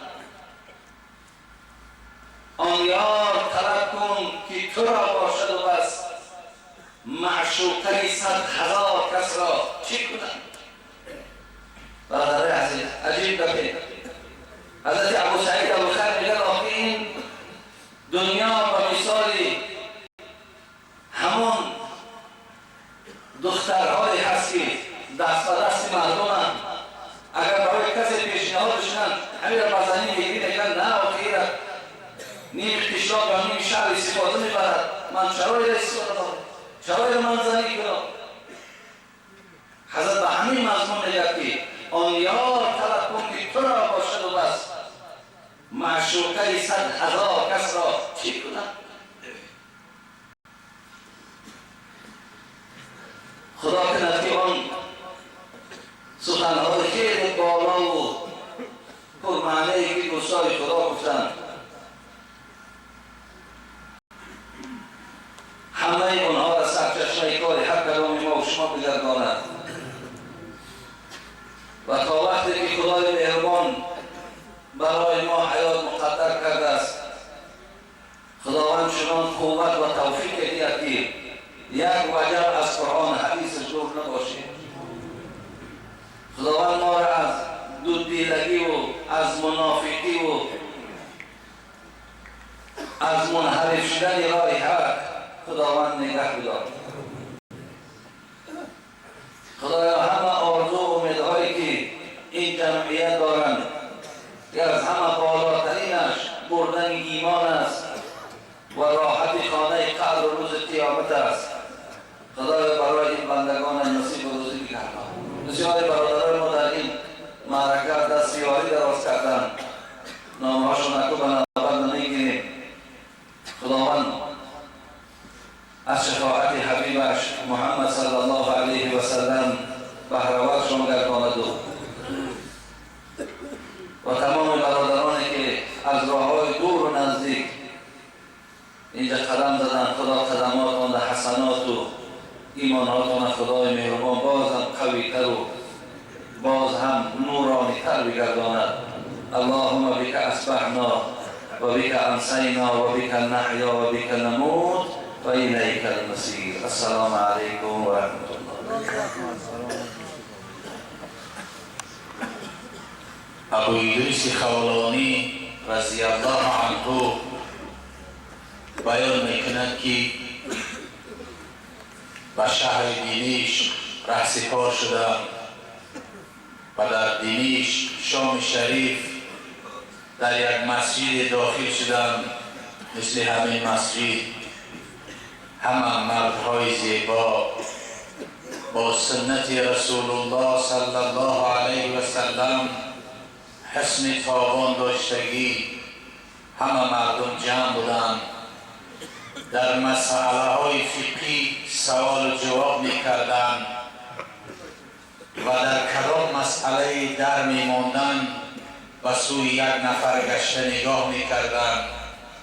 آن یار طلب کن که تو را باشد و بس، معشوقه 100,000 کس را چی کنم؟ برادر عزیز، عجیب گپه. حضرت ابو سعید ابوالخیر میگن آخه این دنیا به مثال همون دخترهایی هست که دست به دست مردمن، اگر برای کسی پیشنهاد بشنن همین را بزنی میگی نگن نه آخه را نیم اختشلاق یا نیم شهر استفاده میبرد، من چرای را استفاده کنم، چرای را منزنی کنم. حضرت به همین مضمون میگه که آن یار طلب کن که تو را باشد و بس، معشوقه 100,000 کس را چی کنم؟ خدا کند که آن سخنهای خیلی بالا و پرمعنی که دوستای خدا گفتند همه اونها را سرچشمه کار حق کلام ما و شما بگرداند و تا وقتی که خدای مهربان برای ما حیات مقدر کرده است، خداوند چنان قوت و توفیق دهد که یک وجب از قرآن حدیث دور نباشید. خداوند ما را از دوددیلگی و از منافقی و از منحرف شدن راه حق خداوند نگه بدار. خدایا همه آرزو و امیدهایی که این جمعیت دارند که از همه بالاترینش بردن ایمان است و راحت خانه قبر و روز قیامت است، خدایا برای این بندگان نصیب و روزی بگردان. بسیاری برادران ما در این معرکه دستیاری دراز کردند، نامهاشون اکنون به نامبر نمیگیریم. خداوند از شفاعت حبیبش محمد صلی الله علیه و سلم بهره‌ورشان گرداند و تمام برادرانی که از راه‌های دور و نزدیک اینجا قدم زدن، خدا قدماتان حسنات و ایماناتان خدای مهربان باز هم قوی‌تر و باز هم نورانی‌تر بگرداند. اللهم بک اصبحنا و بک امسینا و بک نحیا و بک نموت و الیک المصیر. السلام علیکم و رحمت الله. ابو ادریس خولانی رضی الله عنه بیان میکند که به شهر دینیش رهسپار شدم و در دینیش شام شریف در یک مسجد داخل شدم، مثل همین مسجد همه مردهای زیبا با سنت رسول الله صلی الله علیه و سلم حسن تابان داشتگی همه مردم جمع بودند، در مسئله های فقهی سوال و جواب میکردند و در کدام مسئله در میماندن و سوی یک نفر گشته نگاه میکردند.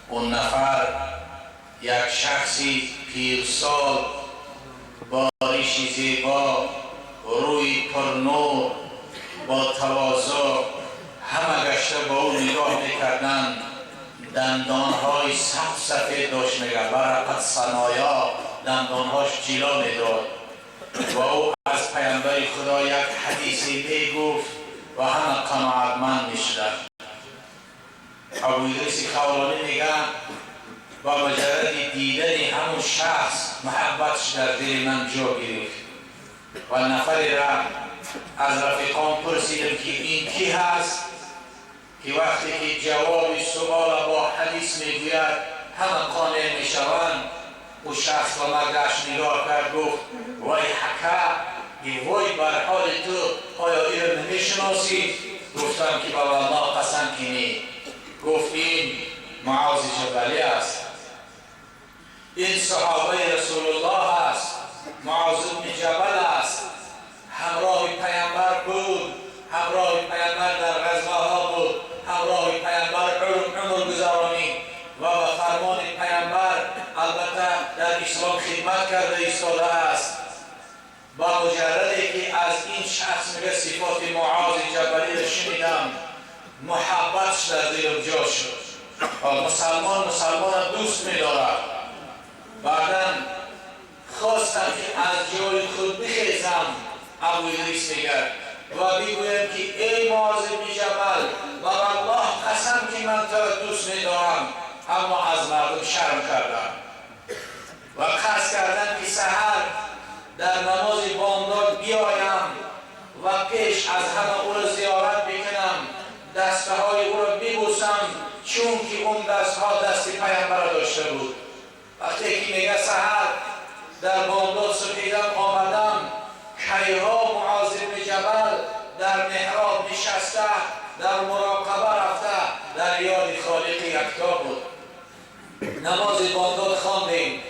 اون نفر یک شخصی پیرسال با ریشی زیبا، روی پرنور، با تواضع، همه گشته با او نگاه میکردند. دندانهای سفید داشت، میگه برقت صنایا، دندانهاش جلا میداد و او از پیامبر خدا یک حدیثی میگفت و همه قناعتمند میشدند. ابو ادریس خولانی میگه با مجرد دیدن همون شخص محبتش در دل من جا گرفت و نفری را از رفیقان پرسیدم که این کی هست که وقتی که جواب سوال با حدیث میگوید همه قانع میشوند. او شخص با مردش نگاه کرد، گفت وای حکا، وای بر حال تو، آیا این را نمیشناسی؟ گفتم که با الله قسم کنی. گفت این معاذ جبلی است، این صحابه رسول الله است، معاذ بن جبل است، همراه پیامبر بود، همراه پیامبر در غزوه‌ها بود، همراه پیامبر عمر گذرانی و به فرمان پیامبر البته در ایستاده است. با مجردی که از این شخص میگه صفات معاذ جبلی رو شنیدم، محبتش در دلم جا شد. مسلمان دوست می‌دارد. بعداً خواستم که از جای خود بخیزم، ابو ادریس میگه، و بگویم که ای معاذ بن جبل، و والله قسم که من تو را دوست می‌دارم، اما از مردم شرم کردم و قصد کردم که سحر در نماز بامداد بیایم و پیش از همه او را زیارت بکنم، دسته های او را ببوسم، چون که اون دست ها دست پیامبر داشته بود. وقتی که میگه سحر در بامداد صبحیدم آمدم، کیها معاذ بن جبل در محراب نشسته، در مراقبه رفته، در یاد خالق یکتا بود. نماز بامداد خواندیم،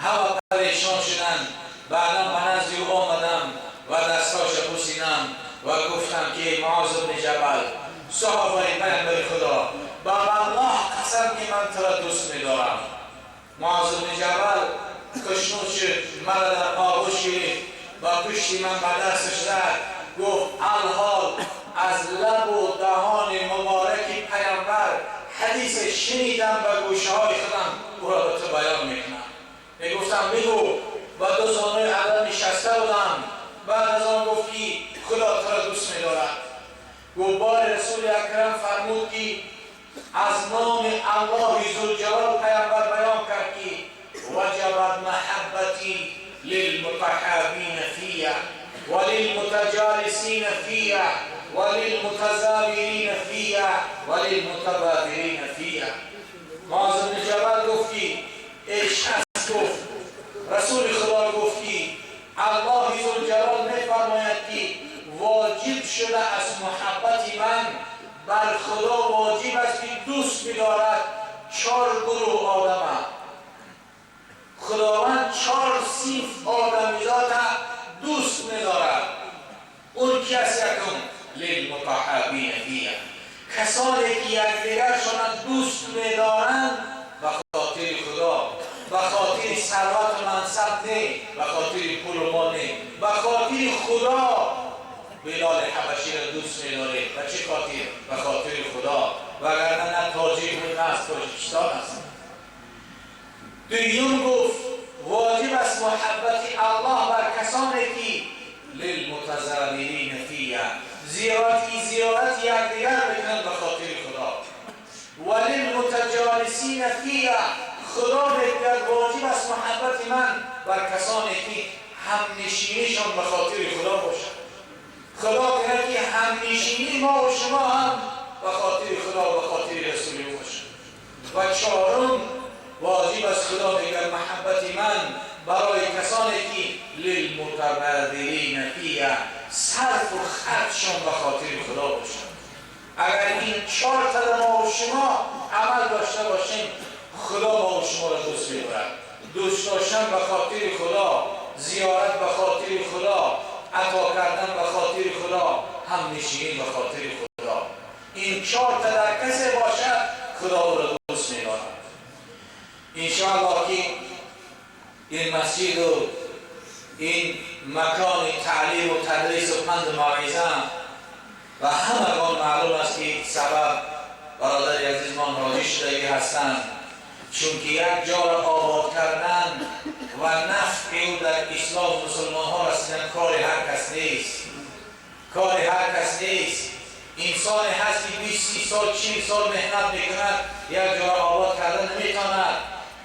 همه پریشان شدند. بعدا به نزد او آمدم و دستاش بوسیدم و گفتم که معاذ بن جبل، صحابه پیامبر خدا، با الله قسم که من تو را دوست می‌دارم. معاذ بن جبل کشنود شد، مرا در آغوش گرفت و پشت من به دستش زد، گفت الحال از لب و دهان مبارک پیامبر حدیث شنیدم و گوشهای خودم او را به تو بیان میکنم. میگفتم بگو، و دو زانوی عدم نشسته بودم. بعد از آن گفتی خدا تو را دوست می‌دارد. گفت بار رسول اکرم فرمود که از نام الله ذوالجلال پیامبر بیان کرد که وجبت محبتی للمتحابین فیه وللمتجالسین فیه وللمتزاورین فیه وللمتبادرین فیه. معاذ بن جبل گفتی ای شخص، گفت رسول خدا گفتی الله ذوالجلال میفرماید که واجب شده از محبت من بر خدا واجب است که دوست می‌دارد 4 گروه آدم. خداوند 4 صنف آدمیزاد دوست می‌دارد. اون کسی کن للمتحابین فیه، کسانی که یکدیگرشان دوست می‌دارند به خاطر خدا، به خاطر ثروت و منصب نه، به خاطر پول و مال نه، به خاطر خدا. بلال حبشی را دوست می‌داره. و چه خاطر؟ به خاطر خدا، وگرنه نه تاجر بود نه از تاجیکستان است. دویم گفت واجب است محبت الله بر کسانی که للمتزاورین فیه، زیارت یکدیگر بکنند به خاطر خدا. وللمتجالسین فیه، خدا میگوید واجب است محبت من بر کسانی که همنشینیشان به خاطر خدا باشد. خدا کنه که همنشینی ما و شما هم به خاطر خدا و به خاطر رسول او باشد. و 4م واجب است خدا میگوید محبت من برای کسانی که للمتبادرین فیه، صرف و خرجشان به خاطر خدا باشد. اگر این 4 تا ما و شما عمل داشته باشیم، خدا ما و شما را دوست می‌دارد. دوست داشتن به خاطر خدا، زیارت به خاطر خدا، عطا کردن به خاطر خدا، همنشینی به خاطر خدا. این 4 تا در کسی باشد، خدا او را دوست می‌دارد. انشاءالله که این مسجد و این مکان تعلیم و تدریس و پند و موعظه و همگان معلوم است که سبب برادر عزیز ما راضی شدگی هستند، چون که یک جا را آباد کردن و نفع او در اسلام مسلمان ها رسیدن کار هر کس نیست. کار هر کس نیست. انسان هست که 20 سال 40 سال مهنت میکند، یک جا را آباد کردن نمیتواند.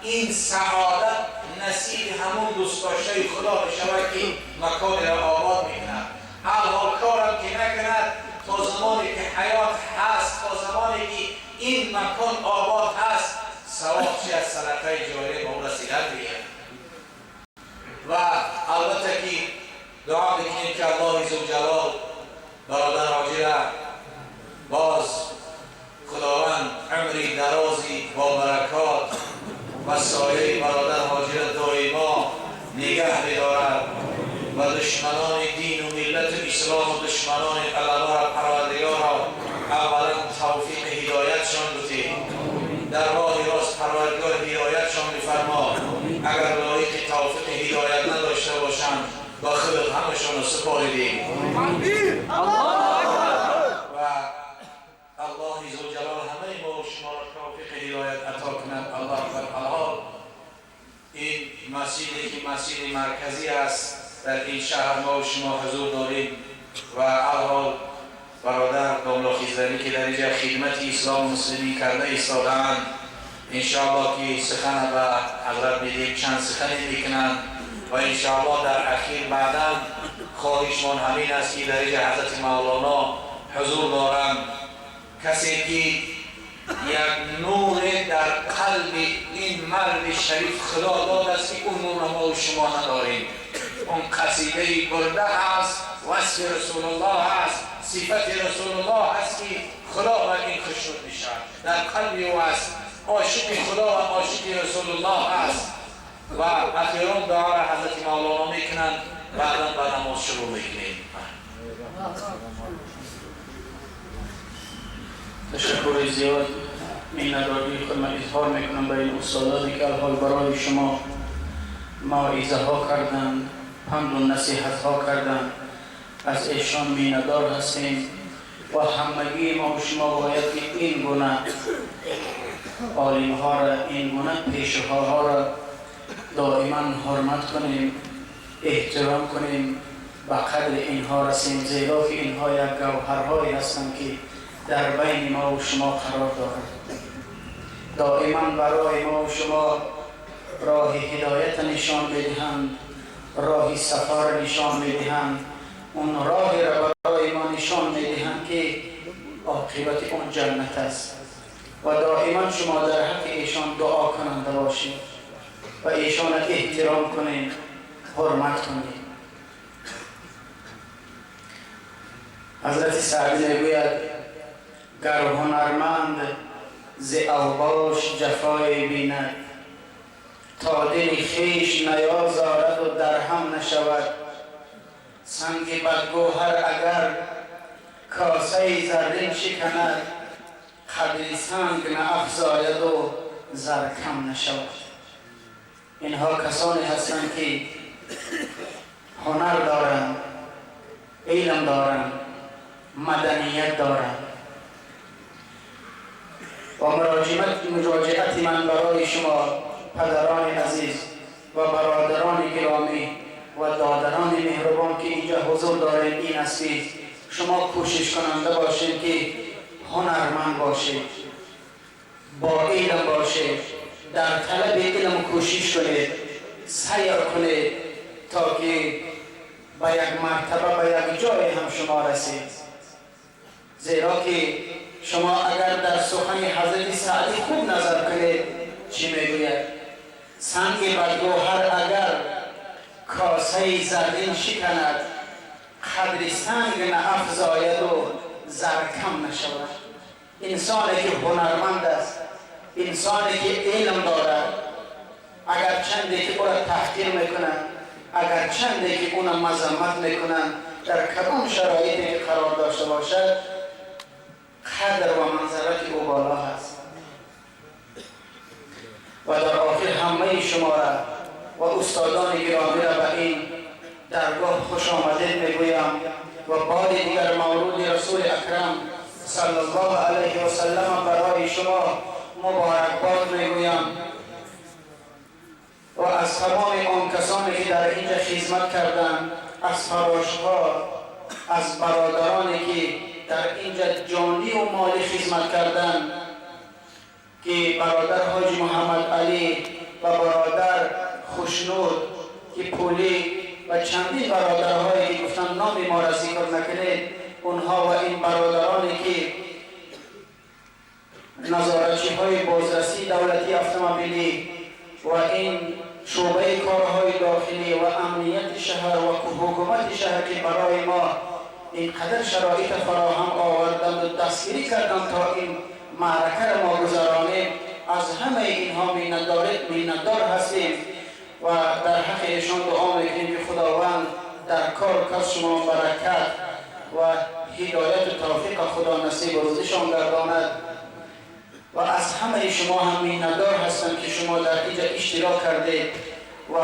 این سعادت نصیب همون دوست داشته خدا بشود که مکان را آباد میکند. الحال کارم که نکند، تا زمانی که حیات هست، تا زمانی که این مکان آباد هست، ثواب چی از صدقه جاریه به اون رسیدن بگیرد. و البته که دعا بکنیم که الله ذوالجلال برادر حاجی را باز خداوند عمری درازی با برکات و سایر برادر حاجی را دائما نگه بدارد و دشمنان دین و ملت اسلام و دشمنان قلبه را پروردگار را اولا توفیق هدایتشان بده، در راه راست پروردگار هدایتشان بفرما. اگر لایق توفیق هدایت نداشته رو سپاریدیم و الله ذوالجلال همه ما و شما را توفیق هدایت عطا کند. الله اکبر. این مسجدی که مسجد مرکزی است در این شهر ما و شما حضور داریم و الحال برادر داملا خیزرانی که در اینجا خدمت اسلام مسلمین کرده ایستادند، انشاءالله که سخن به حضرت میدیم چند سخنی میکنند و انشاءالله در اخیر بعدا خواهشمان همین است که در اینجا حضرت مولانا حضور دارند، کسی که یک نور در قلب این مرد شریف خدا داد است که اون نور ما و شما نداریم. اون قصیده برده هست، وصف رسول الله هست، صفت رسول الله هست که خدا بر این خشنود میشد در قلب او است. عاشق خدا و عاشق رسول الله هست و اخیران دعا را حضرت مولانا میکنند، بعدا به نماز شروع میکنیم. تشکر زیاد مینداری خود من اظهار میکنم برای این استادانی که الحال برای شما موعظه ها کردند، حمد و نصیحت ها کردند. از ایشان میندار هستیم و همگی ما و شما باید که این گونه عالم ها را، این گونه پیشوا ها را دائما حرمت کنیم، احترام کنیم، به قدر اینها رسیم، زیرا که اینها یک گوهرهایی هستند که در بین ما و شما قرار دارد. دائما برای ما و شما راه هدایت نشان میدهند، راه سفر نشان میدهند، اون راه را برای ما نشان میدهند که عاقبت اون جنت است و دائما شما در حق ایشان دعا کننده باشید و ایشان احترام کنید، حرمت کنید. حضرت سعدی میگوید گر هنرمند ز اوباش جفای بیند، تا دل خویش نیازارد و درهم نشود. سنگ بدگوهر اگر کاسه زرین شکند، قدر سنگ نافزاید و زر کم نشود. اینها کسانی هستند که هنر دارند، علم دارند، مدنیت دارند. و مراجعت من برای شما پدران عزیز و برادران گرامی و دادران مهربان که اینجا حضور دارید این است که شما کوشش کننده باشید که هنرمند باشید، با علم باشید، در طلب علم کوشش کنید، سعی کنید تا که به یک مرتبه به یک جای هم شما رسید. زیرا که شما اگر در سخن حضرت سعدی خوب نظر کنید چی میگوید؟ سنگ بدگوهر اگر کاسه زرین شکند، قدر سنگ نافزاید و زر کم نشود. انسانی که هنرمند است، انسانی که علم دارد، اگر چندی که او را تحقیر میکنند، اگر چندی که او را مذمت میکنند، در کدام شرایطی که قرار داشته باشد، قدر و منزلت او بالا هست. و در آخر همه شما را و استادان گرامی را به این درگاه خوش آمدید میگویم و بار دیگر مولود رسول اکرم صلی الله علیه و سلم برای شما مبارکباد میگویم و از تمام آن کسانی که در اینجا خدمت کردند، از فراشها، از برادرانی که در اینجا جانی و مالی خدمت کردند که برادر حاج محمد علی و برادر خوشنود که پولی و چندین برادرهایی که گفتن نام ما را ذکر نکنید، اونها و این برادرانی که نظارتچی های بازرسی دولتی اتومبیلی و این شعبه کارهای داخلی و امنیت شهر و حکومت شهر که برای ما اینقدر شرایط فراهم آوردند و دستگیری کردند تا این معرکه را ما گذرانیم، از همه اینها میندار هستیم و در حق ایشان دعا میکنیم که خداوند در کار کس شما برکت و هدایت و توفیق خدا نصیب و روزشان گرداند. و از همه شما هم میندار هستم که شما در اینجا اشتراک کرده و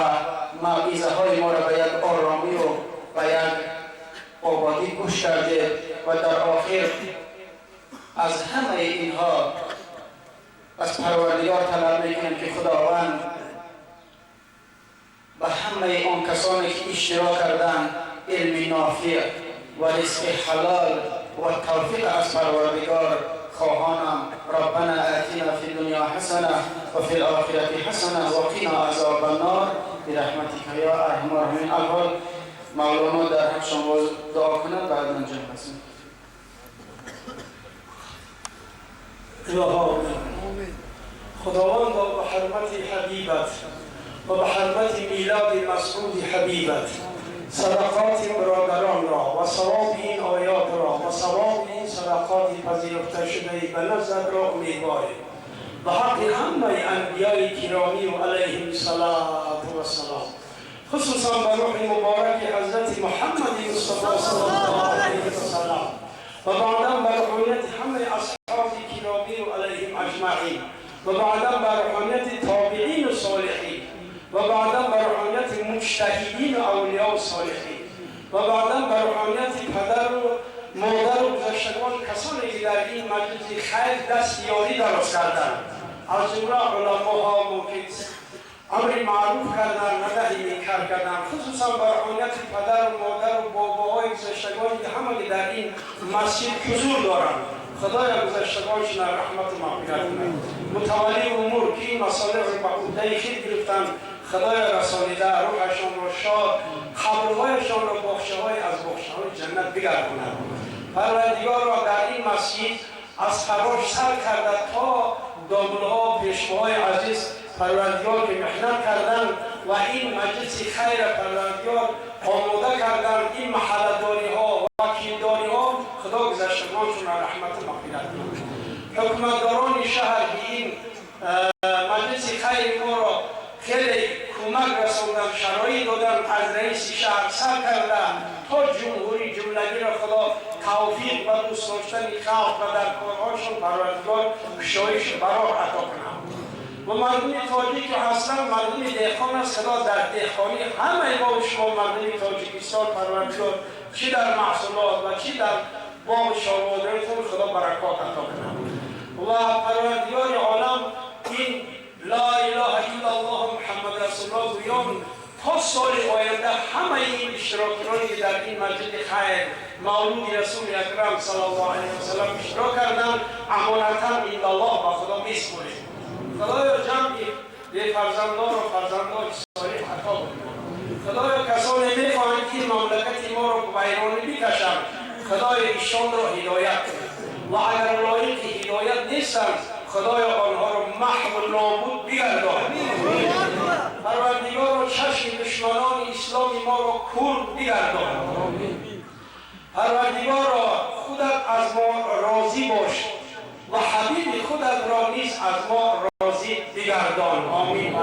موعظه های ما را به یک آرامی و و یک آبادی گوش کردید و در آخر از همه اینها از پروردگار طلب میکنیم که خداوند به همه آن کسانی که اشتراک کردن علم نافع و رزق حلال و توفیق از پروردگار خواهانم. ربنا آتنا فی الدنیا حسنه و فی الاخره حسنه و قنا عذاب النار برحمتک یا ارحم الراحمین. اول مولانا در حق شما دعا کنند بعد انجام هستیم. خداوند به حرمت حبیبت و به حرمت میلاد مسعود حبیبت صدقات برادران را و ثواب این آیات را و ثواب این صدقات پذیرفته شده به نزد را امیدواریم. به حق همه انبیای کرامی و علیهم الصلاة و السلام، خصوصا به روح مبارک حضرت محمد مصطفی صلی الله علیه و سلم و بعدا به روحانیت همه اصحاب کرامی و علیهم اجمعین و بعدا به روحانیت تابعین و صالحین و بعدا به روحانیت مجتهدین و اولیاء و صالحین و بعدا به روحانیت پدر و مادر و گذشتگان کسانی که در این مجلس خیر دستیاری دراز کردند، از جمله علماها ممکن امر معروف کردن، نهی منکر کردن، خصوصا به روحانیت پدر و مادر و باباهای گذشتگانی که همه در این مسجد حضور دارند. خدای گذشتگانشان رحمت و مغفرت کنه. متولی امور که این مصالح رو به عهده خود گرفتن، خدای رسانیده روحشان را شاد، قبرهایشان را باغچه‌های از باغچه‌های جنت بگرداند. پروردگار را در این مسجد از فراش سر کرده تا دامنه‌ها پیشواهای عزیز پروردگار که محنت کردن و این مجلس خیر پروردگار آماده کردن، این محلداری ها و وکیلداری ها، خدا گذشتگانشون را رحمت و مغفرت کنه. حکمتداران شهر به این مجلس خیر ما را خیلی کمک رسوندن، شرایط دادن، از رئیس شهر سر کردن تا جمهوری جملگی را خدا توفیق و دوست داشتن خلق و در کارهاشون پروردگار گشایش برای عطا کنه. و مردم تاجیک که اصلا مردم دهقان است، خدا در دهقانی همه ما و شما مردم تاجیکستان پروردگار چی در محصولات و چی در باغ شاروادرتون خدا برکات عطا کنه. و پروردگار عالم این لا اله الا الله محمد رسول الله بیان تا سال آینده همه این اشتراکیانی که در این مسجد خیر مولود رسول اکرم صلی الله علیه و سلم اشتراک کردن، امانتا این الله با خدا میسپاریم. خدایا جمعی به فرزندان و فرزندان صالح عطا کنید. خدایا کسانی میخواهند که این مملکت ما را به ویرانی بکشند، خدای ایشان را هدایت کنید و اگر لایق هدایت نیستند خدای آنها را محو و نابود بگردان. پروردگار چشم دشمنان اسلام ما را کور بگردان. پروردگار خودت از ما راضی باش و حبیب خودت را نیز از ما راضی بگردان. آمین. از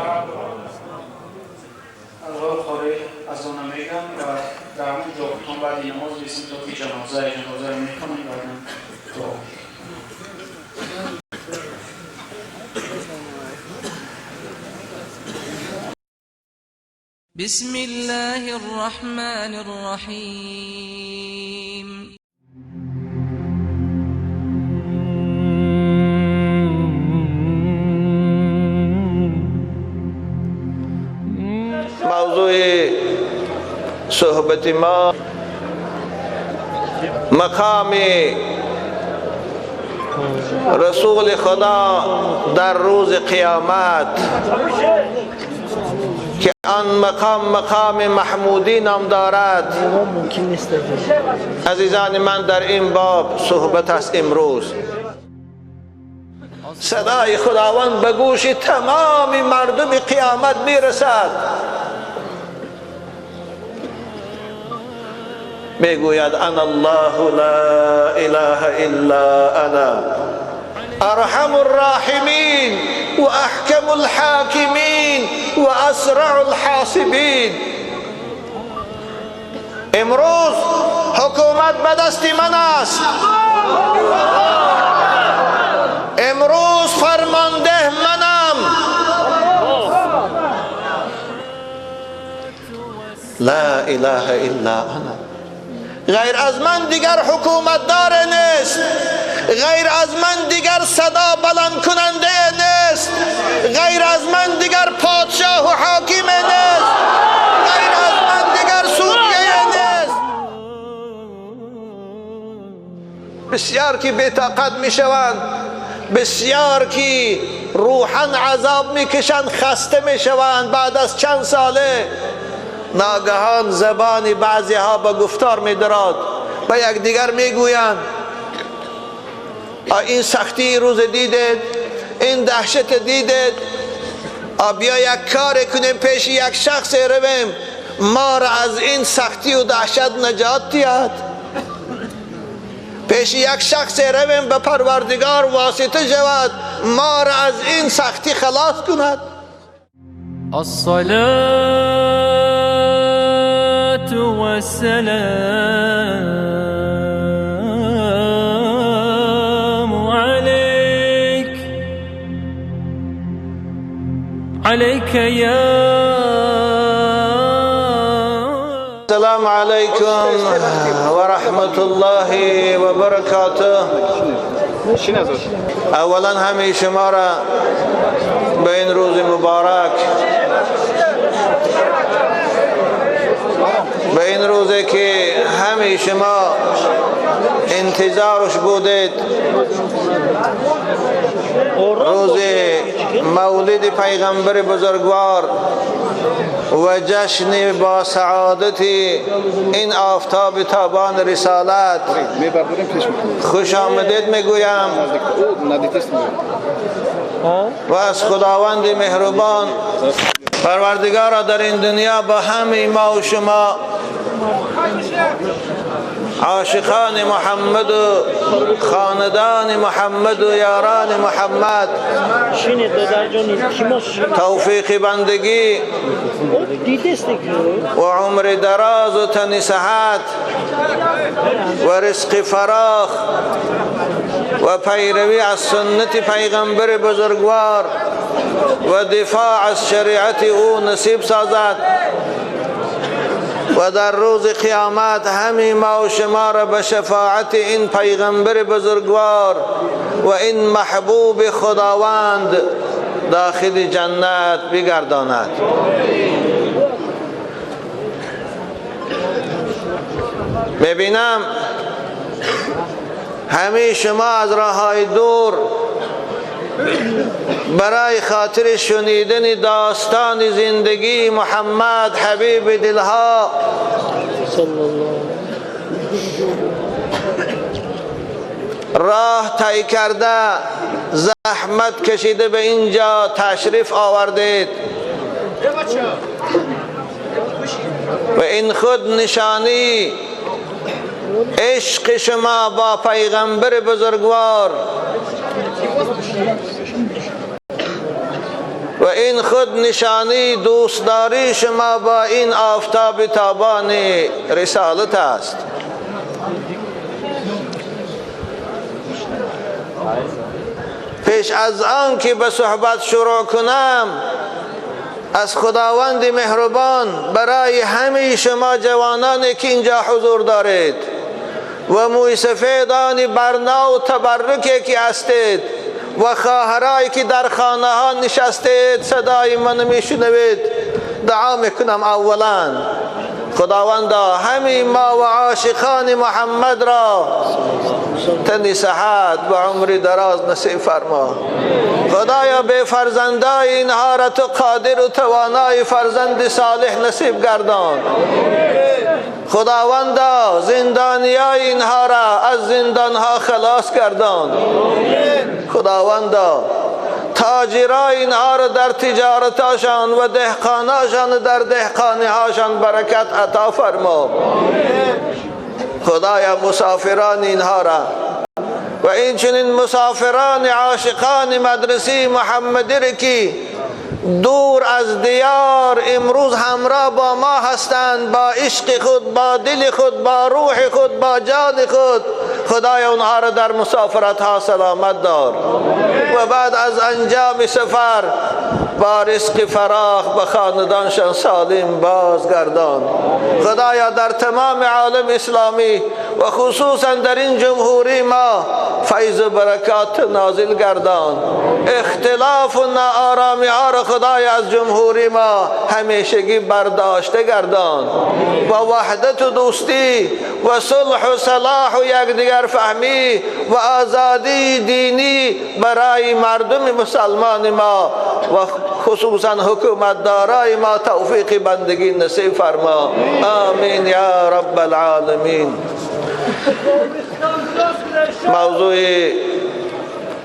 خارج از آن میگم و در همون جاکتون بعد نماز بیسیم تا که جنازه رو میکنیم بعدم دعا. بسم الله الرحمن الرحيم موضوع صحبت ما مقام رسول خدا در روز قیامت که آن مقام محمودی نام دارد. عزیزان من، در این باب صحبت است. امروز صدای خداوند به گوش تمام مردم قیامت میرسد، میگوید انا الله لا اله الا انا ارحم الراحمین و احکم الحاکمین و اسرع الحاسبین. امروز حکومت به دست من است، امروز فرمانده منم. لا اله الا انا. غیر از من دیگر حکومت دار نیست، غیر از من دیگر صدا بلند کننده نیست، غیر از من دیگر پادشاه و حاکم نیست، غیر از من دیگر سوریه نیست. بسیار که بی‌طاقت می شوند، بسیار که روحاً عذاب می کشند، خسته می شوند. بعد از چند ساله ناگهان زبانی بعضی ها به گفتار می دراد، به یک دیگر می گویند این سختی روز دیدید، این دهشت دیدید، بیا یک کار کنیم پیش یک شخص رویم ما را از این سختی و دهشت نجات دهد. پیش یک شخص رویم به پروردگار واسطه شود ما را از این سختی خلاص کند. الصلاة والسلام عليك يا السلام علیکم و رحمت الله و برکاته. اولا همه شما را به این روز مبارک، به این روزی که همه شما انتظارش بودید، روز مولد پیغمبر بزرگوار و جشن با سعادت این آفتاب تابان رسالت، خوش آمدید میگویم و از خداوند مهربان پروردگار در این دنیا با همه ما و شما عاشقان محمد و خاندان محمد و یاران محمد توفیق بندگی و عمر دراز و تن صحت و رزق فراخ و پیروی از سنت پیغمبر بزرگوار و دفاع از شریعت او نصیب سازد و در روز قیامت همه ما و شما را به شفاعت این پیغمبر بزرگوار و این محبوب خداوند داخل جنت بگرداند. میبینم همه شما از راههای دور برای خاطر شنیدن داستان زندگی محمد حبیب دلها راه طی کرده، زحمت کشیده به اینجا تشریف آوردید و این خود نشانی عشق شما با پیغمبر بزرگوار و این خود نشانی دوستداری شما با این آفتاب تابان رسالت است. پیش از آن که به صحبت شروع کنم از خداوند مهربان برای همه شما جوانانی که اینجا حضور دارید و موی سفیدان برنا و تبرکی که هستید و خواهرایی که در خانه ها نشستید صدای من میشنوید، دعا میکنم اولا خداوندا همه ما و عاشقان محمد را تن صحت و عمر دراز نصیب فرما. خدایا به فرزندای اینها را تو قادر و توانای فرزند صالح نصیب گردان. خداوندا زندانیای اینها را از زندانها خلاص گردان. خداوندا تاجرای اینها را در تجارتاشان و دهقاناشان در دهقانی‌هاشان برکت عطا فرما. خدایا مسافران اینها را و این چنین مسافران عاشقان مدرسه محمدی را که دور از دیار امروز همراه با ما هستند، با عشق خود، با دل خود، با روح خود، با جان خود، خدای اونها را در مسافرت ها سلامت دار و بعد از انجام سفر با رزق فراخ به خاندانشان سالم بازگردان. خدایا در تمام عالم اسلامی و خصوصا در این جمهوری ما فیض و برکات نازل گردان. اختلاف و ناآرامی ها را خدای از جمهوری ما همیشگی برداشته گردان و وحدت و دوستی و صلح و صلاح و یکدیگر فهمی و آزادی دینی برای مردم مسلمان ما و خصوصا حکومت دارای ما توفیق بندگی نصیب فرما. آمین یا رب العالمین. موضوع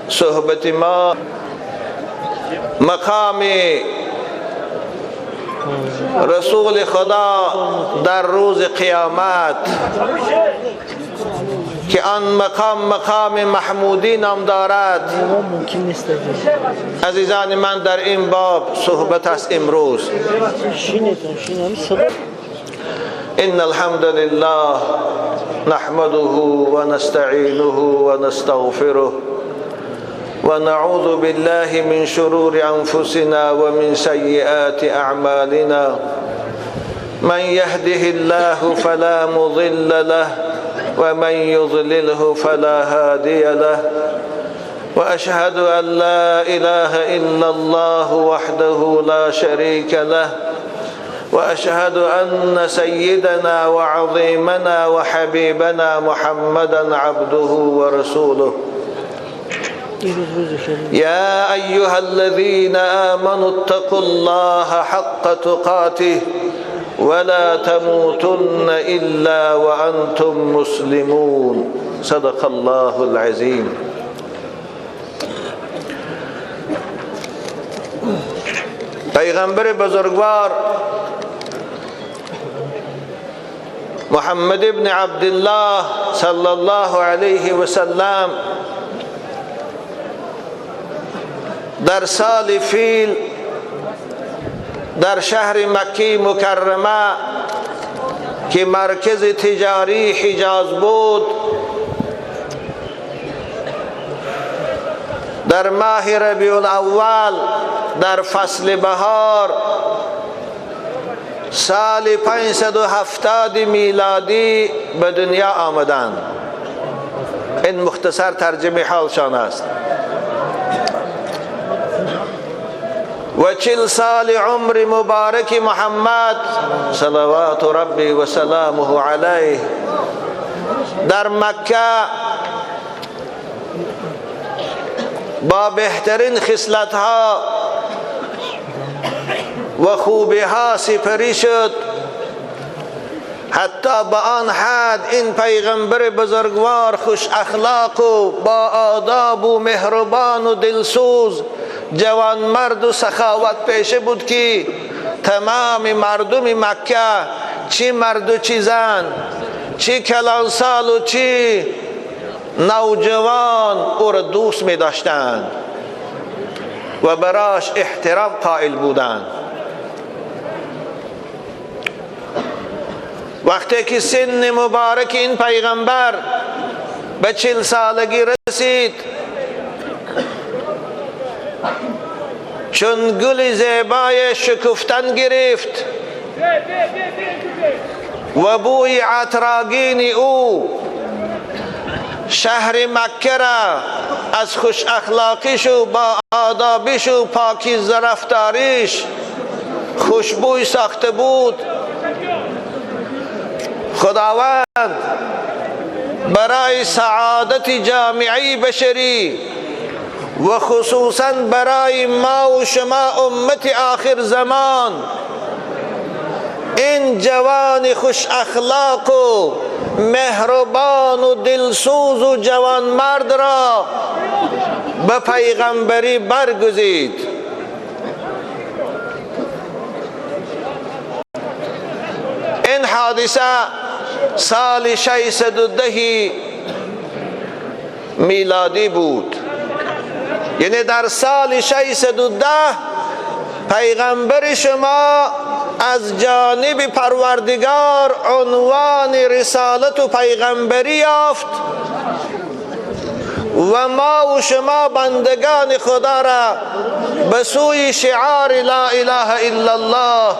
صحبت ما مقام رسول خدا در روز قیامت که آن مقام محمودی نام دارد. عزیزان من، در این باب صحبت است امروز. ان الحمد لله نحمده ونستعينه ونستغفره ونعوذ بالله من شرور أنفسنا ومن سيئات أعمالنا. من يهده الله فلا مضل له ومن يضلله فلا هادي له. وأشهد أن لا إله إلا الله وحده لا شريك له. وأشهد أن سيدنا وعظيمنا وحبيبنا محمدا عبده ورسوله. يا أيها الذين آمنوا اتقوا الله حق تقاته ولا تموتن إلا وأنتم مسلمون. صدق الله العظيم. پیغمبر بزرگوار محمد ابن عبدالله صلی الله علیه و سلم در سال فیل در شهر مکی مکرمه که مرکز تجاری حجاز بود، در ماه ربیع الاول در فصل بهار سال 570 میلادی به دنیا آمدند. این مختصر ترجمه حالشان است. و 40 سال عمر مبارک محمد صلوات ربی و سلامه علیه در مکه با بهترین خصلت‌ها و خوبی‌ها سپری شد، حتی به آن حد این پیغمبر بزرگوار خوش اخلاق و با آداب و مهربان و دلسوز جوان مرد و سخاوت پیشه بود که تمام مردم مکه، چی مرد و چی زن، چی کلانسال و چی نوجوان او را دوست می داشتند و براش احترام قائل بودند. وقتی که سن مبارک این پیغمبر به 40 سالگی رسید، چون گل زیبای شکفتن گرفت و بوی عطرآگین او شهر مکه را از خوش اخلاقیش و با آدابش و پاکیزه رفتاریش خوشبوی ساخته بود، خداوند برای سعادت جامعه بشری و خصوصا برای ما و شما امت آخر زمان این جوان خوش اخلاق و مهربان و دلسوز و جوان مرد را به پیغمبری برگزید. این حادثه سال 610 میلادی بود، یعنی در سال 610 پیغمبر شما از جانب پروردگار عنوان رسالت و پیغمبری یافت و ما و شما بندگان خدا را به سوی شعار لا اله الا الله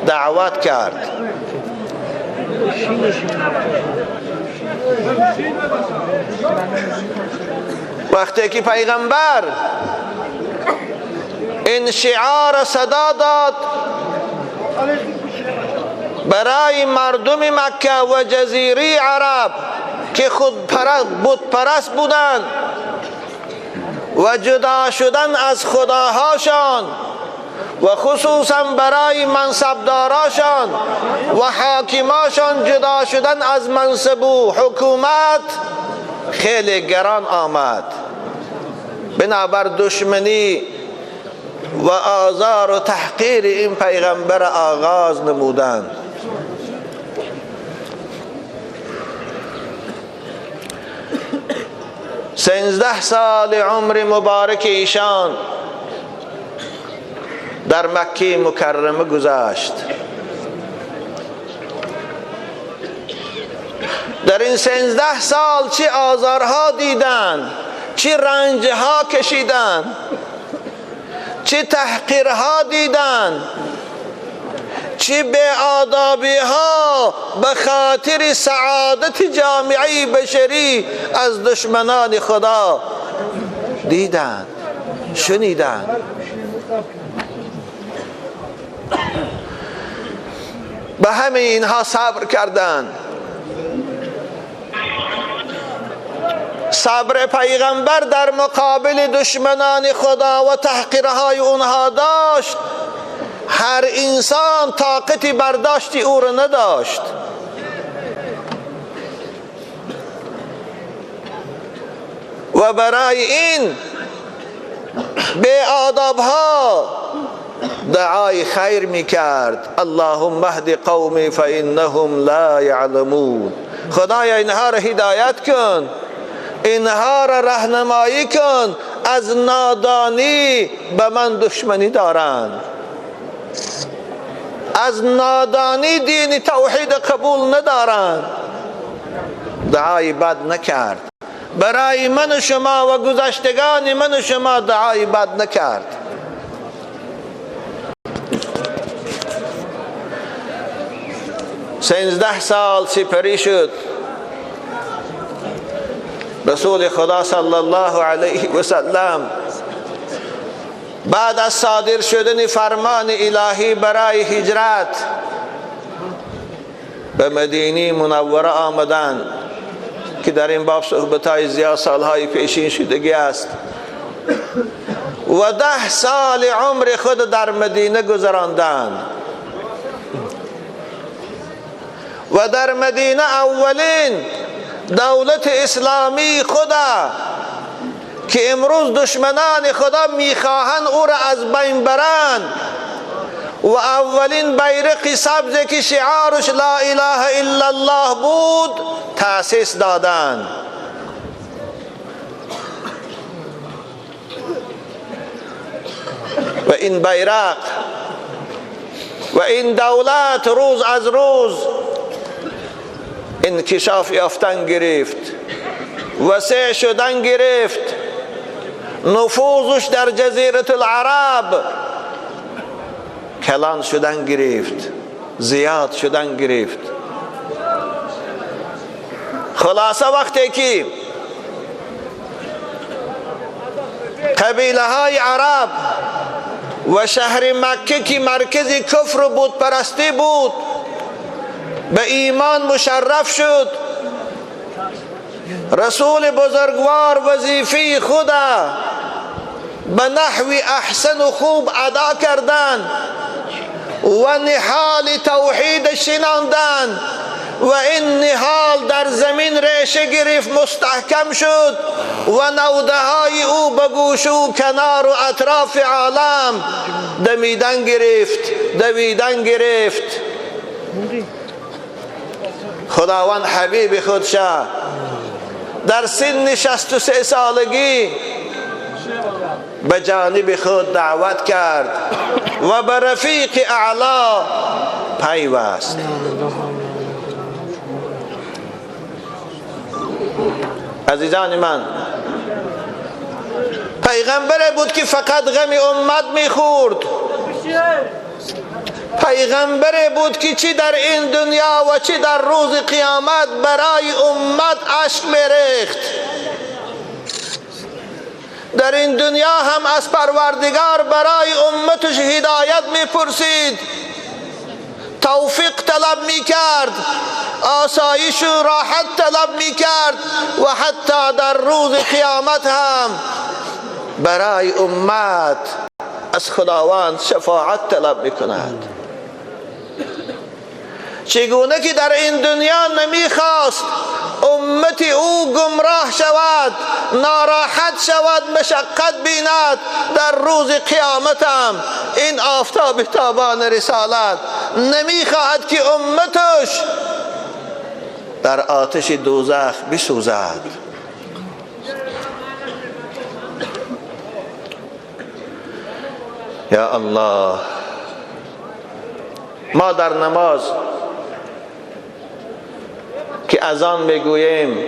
دعوت کرد. وقتی که پیغمبر این شعار صدا داد برای مردم مکه و جزیره عرب که خود بت پرست بودند و جدا شدن از خداهاشان و خصوصا برای منصبداراشان و حاکماشان جدا شدن از منصب و حکومت خیلی گران آمد. بنابر دشمنی و آزار و تحقیر این پیغمبر آغاز نمودند. سینزده سال عمر مبارک ایشان در مکه مکرمه گذشت. در این 13 سال چه آزارها دیدند، چه رنجها کشیدند، چه تحقیرها دیدند، چه بی‌آدابی‌ها به خاطر سعادت جامعه بشری از دشمنان خدا دیدند، شنیدند. به همه اینها صبر کردند. صبر پیغمبر در مقابل دشمنان خدا و تحقیرهای اونها داشت. هر انسان طاقت برداشت او را نداشت. و برای این بی‌آداب‌ها دعای خیر میکرد. اللهم اهد قومی فانهم لا یعلمون. خدایا اینها را هدایت کن، اینها را راهنمایی کن، از نادانی به من دشمنی دارند، از نادانی دین توحید قبول ندارند. دعای بد نکرد، برای من و شما و گذشتگان من و شما دعای بد نکرد. سینزده سال سپری شد. رسول خدا صلی الله علیه و سلم بعد از صادر شدن فرمان الهی برای هجرت به مدینه منوره آمدند که در این باب صحبت‌های زیاد سالهای پیشین شدگی است و 10 سال عمر خود در مدینه گذراندند و در مدینه اولین دولت اسلامی خدا که امروز دشمنان خدا میخواهند او را از بین برند و اولین بیرق سبز که شعارش لا اله الا الله بود تأسیس دادند. و این بیرق و این دولت روز از روز انکشاف یافتن گرفت، وسیع شدن گرفت، نفوذش در جزیره العرب کلان شدن گرفت، زیاد شدن گرفت. خلاصه وقتی که قبیله های عرب و شهر مکه که مرکز کفر و بت پرستی بود به ایمان مشرف شد، رسول بزرگوار وظیفه خدا به نحوی احسن و خوب ادا کردند و نهال توحید شناندند و این نهال در زمین ریشه گرفت، مستحکم شد و نوده های او به گوش و کنار و اطراف عالم دمیدن گرفت، دویدن گرفت. خداوند حبیب خودشا در سن 63 سالگی به جانب خود دعوت کرد و به رفیق اعلا پیوست. عزیزان من، پیغمبر بود که فقط غم امت میخورد، پیغمبر بود که چی در این دنیا و چی در روز قیامت برای امت اشک میریخت. در این دنیا هم از پروردگار برای امتش هدایت میپرسید، توفیق طلب میکرد، آسایش و راحت طلب میکرد و حتی در روز قیامت هم برای امت از خداوند شفاعت طلب میکند. چگونه که در این دنیا نمیخواست امت او گمراه شود، ناراحت شود، مشقت بیند، در روز قیامت هم این آفتاب تابان رسالت نمیخواهد که امتش در آتش دوزخ بسوزد. یا الله، ما در نماز که اذان میگوییم،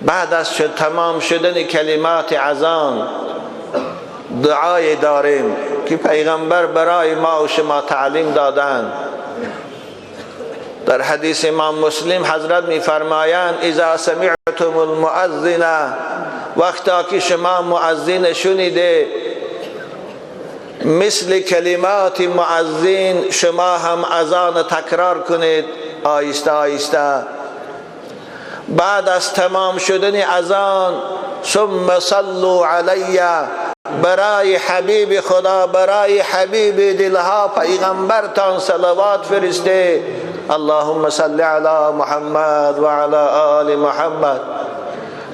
بعد از تمام شدن کلمات اذان دعای داریم که پیغمبر برای ما و شما تعلیم دادند. در حدیث امام مسلم حضرت میفرمایند اذا سمعتم المؤذن، وقتا که شما مؤذن شنیده مثل کلمات مؤذن شما هم اذان تکرار کنید آیسته آیسته. بعد از تمام شدن اذان ثم صلوا علی، برای حبیب خدا، برای حبیب دلها پیغمبرتان صلوات فرسته. اللهم صل علی محمد و علی آل محمد.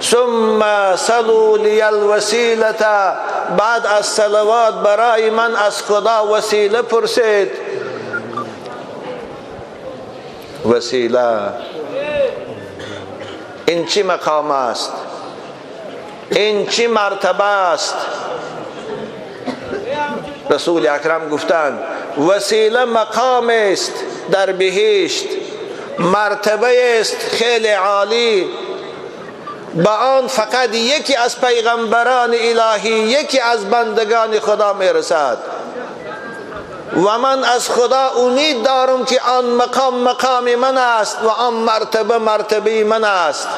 ثم صلوا لی الوسیلة، بعد از صلوات برای من از خدا وسیله پرسید. وسیله این چی مقام است؟ این چی مرتبه است؟ رسول اکرم گفتند وسیله مقام است در بهشت، مرتبه است خیلی عالی، با آن فقط یکی از پیغمبران الهی، یکی از بندگان خدا میرسد. و من از خدا امید دارم که آن مقام من است و آن مرتبه من است.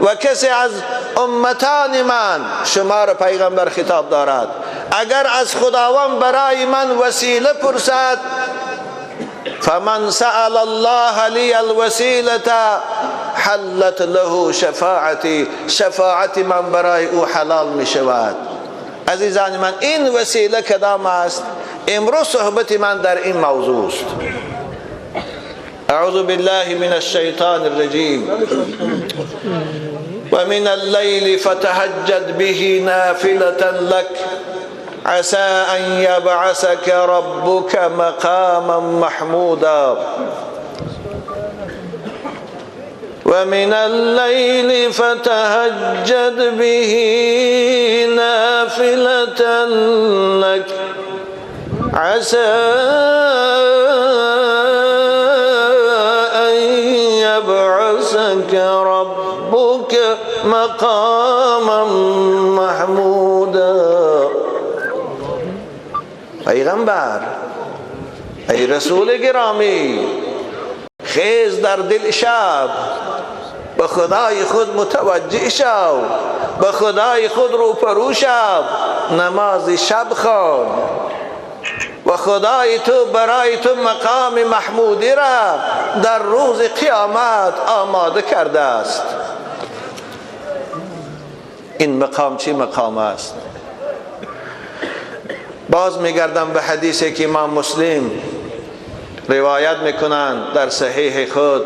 و کسی از امتان من، شما را پیغمبر خطاب دارد، اگر از خداوند برای من وسیله پرسد، فمن سأل الله لی الوسیلة حلت له شفاعتی، شفاعت من برای او حلال می شود. عزیزان من، این وسیله کدام است؟ امروز صحبت من در این موضوع است. اعوذ بالله من الشیطان الرجیم. و من الليل فتهجد به نافلة لك عسى ان يبعثك ربك مقاما محمودا. ومن الليل فتهجد به نافلة لك عسى أن يبعثك ربك مقاما محمودا. پیغمبر، ای رسول گرامی، خیز در دل شب، به خدای خود متوجه شو، به خدای خود روبرو شو، نماز شب خوان و خدای تو برای تو مقام محمودی را در روز قیامت آماده کرده است. این مقام چی مقام است؟ باز میگردم به حدیثی که امام مسلم روایت میکنند در صحیح خود.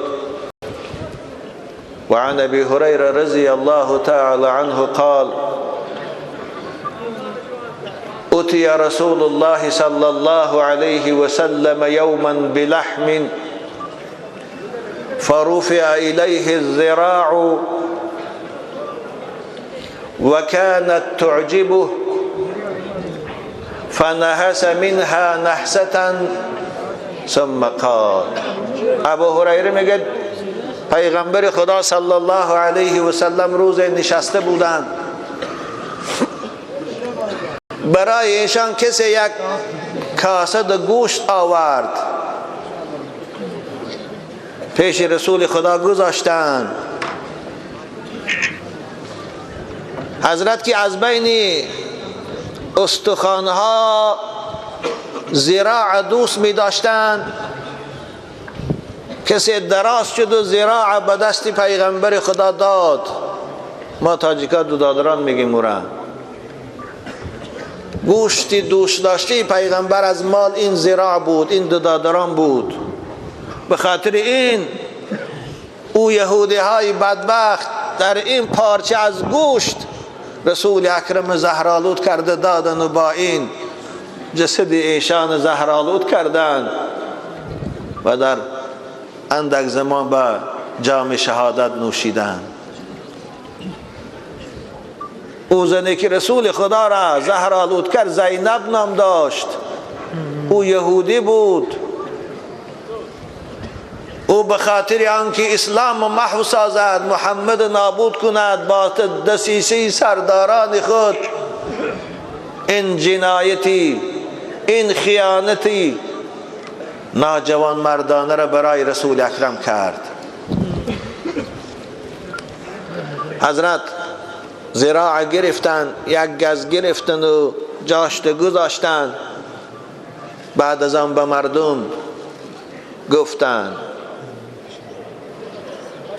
وعن ابي هريره رضي الله تعالى عنه قال أتي رسول الله صلى الله عليه وسلم يوما بلحم فرفع إليه الذراع وكانت تعجبه فنهس منها نحسة ثم قال. ابو هریره میگه پیغمبر خدا صلی الله علیه و سلم روز نشسته بودند برای ایشان کسی یک کاسه گوشت آورد، پیش رسول خدا گذاشتند. حضرت که از بین استخوانها ذراع دوست می داشتند، کسی دراز شد و ذراع به دست پیغمبر خدا داد. ما تاجیکا دودادران میگیم اورا. گوشتی دوست داشته پیغمبر از مال این ذراع بود، این دودادران بود. به خاطر این او یهودی های بدبخت در این پارچه از گوشت رسول اکرم زهرآلود کرده دادن و با این جسد ایشان زهرآلود کردند و در اندک زمان به جام شهادت نوشیدند. او زنی که رسول خدا را زهرآلود کرد زینب نام داشت. او یهودی بود. او به خاطر آنکه اسلام و محو سازد، محمد نابود کند، با دسیسه سرداران خود این جنایتی، این خیانتی ناجوان مردانه را برای رسول اکرم کرد. حضرت ذراع گرفتن، یک گز گرفتن و جاشته گذاشتن. بعد از آن به مردم گفتند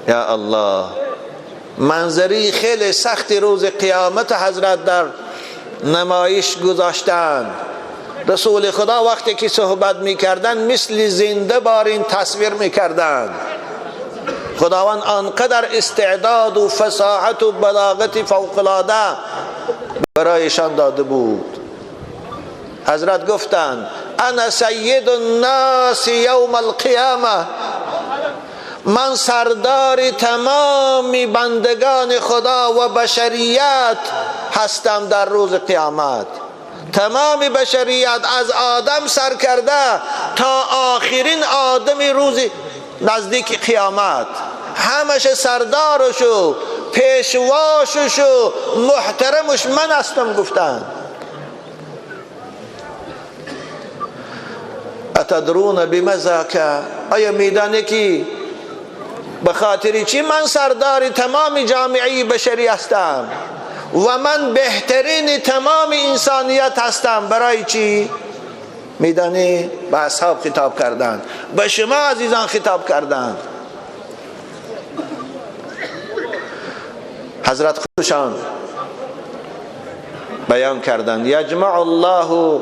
یا الله، منظری خیلی سخت روز قیامت حضرت در نمایش گذاشتند. رسول خدا وقتی که صحبت میکردن مثل زنده بارین تصویر میکردند. خداوند آنقدر استعداد و فصاحت و بلاغت فوق‌العاده برایشان داده بود. حضرت گفتند انا سید الناس یوم القیامه، من سردار تمام بندگان خدا و بشریت هستم در روز قیامت. تمام بشریت از آدم سر کرده تا آخرین آدمی روز نزدیک قیامت، همش سردارش و پیشواشش و محترمش من هستم. گفتند اتدرون بمذاک، آیا میدانی که به خاطر چی من سردار تمام جامعه بشری هستم و من بهترین تمام انسانیت هستم؟ برای چی؟ میدانی؟ به اصحاب خطاب کردند، به شما عزیزان خطاب کردند. حضرت خودشان بیان کردند یجمع الله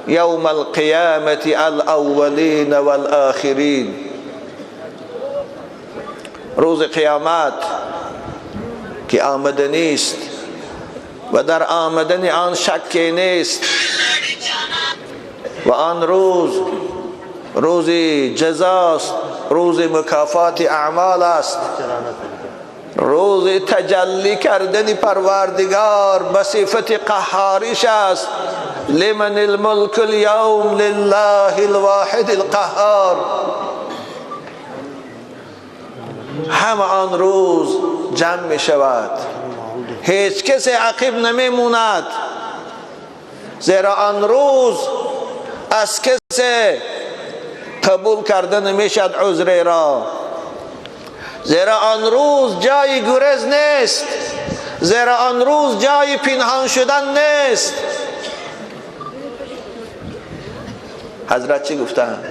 یوم القیامت الاولین والآخرین. روز قیامت که آمدنی است و در آمدن آن شکی نیست و آن روز روز جزاست، روز مکافات اعمال است، روز تجلی کردن پروردگار به صفت قهاریش است. لمن الملک اليوم لله الواحد القهار. همه آن روز جمع می شود، هیچ کسی عقب نمی موند، زیرا آن روز از کسی قبول کرده نمی شد عذر را، زیرا آن روز جای گریز نیست، زیرا آن روز جای پنهان شدن نیست. حضرت چی گفتن؟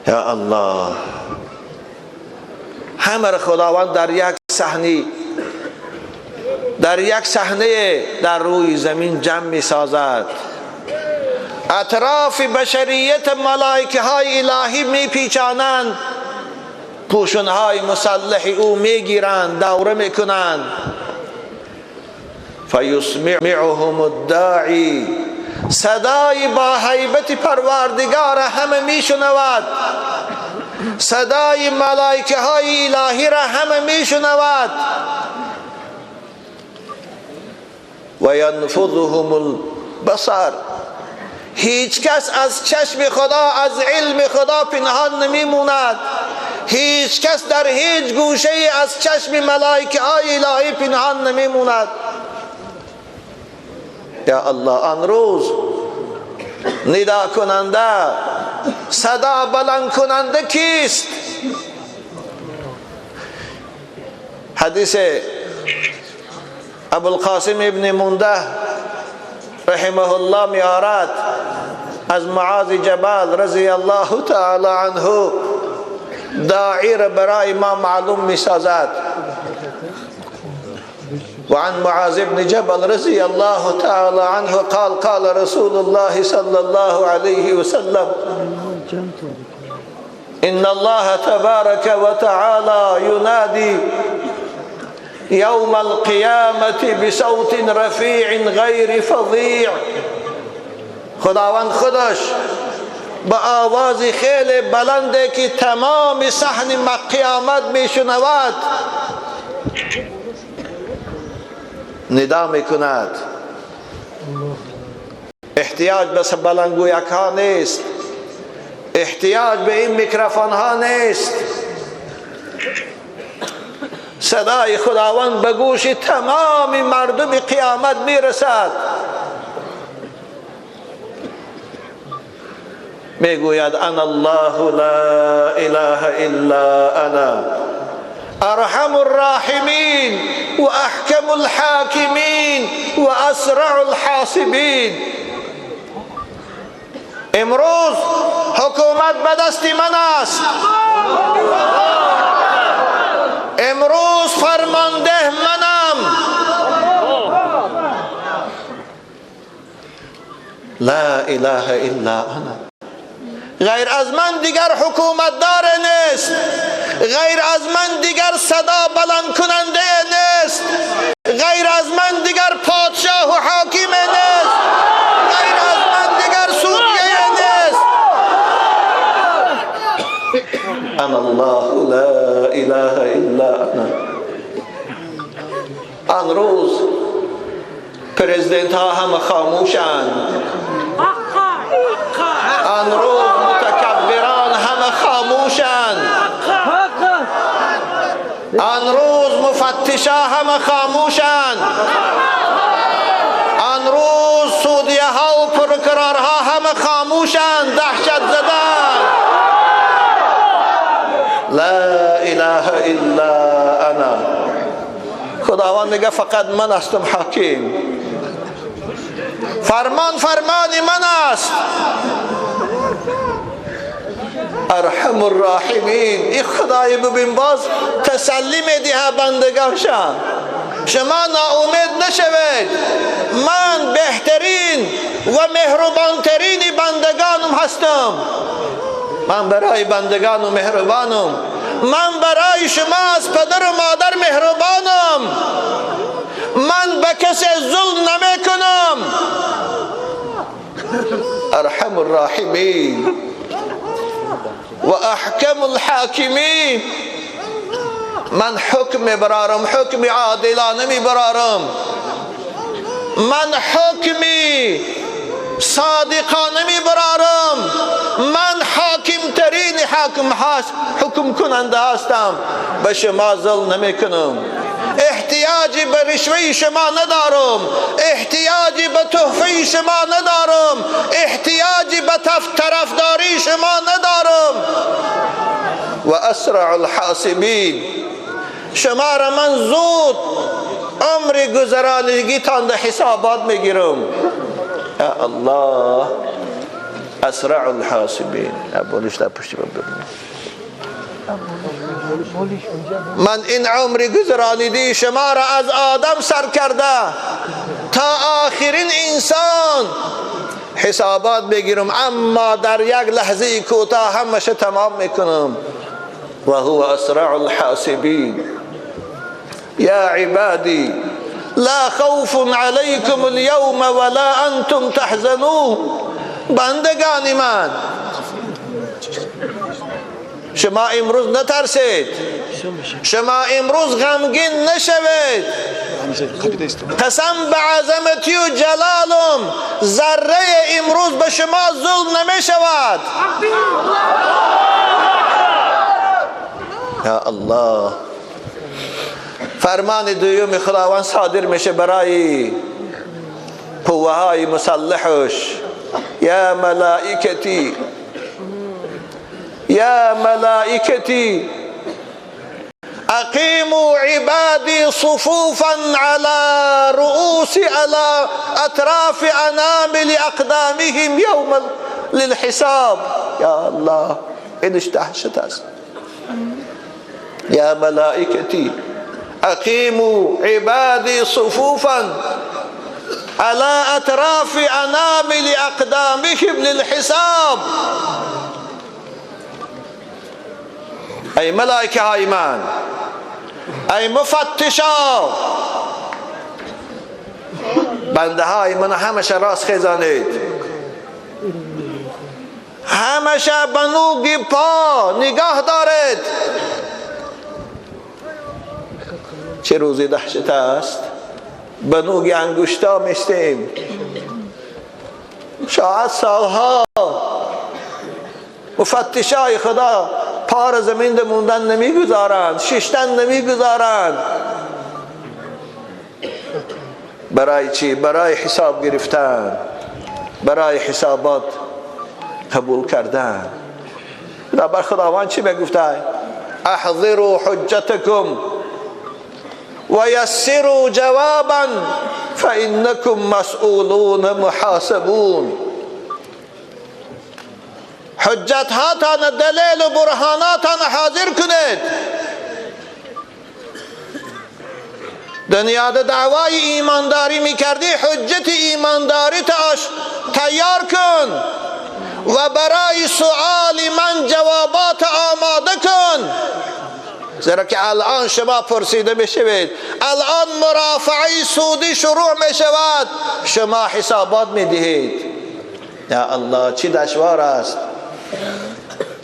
یا الله، همه را خداوند در یک صحنه در روی زمین جمع می سازد. اطراف بشریت ملائکه های الهی می پیچانند، پوشون های مسلح او می گیرند، دوره می کنند. فیسمعهم الداعی، صدای با هیبت پروردگار همه می شنود، صدای ملائکه های الهی را همه می شنود. و ینفذهم البصر، هیچ کس از چشم خدا، از علم خدا پنهان نمی موند. هیچ کس در هیچ گوشه از چشم ملائکه های الهی پنهان نمی موند. یا الله آن روز ندا کننده، صدا بلند کننده کیست؟ حدیث ابوالقاسم ابن منده رحمه الله میارد از معاذ جبل رضی الله تعالی عنه داعی را برای ما معلوم می سازد. وعن معاذ بن جبل رضي الله تعالى عنه قال قال رسول الله صلى الله عليه وسلم إن الله تبارك وتعالى ينادي يوم القيامة بصوت رفيع غير فظيع. خداوند خودش با آواز خیلی بلنده که تمام صحن قیامت میشنود ندا میکند. احتیاج به بلندگویک ها نیست، احتیاج به این میکروفون ها نیست. صدای خداوند به گوش تمام مردم قیامت میرسد. میگوید انا الله لا اله الا انا ارحم الراحمین و احکم الحاکمین و اسرع الحاسبین. امروز حکومت به دست من است، امروز فرمانده منم. لا اله الا انا. غیر از من دیگر حکومت دار نیست، غیر از من دیگر صدا بلند کننده نیست، غیر از من دیگر پادشاه و حاکم نیست، غیر از من دیگر سوریه نیست. انا الله لا اله الا انا. آن روز پرزیدنت ها هم خاموشند، آن روز متکبران همه خاموشند، آن روز مفتشا همه خاموشند، آن روز سودیه ها و پروکرارها همه خاموشند، دهشت زدند. لا اله الا انا. خداوند میگه فقط من هستم حاکم، فرمان فرمانی من است. ارحم الراحمین. این خدای ببین باز تسلی میده بندگانشان. شما ناامید نشوید، من بهترین و مهربانترین بندگانم هستم. من برای بندگان و مهربانم، من برای شما از پدر و مادر مهربانم، من به کسی ظلم نمی کنم. ارحم الراحمین و احکم الحاکمین. من حکم میبرارم، حکم عادلانه میبرارم، من حکمی صادقانه میبرارم، من حاکم ترین حکم کننده هستم. به شما ظلم نمی کنم، احتیاجی به رشوه شما ندارم، احتیاجی به تحفه شما ندارم، احتیاجی به طرفداری شما ندارم. و اسرع الحاسبین. شما را من زود عمر گذرانگی تان ده حسابات میگیرم. یا الله. اسرع الحاسبین. بولش در پشتی ببینیم. من این عمری گذرانیدی شما را از آدم سر کرده تا آخرین انسان حسابات بگیرم، اما در یک لحظه کوتاه همش تمام میکنم. و هو اسرع الحاسبین. یا عبادی لا خوف علیکم اليوم ولا انتم تحزنون. بندگان من، شما امروز نترسید، شما امروز غمگین نشوید. قسم به عظمتی و جلالم ذره امروز به شما ظلم نمی شود. یا الله. فرمان دوم خداوند صادر میشه برای قوه های مسلحش یا ملائکتی یا ملائکتی اقیموا عبادی صفوفا على اطراف انامل اقدامهم یوم للحساب. یا الله اینش دهشت است. یا ملائکتی اقیموا عبادی صفوفا على اطراف انامل اقدامهم للحساب. ای ملائکه های من، ای مفتشا، بنده های من همشه راست خیزانید، همشه بنوگی پا نگاه دارید. چه روزی دهشت است. بنوگی انگشتا میستیم، شاید سالها مفتشای خدا پار زمین موندن نمیگذارند، ششتن نمیگذارند. برای چی؟ برای حساب گرفتن، برای حسابات قبول کردن. بر خداوند چی میگفته؟ احضروا حجتکم و یسروا جوابا فانکم مسئولون محاسبون. حجت هاتان، دلیل و برهاناتان حاضر کنید. دنیا دعوای ایمانداری میکردی، حجت ایمانداری تیار کن و برای سؤال من جوابات آماده کن. زیرا که الان شما پرسیده میشوید، الان مرافعه سودی شروع میشود، شما حسابات میدهید. یا الله چی دشوار است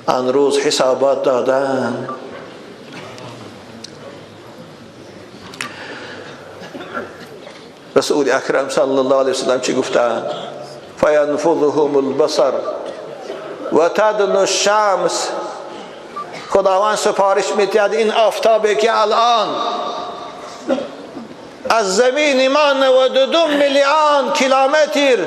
آن روز حسابات دادن. رسول اکرم صلی الله علیه وسلم چی گفتند؟ فینفضهم البصر و تدن الشمس. خداوند سفارش میدهد این آفتابی که الان از زمین ما 92 میلیون کیلومتر،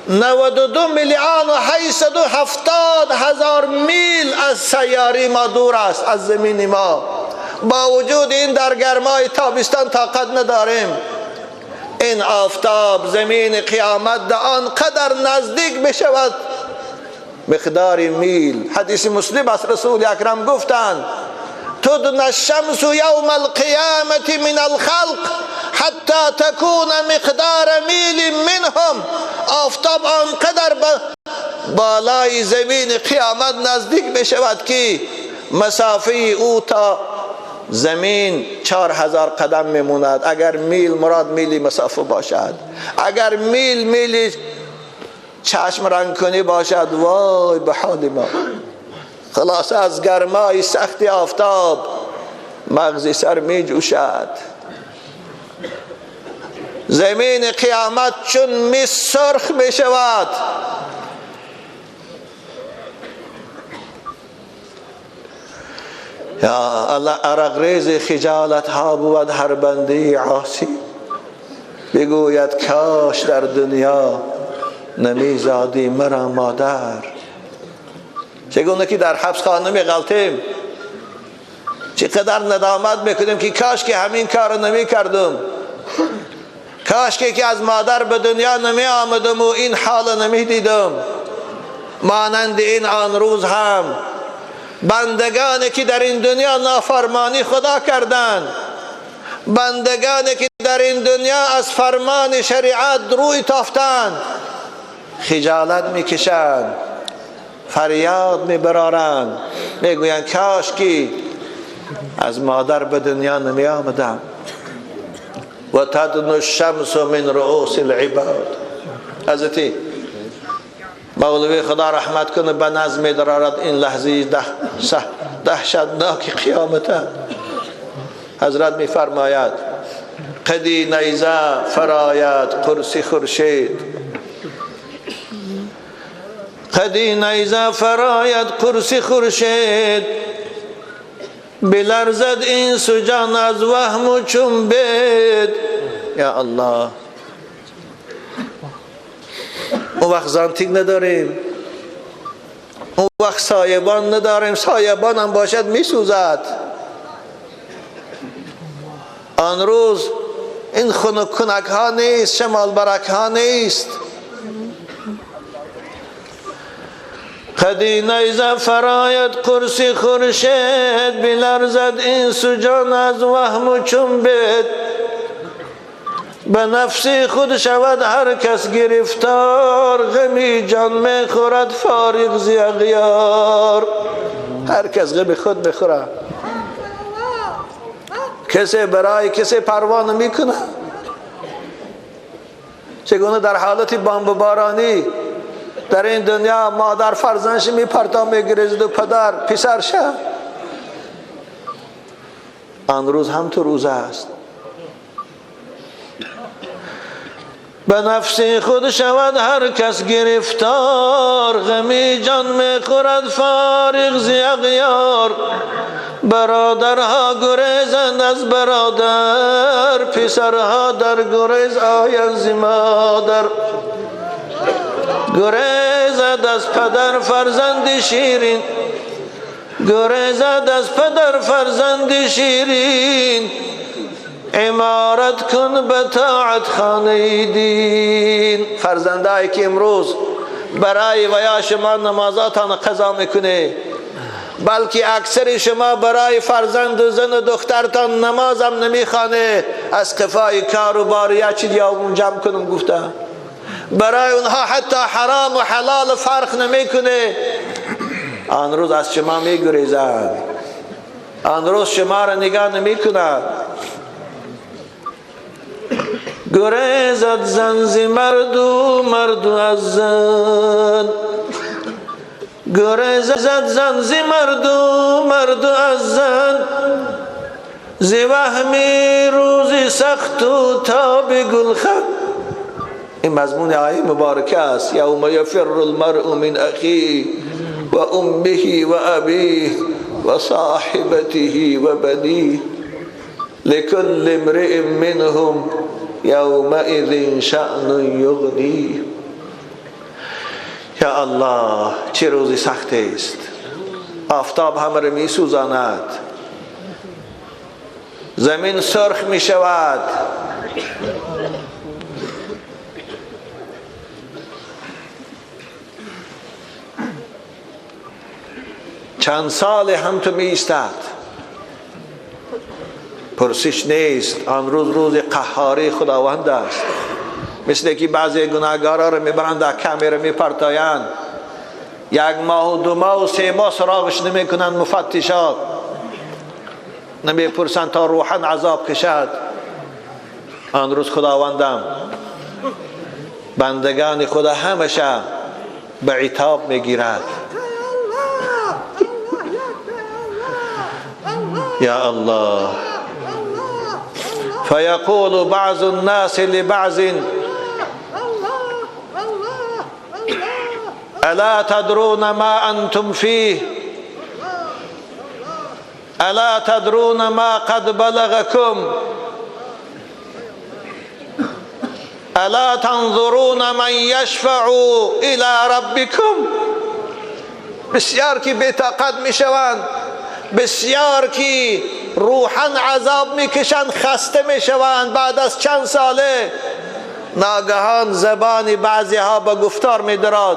92 میلیون و 870,000 میل از سیاره ما دور است از زمین ما. با وجود این در گرمای تابستان طاقت نداریم. این آفتاب زمین قیامت در آنقدر نزدیک بشود مقدار میل. حدیث مسلم از رسول اکرم گفتند تدنى الشمس یوم القیامت من الخلق حتی تکون مقدار میل منهم. آفتاب آنقدر بالای زمین قیامت نزدیک بشود که مسافه او تا زمین 4000 قدم میموند. اگر میل مراد میلی مسافه باشد، اگر میل چشم رنگ کنی باشد، وای به حال ما. خلاص از گرمای سخت آفتاب مغز سر می جوشد. زمین قیامت چون مس سرخ می شود. یا الله عرق ریز خجالت ها بود هر بنده عاصی. بگوید کاش در دنیا نمیزادی مرا مادر. چگونه که در حبس خانه میغلطیم، چقدر ندامت میکنیم که کاش که همین کار نمی کردم، کاش که از مادر به دنیا نمی آمدم و این حال نمی دیدم. مانند این آن روز هم بندگانی که در این دنیا نافرمانی خدا کردند، بندگانی که در این دنیا از فرمان شریعت روی تافتند، خجالت میکشند، فریاد میبرارند، میگویند کاش که از مادر به دنیا نمی آمدم. و تدنو الشمس من رؤوس العباد. حضرت مولوی خدا رحمت کنه به نظم درارد این لحظه دهشتناک قیامت. حضرت میفرماید قدی نیزه فراید قرص خورشید، قدی نیزه فراید قرص خورشید، بلرزد این سجان از وهم و چنبید. یا الله اون وقت زانتیک نداریم، اون وقت سایبان نداریم، سایبان هم باشد میسوزد. آن روز این خنک کنک ها نیست، شمال برک ها نیست. قدی نیزه فراید قرصی خورشید، بلرزد این سجان از وهم و چنبید. به نفسی خود شود هر کس گرفتار، غمی جان میخورد فارغ ز اغیار. هر کس غم خود میخورد، کسی برای کسی پروا نمیکنه. چگونه در حالت بمبارانی در این دنیا مادر فرزندش میپرتا میگریزد و پدر پسرش، آن روز هم تو روز است. به نفسی خود شود هر کس گرفتار، غمی جان میخورد فارغ ز اغیار. برادرها گریزند از برادر، پسرها در گریز آیند ز مادر. گریزد از پدر فرزند شیرین، گریزد از پدر فرزند شیرین. عمارت کن به طاعت خانه دین. فرزندایی که امروز برای ویا شما نمازاتان قضا میکنه، بلکه اکثر شما برای فرزند و زن و دخترتان نمازم نمیخوانه، از قفای کار و باریا چی دیگه جمع کنم گفته. برای اونها حتی حرام و حلال فرق نمیکنه. آن روز از شما میگریزند، آن روز شما را نگاه نمیکند. گریزد زن ز مرد و مرد از زن، گریزد زن ز مرد و مرد از زن. ز وهمی روز سخت و تاب گلخن. این مضمون آیه مبارکه است. یوم یفر المرء من اخیه و امه و ابیه و صاحبته و بنیه لكل امرئ منهم یومئذ شأن یغنیه. یا الله، چه روزی سخت است. آفتاب همه را می سوزاند، زمین سرخ می شود، چند سال هم تو می ایستد، پرسش نیست. آن روز روز قهاری خداوند است. مثل که بعضی گناهگارا رو میبرند در کمره میپرتایند، 1 ماه و 2 ماه و 3 ماه سراغش نمیکنند مفتشات، نمیپرسند تا روحا عذاب کشد. آن روز خداوندم بندگان خدا همشه به عتاب میگیرد. یا الله. فيقول بعض الناس لبعض ألا تدرون ما أنتم فيه ألا تدرون ما قد بلغكم ألا تنظرون من يشفع إلى ربكم. بسیار که بی‌طاقت میشوند، بسیار که روحاً عذاب میکشند، خسته میشوند. بعد از چند ساله ناگهان زبان بعضی ها به گفتار میدرد،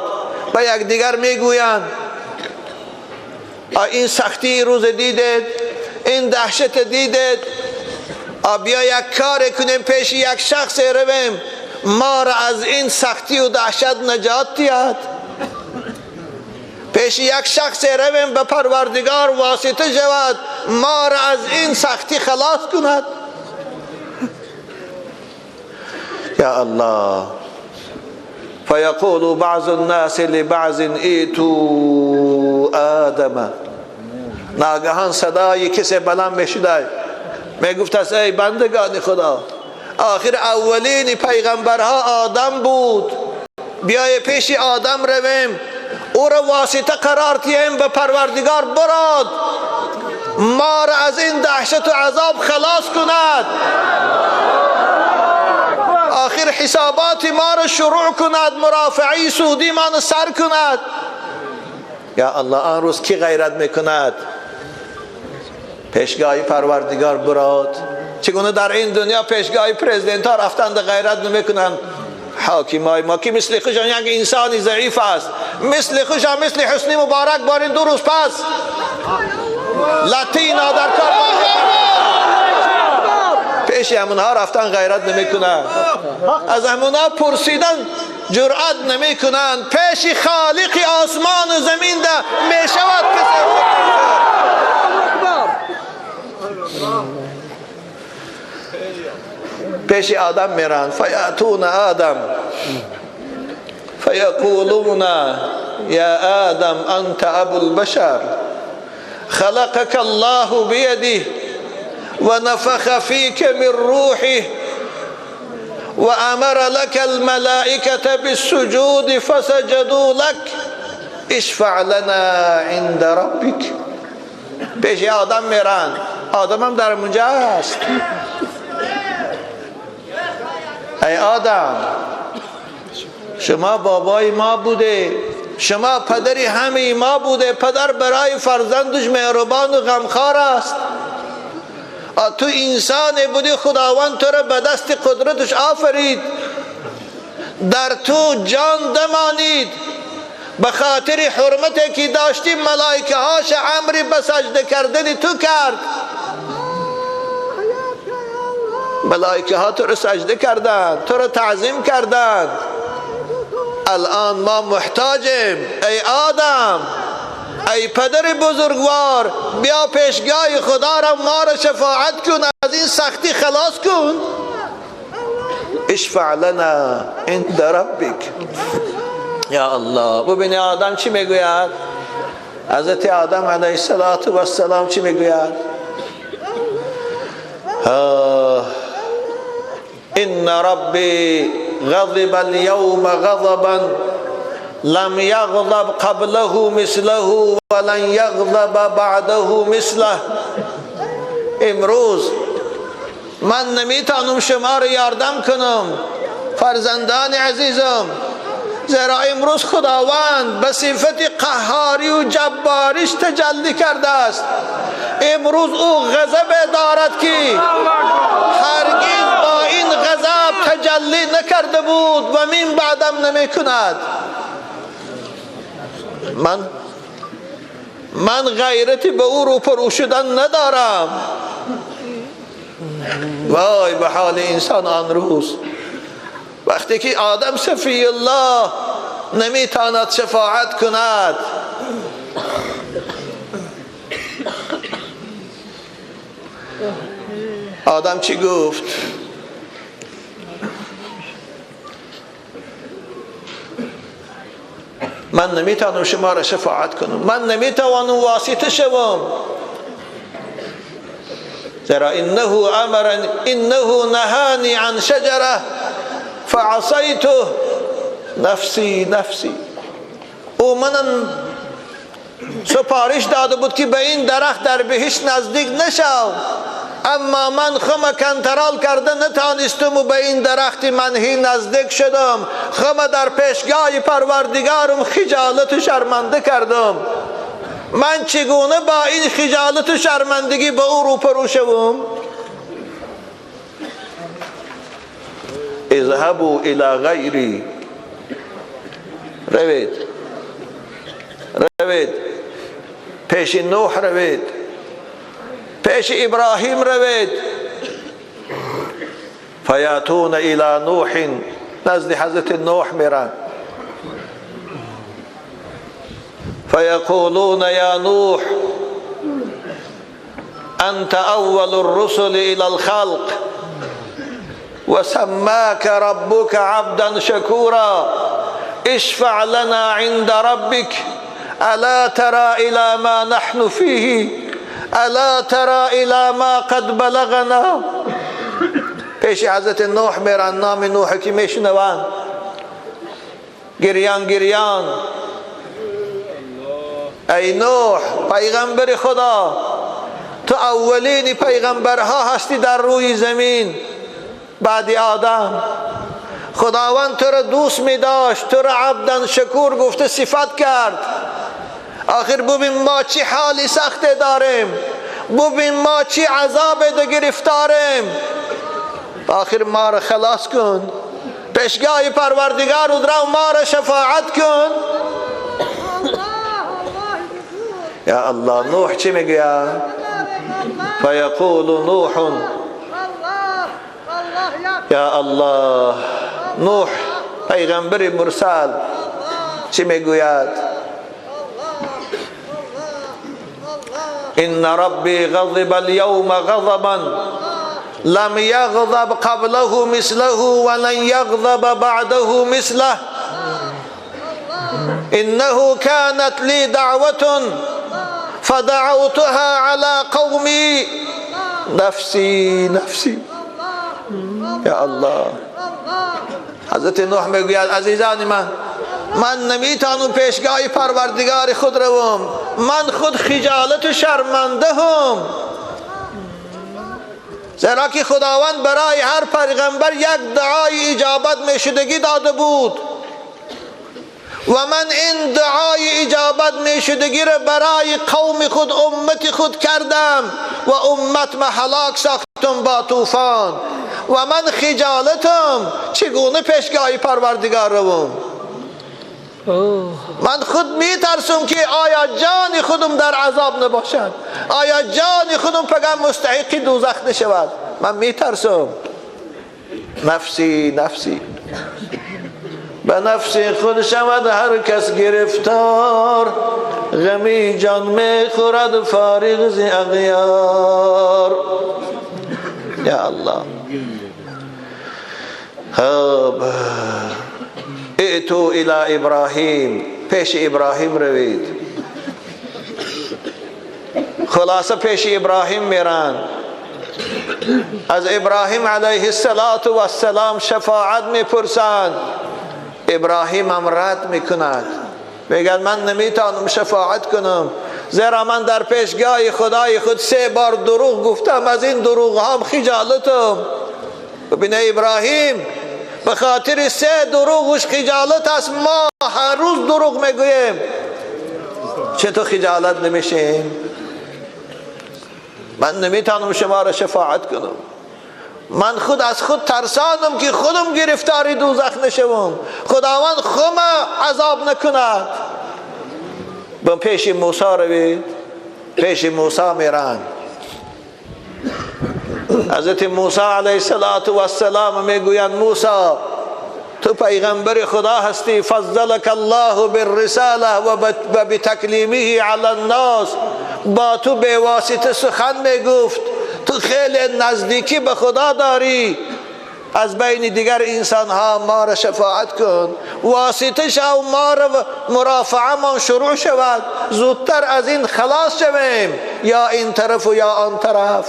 به یک دیگر میگویند این سختی روز دیدید، این دهشت دیدید، بیا یک کار کنیم پیش یک شخص رویم ما را از این سختی و دهشت نجات دهد. پیش یک شخص رویم به پروردگار واسطه شود ما را از این سختی خلاص کند. یا الله. فیقول بعض الناس لبعض ایتوا آدم. ناگهان صدای کسی بلند میشد، میگفت است ای بندگان خدا، آخر اولین پیغمبرها آدم بود، بیای پیش آدم رویم او را واسطه قرار دهیم به پروردگار براد ما را از این دهشت و عذاب خلاص کند. آخر حسابات ما را شروع کند، مرافعی سودی ما را سر کند. یا الله آن روز کی غیرت میکند؟ پیشگاه پروردگار براد. چگونه در این دنیا پیشگاه پرزیدنت ها رفتند غیرت نمیکنند؟ حاکمای ما که مثل خوشان یک انسانی ضعیف است، مثل خوشان مثل حسنی مبارک بارین 2 روز پس لاتینا در کار پیش همونها رفتن غیرت نمیکنند، از همونها پرسیدن جرأت نمیکنند، پیش خالق آسمان و زمین ده میشود کسی پیش آدم میرن. فیاتون آدم فیقولون یا آدم انت ابو البشر خلقك الله بيده ونفخ فيك من روحه وأمر لك الملائكة بالسجود فسجدوا لك اشفع لنا عند ربك. پیش آدم میرن، آدم هم در اونجا است. ای آدم، شما بابای ما بوده، شما پدری همه ما بوده. پدر برای فرزندش مهربان و غمخوار است. تو انسان بودی، خداوند تو را به دست قدرتش آفرید، در تو جان دمانید. به خاطر حرمتی که داشتی ملائکه هاش امری به سجده کردن تو کرد. ملائکه ها تو را سجده کردند، تو را تعظیم کردند. الان ما محتاجیم. ای آدم، ای پدر بزرگوار، بیا پیشگاه خدا را ما را شفاعت کن، از این سختی خلاص کن. اشفع لنا عند ربک. یا الله، ببین آدم چی میگوید؟ حضرت آدم علیه السلام چی میگوید؟ ان ربی غضب اليوم غضبا لم یغضب قبله مثله ولن یغضب بعده مثله. امروز من نمیتونم شما را یاردم کنم فرزندان عزیزم، زیرا امروز خداوند به صفت قهاری و جباریش تجلی کرده است. امروز او غضب دارد که هرگز با این غضب تجلی نکرده بود و من بعدم نمی کند. من غیرتی به او روپرو شدن ندارم. وای به حال انسان آن روز، وقتی که آدم صفی الله نمیتواند شفاعت کند. آدم چی گفت؟ من نمیتوانم شما را شفاعت کنم، من نمیتوانم واسطه شوم، زیرا انه نهانی عن شجره فعصیته نفسی نفسی. او من سپارش داده بود که به این درخت در بهشت نزدیک نشو، اما من خم کنترل کرده نتانستم و به این درخت منهی نزدیک شدم. خم در پیشگاه پروردگارم خجالت و شرمنده کردم. من چگونه با این خجالت و شرمندگی به او روپرو شوم؟ اذهبوا الى غیری، روید پیش نوح، روید پیش ابراهیم، روید. فیاتون الى نوح، نزد حضرت نوح میرن. فیقولون یا نوح انت اول الرسل الى الخلق وسماك ربك عبدا شكورا اشفع لنا عند ربك الا ترى الى ما نحن فيه الا ترى الى ما قد بلغنا. پیش حضرت نوح میرن، نام نوح که میشنوند گریان ای نوح پیغمبر خدا، تو اولین پیغمبرها هستی در روی زمین بعد آدم. خداوند تو را دوست می داشت، تو را عبدن شکور گفته صفت کرد. آخر ببین ما چی حالی سخت داریم، ببین ما چی عذاب ده گرفتاریم. آخر ما را خلاص کن، پیشگاه پروردگار رو درو ما را شفاعت کن. یا الله. نوح چی میگه؟ فیقول نوح یا الله. نوح پیغمبر مرسل چی میگوید؟ ان ربی غضب اليوم غضبا لم يغضب قبله مثله ولن يغضب بعده مثله انه كانت لي دعوة فدعوتها على قومي نفسی نفسی. یا الله. حضرت نوح میگوید عزیزان من نمیتونم پیشگاه پروردگار خود روم، من خود خجالت و شرمنده هم. زیرا که خداوند برای هر پیغمبر یک دعای اجابت میشدگی داده بود و من این دعای اجابت میشدگی را برای قوم خود امت خود کردم و امت ما هلاک ساختم با طوفان و من خجالتم چگونه پیشگاه پروردگار روم. من خود میترسم که آیا جان خودم در عذاب نباشد، آیا جان خودم پگم مستحق دوزخ نشود. من میترسم. نفسی نفسی. به نفس خود شود هر کس گرفتار، غمی جان میخورد فارغ ز اغیار. یا الله. ائتوا الی ابراهیم. پیش ابراهیم روید. خلاصه پیش ابراهیم میرن. از ابراهیم علیه السلام شفاعت میپرسند. ابراهیم هم رد میکند، میگه من نمیتونم شفاعت کنم، زیرا من در پیشگاه خدای خود 3 بار دروغ گفتم، از این دروغ هم خجالتم. ببین ابراهیم به خاطر 3 دروغش خجالت است، ما هر روز دروغ میگوییم، چطور خجالت نمیشیم؟ من نمیتونم شما را شفاعت کنم، من خود از خود ترسانم که خودم گرفتاری دوزخ نشوم، خداوند خودم عذاب نکند. به پیش موسی روید. پیش موسی میرن. حضرت موسی علیه السلام میگویند موسی تو پیغمبر خدا هستی، فضلک الله بالرساله و بتکلیمه علی الناس. با تو به واسطه سخن میگفت، تو خیلی نزدیکی به خدا داری، از بین دیگر انسان ها ما را شفاعت کن، واسطه شو ما را مرافعه ما شروع شود، زودتر از این خلاص شویم، یا این طرف و یا آن طرف.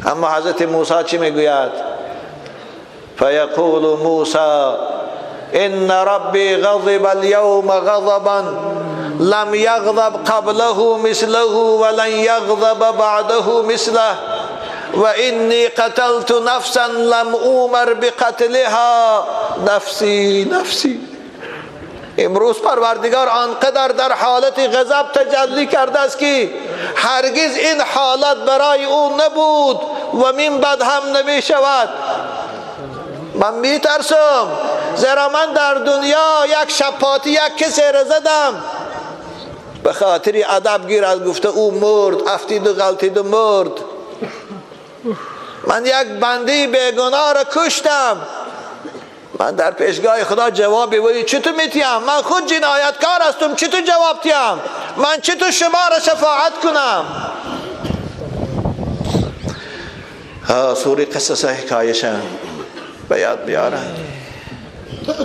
اما حضرت موسی چی میگوید؟ فیقول موسی ان ربی غضب اليوم غضبا لم یغضب قبله مثله ولن یغضب بعده مثله و انی قتلت نفسا لم اومر بقتلها نفسی نفسی. امروز پروردگار آنقدر در حالت غضب تجلی کرده است که هرگز این حالت برای او نبود و من بعد هم نمی شود. من می ترسم، زیرا من در دنیا یک شپاتی یک کسی را زدم، به خاطر ادب گیرد گفته او مرد، افتید و غلطید و مرد. من یک بنده بیگناه را کشتم، من در پیشگاه خدا جوابی وی چطور میتیم؟ من خود جنایتکار هستم، چطور جواب تیم؟ من چطور شما را شفاعت کنم؟ سوره قصص حکایشن به یاد بیارن.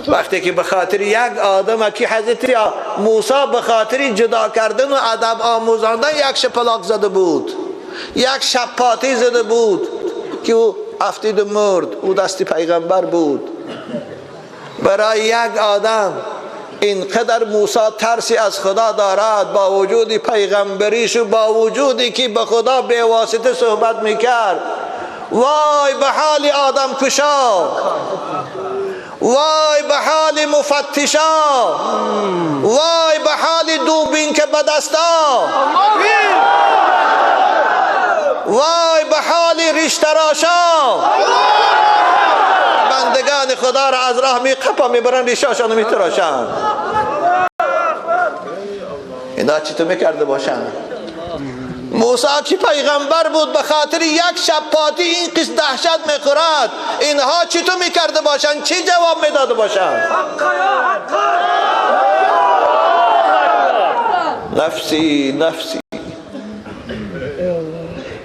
وقتی که به خاطر یک آدم که حضرت موسی به خاطر جدا کردن و ادب آموزاندن یک شپلاک زده بود، یک شپاتی زده بود که او افتید و مرد، او دست پیغمبر بود. برای یک آدم اینقدر موسی ترسی از خدا دارد، با وجود پیغمبریش و با وجودی که به خدا به واسطه صحبت میکرد، وای به حال آدم کشا، وای به حال مفتشا، وای به حال دوبین که به دستا، وای به حال ریشتراشا. بندگان خدا را از راه می قپا میبرن، ریشاشانو میتراشن. اینا چی تو میکرده باشن؟ موسی که پیغمبر بود به خاطر یک شب پاتی این قصد دهشت میخورد، اینها چی تو میکرده باشن؟ چی جواب میداده باشن؟ نفسی نفسی.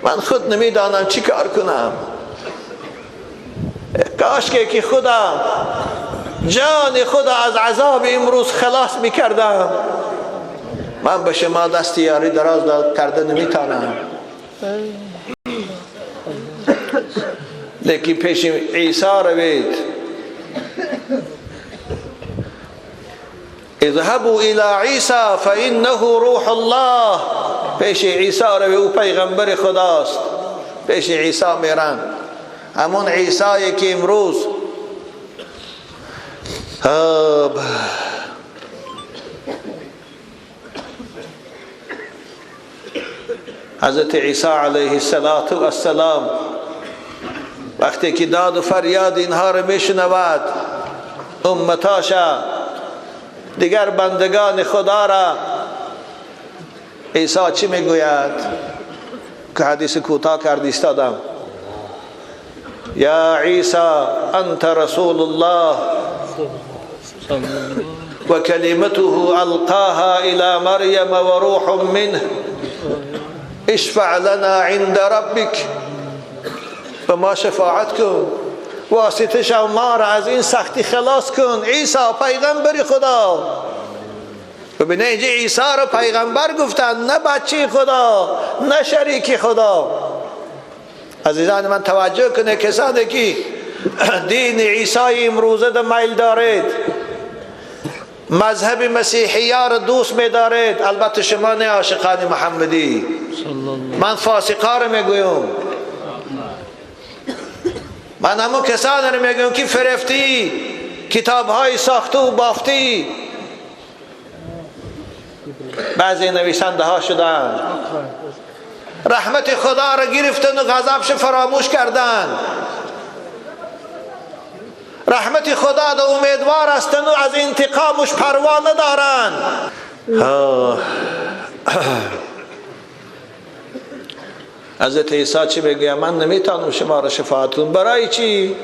من خود نمیدانم چی کار کنم. کاش که خدا جان خدا از عذاب امروز خلاص میکردم. من به شما دست یاری دراز کرده نمیتونم، لیکن پیش عیسی روید. اذهبوا الى عیسی فانه روح الله. پیش عیسی روید، او پیغمبر خداست. پیش عیسی میرن، همون عیسی که امروز حضرت عیسی علیه السلام وقتی که داد و فریاد اینها رو میشنود، امتاشا دیگر بندگان خدا را، عیسی چی میگوید که حدیث کوتاه کرد ایستادم: یا عیسی انت رسول الله و کلمته القاها الى مریم و روح منه اشفع لنا عند ربک. به ما شفاعت کن، واسطه شو ما را از این سختی خلاص کن. عیسی پیغمبر خدا. ببینه اینجا عیسی را پیغمبر گفتن، نه بچه خدا، نه شریک خدا. عزیزان من توجه کنه، کسانی که دین عیسی امروزه ده میل دارید، مذهب مسیحیه را دوست می‌دارید، البته شما نه عاشقان محمدی، من فاسقا را میگویم، من همون کسانی را میگویم که فرفتی، کتاب‌های ساخته و بافتی. بعضی نویسنده ها شدن، رحمت خدا را گرفتن و غضبش فراموش کردن. رحمت خدا دا امیدوار هستن و از انتقامش پروا ندارن. حضرت عیسی چی میگه؟ من نمیتونم شما را شفاعت کنم. برای چی؟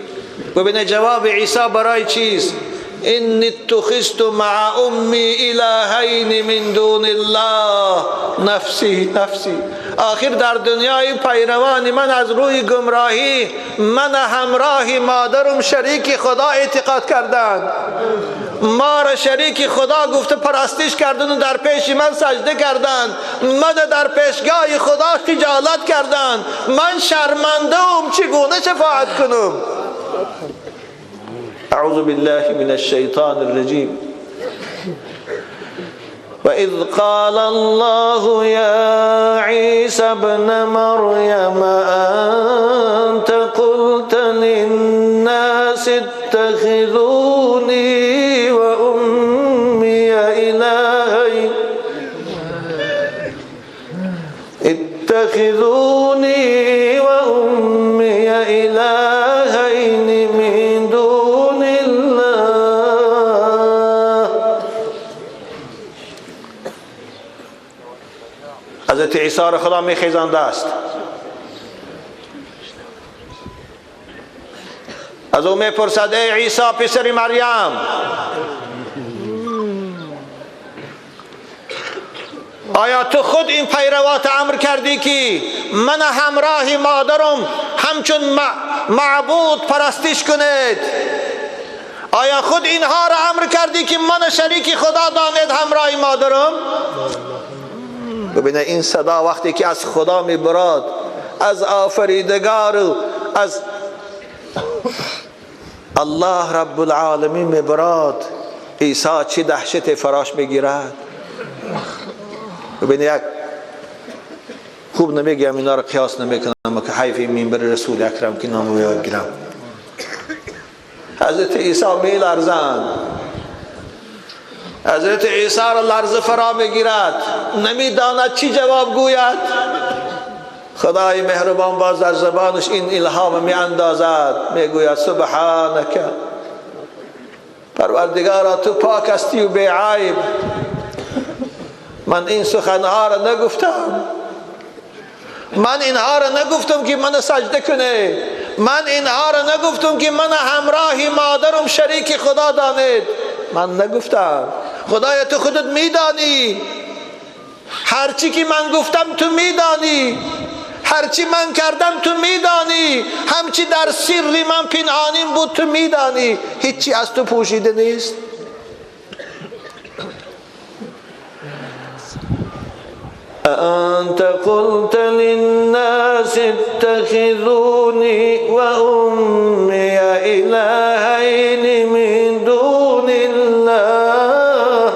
ببینه جواب عیسی برای چیست؟ این اتخذت مع امی الهین من دون الله نفسی نفسی. آخر در دنیای پیروان من از روی گمراهی من همراه مادرم شریک خدا اعتقاد کردند، ما را شریک خدا گفته پرستش کردن و در پیش من سجده کردند، من در پیشگاه خدا خجالت کردند. من شرمنده ام، چگونه شفاعت کنم؟ اعوذ بالله من الشیطان الرجیم. وإذ قال الله يا عيسى ابن مريم أنت قلت للناس اتخذوني وأمي إلهين من دون الله. حضرت عیسی را خدا میخیزانده است. از او میپرسد ای عیسی پسر مریم، آیا تو خود این پیروات امر کردی که من همراه مادرم همچون معبود پرستش کنید؟ آیا خود اینها را امر کردی که من شریک خدا دانید همراه مادرم؟ ببینه این صدا وقتی که از خدا میبرد، از آفریدگار و از الله رب العالمین میبرد، عیسی چی دهشت فراش میگیرد. ببینه یک خوب نمیگم، اینا رو قیاس نمیکنم که حیف منبر رسول اکرم که نام رو یاد گیرم. حضرت عیسی میلرزند، حضرت عیسی را لرزه فرا میگیرد، نمیداند چی جواب گوید. خدای مهربان باز در زبانش این الهام می اندازد، میگوید سبحانک، پروردگارا تو پاک هستی و بی عیب، من این سخنها را نگفتم، من اینها را نگفتم که من سجده کنه، من اینها را نگفتم که من همراهی مادرم شریک خدا دانید، من نگفتم. خدایا تو خودت میدانی، هرچی که من گفتم تو میدانی، هرچی من کردم تو میدانی، همچی در سری من پنهانیم بود تو میدانی، هیچی از تو پوشیده نیست. أأنت قلت للناس اتخذوني وأمي إلهين من دون الله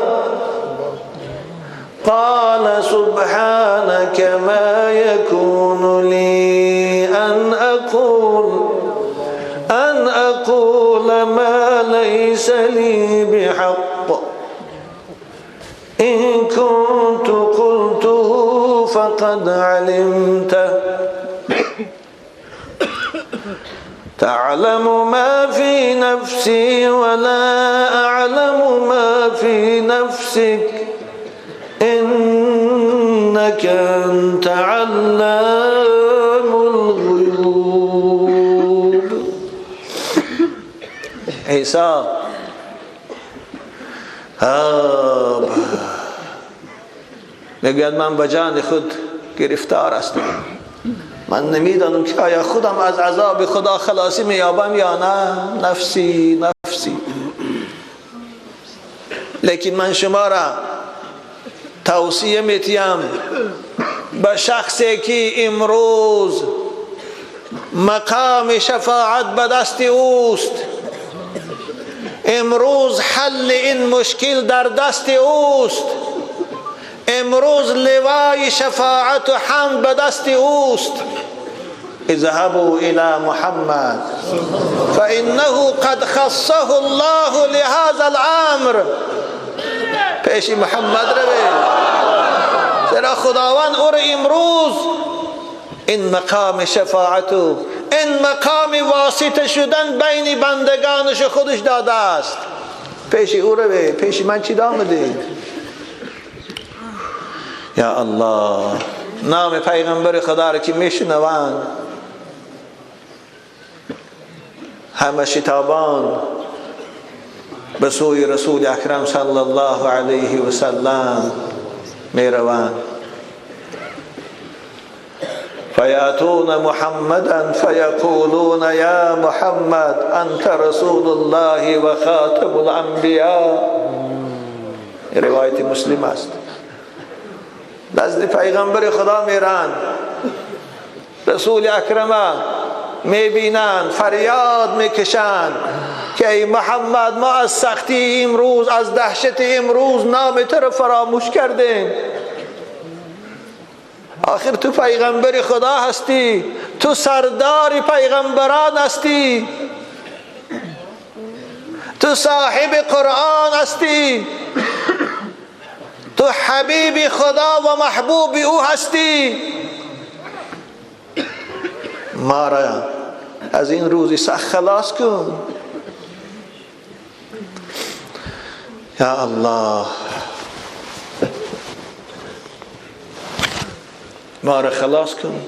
قال سبحانك ما يكون لي أن أقول ما ليس لي بحق إن كنت قلته فقد علمته تعلم ما في نفسي ولا أعلم ما في نفسك إنك أنت علام الغيوب. عيسى میگوید من به جان خود گرفتار هستم، من نمیدانم که آیا خودم از عذاب خدا خلاصی مییابم یا نه. نفسی نفسی. لیکن من شما را توصیه میتیم به شخصی که امروز مقام شفاعت به دست اوست، امروز حل این مشکل در دست اوست، امروز لوای شفاعت و حمد به دست اوست. اذهبوا الى محمد فانه قد خصه الله لهذا الامر. پیش محمد روید، زیرا خداوند او را امروز این مقام شفاعت و این مقام واسطه شدن بین بندگانش خودش داده است. پیش او روید، پیش من چی دامدید؟ یا الله، نام پیغمبر خدا را که میشنوند همه شتابان به سوی رسول اکرم صلی الله علیه و سلم میروند. فیاتون محمدا فیقولون یا محمد انت رسول الله و خاتم الانبیاء. روایت مسلم است. نزد پیغمبر خدا میرن، رسول اکرم میبینن، فریاد میکشن که ای محمد ما از سختی امروز، از دهشت امروز نام تو را فراموش کردیم. آخر تو پیغمبر خدا هستی، تو سردار پیغمبران هستی، تو صاحب قرآن هستی، تو حبیب خدا و محبوب او هستی. ما را از این روزی سخت خلاص کن یا الله، ما را خلاص کن.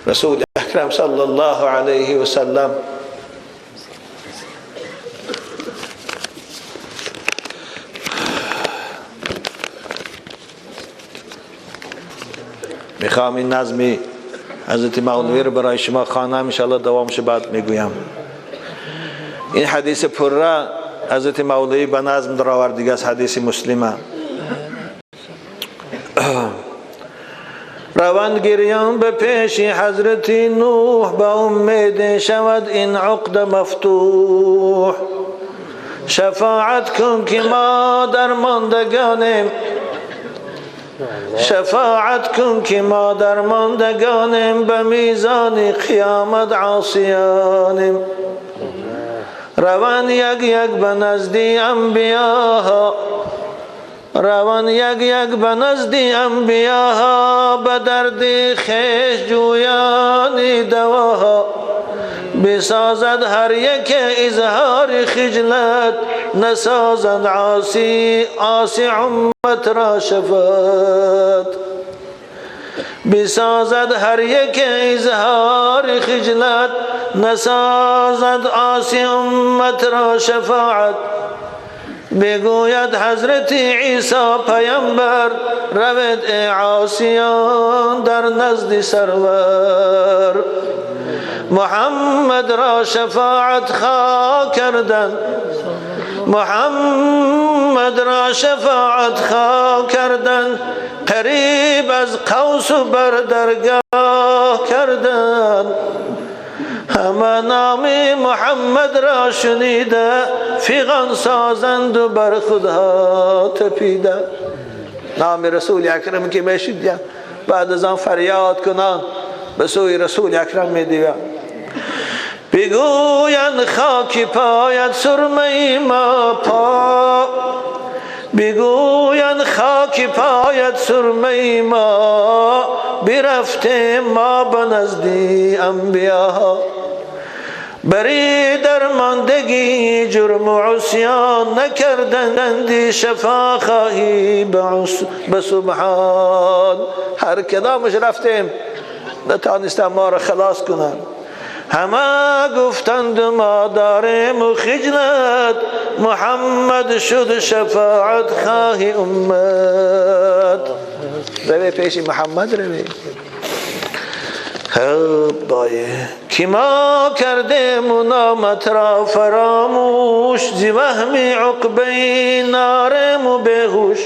رسول اکرم صلی الله علیه و سلم میخوام این نظمی حضرت مولوی رو برای شما خوانم، انشاءالله دوامش بعد میگویم. این حدیث پره حضرت مولوی به نظم در آوردگی از حدیث مسلمه. روند گریان به پیش حضرت نوح، به امید شود این عقد مفتوح. شفاعت کن که ما در ماندگانیم، شفاعت کن که ما درماندگانیم به میزان قیامت عاصیانیم روان یک یک به نزدی انبیاها روان یک یک به نزدی انبیاها به درد خیش جویانی دواها بسازد هر یک اظهار خجلت نسازد عاصی امت را شفاعت بسازد هر یک اظهار خجلت نسازد عاصی امت را شفاعت بگوید حضرت عیسی پیامبر روید ای عاصیان در نزد سرور محمد را شفاعت خواه کردن محمد را شفاعت خواه کردن قریب از قوس و بر درگاه کردن همه نام محمد را شنیده فیغان سازند و بر خودها تپیده نام رسول اکرم که میشید بعد از آن فریاد کنان به سوی رسول اکرم میدیوند بگویند خاک پایت سرمه ما پا بگویند خاک پایت سرمه ما برفته ما به نزدی انبیاها بری درماندگی جرم و عصیان نکردندی شفا خواهی به سبحان هر کدامش رفتیم نتانستم ما را خلاص کنن همه گفتند ما داریم و خجلت محمد شد شفاعت خواهی امت روی پیش محمد روی بایه که ما کردیم نامت را فراموش زی وهم عقبی نارم و بهوش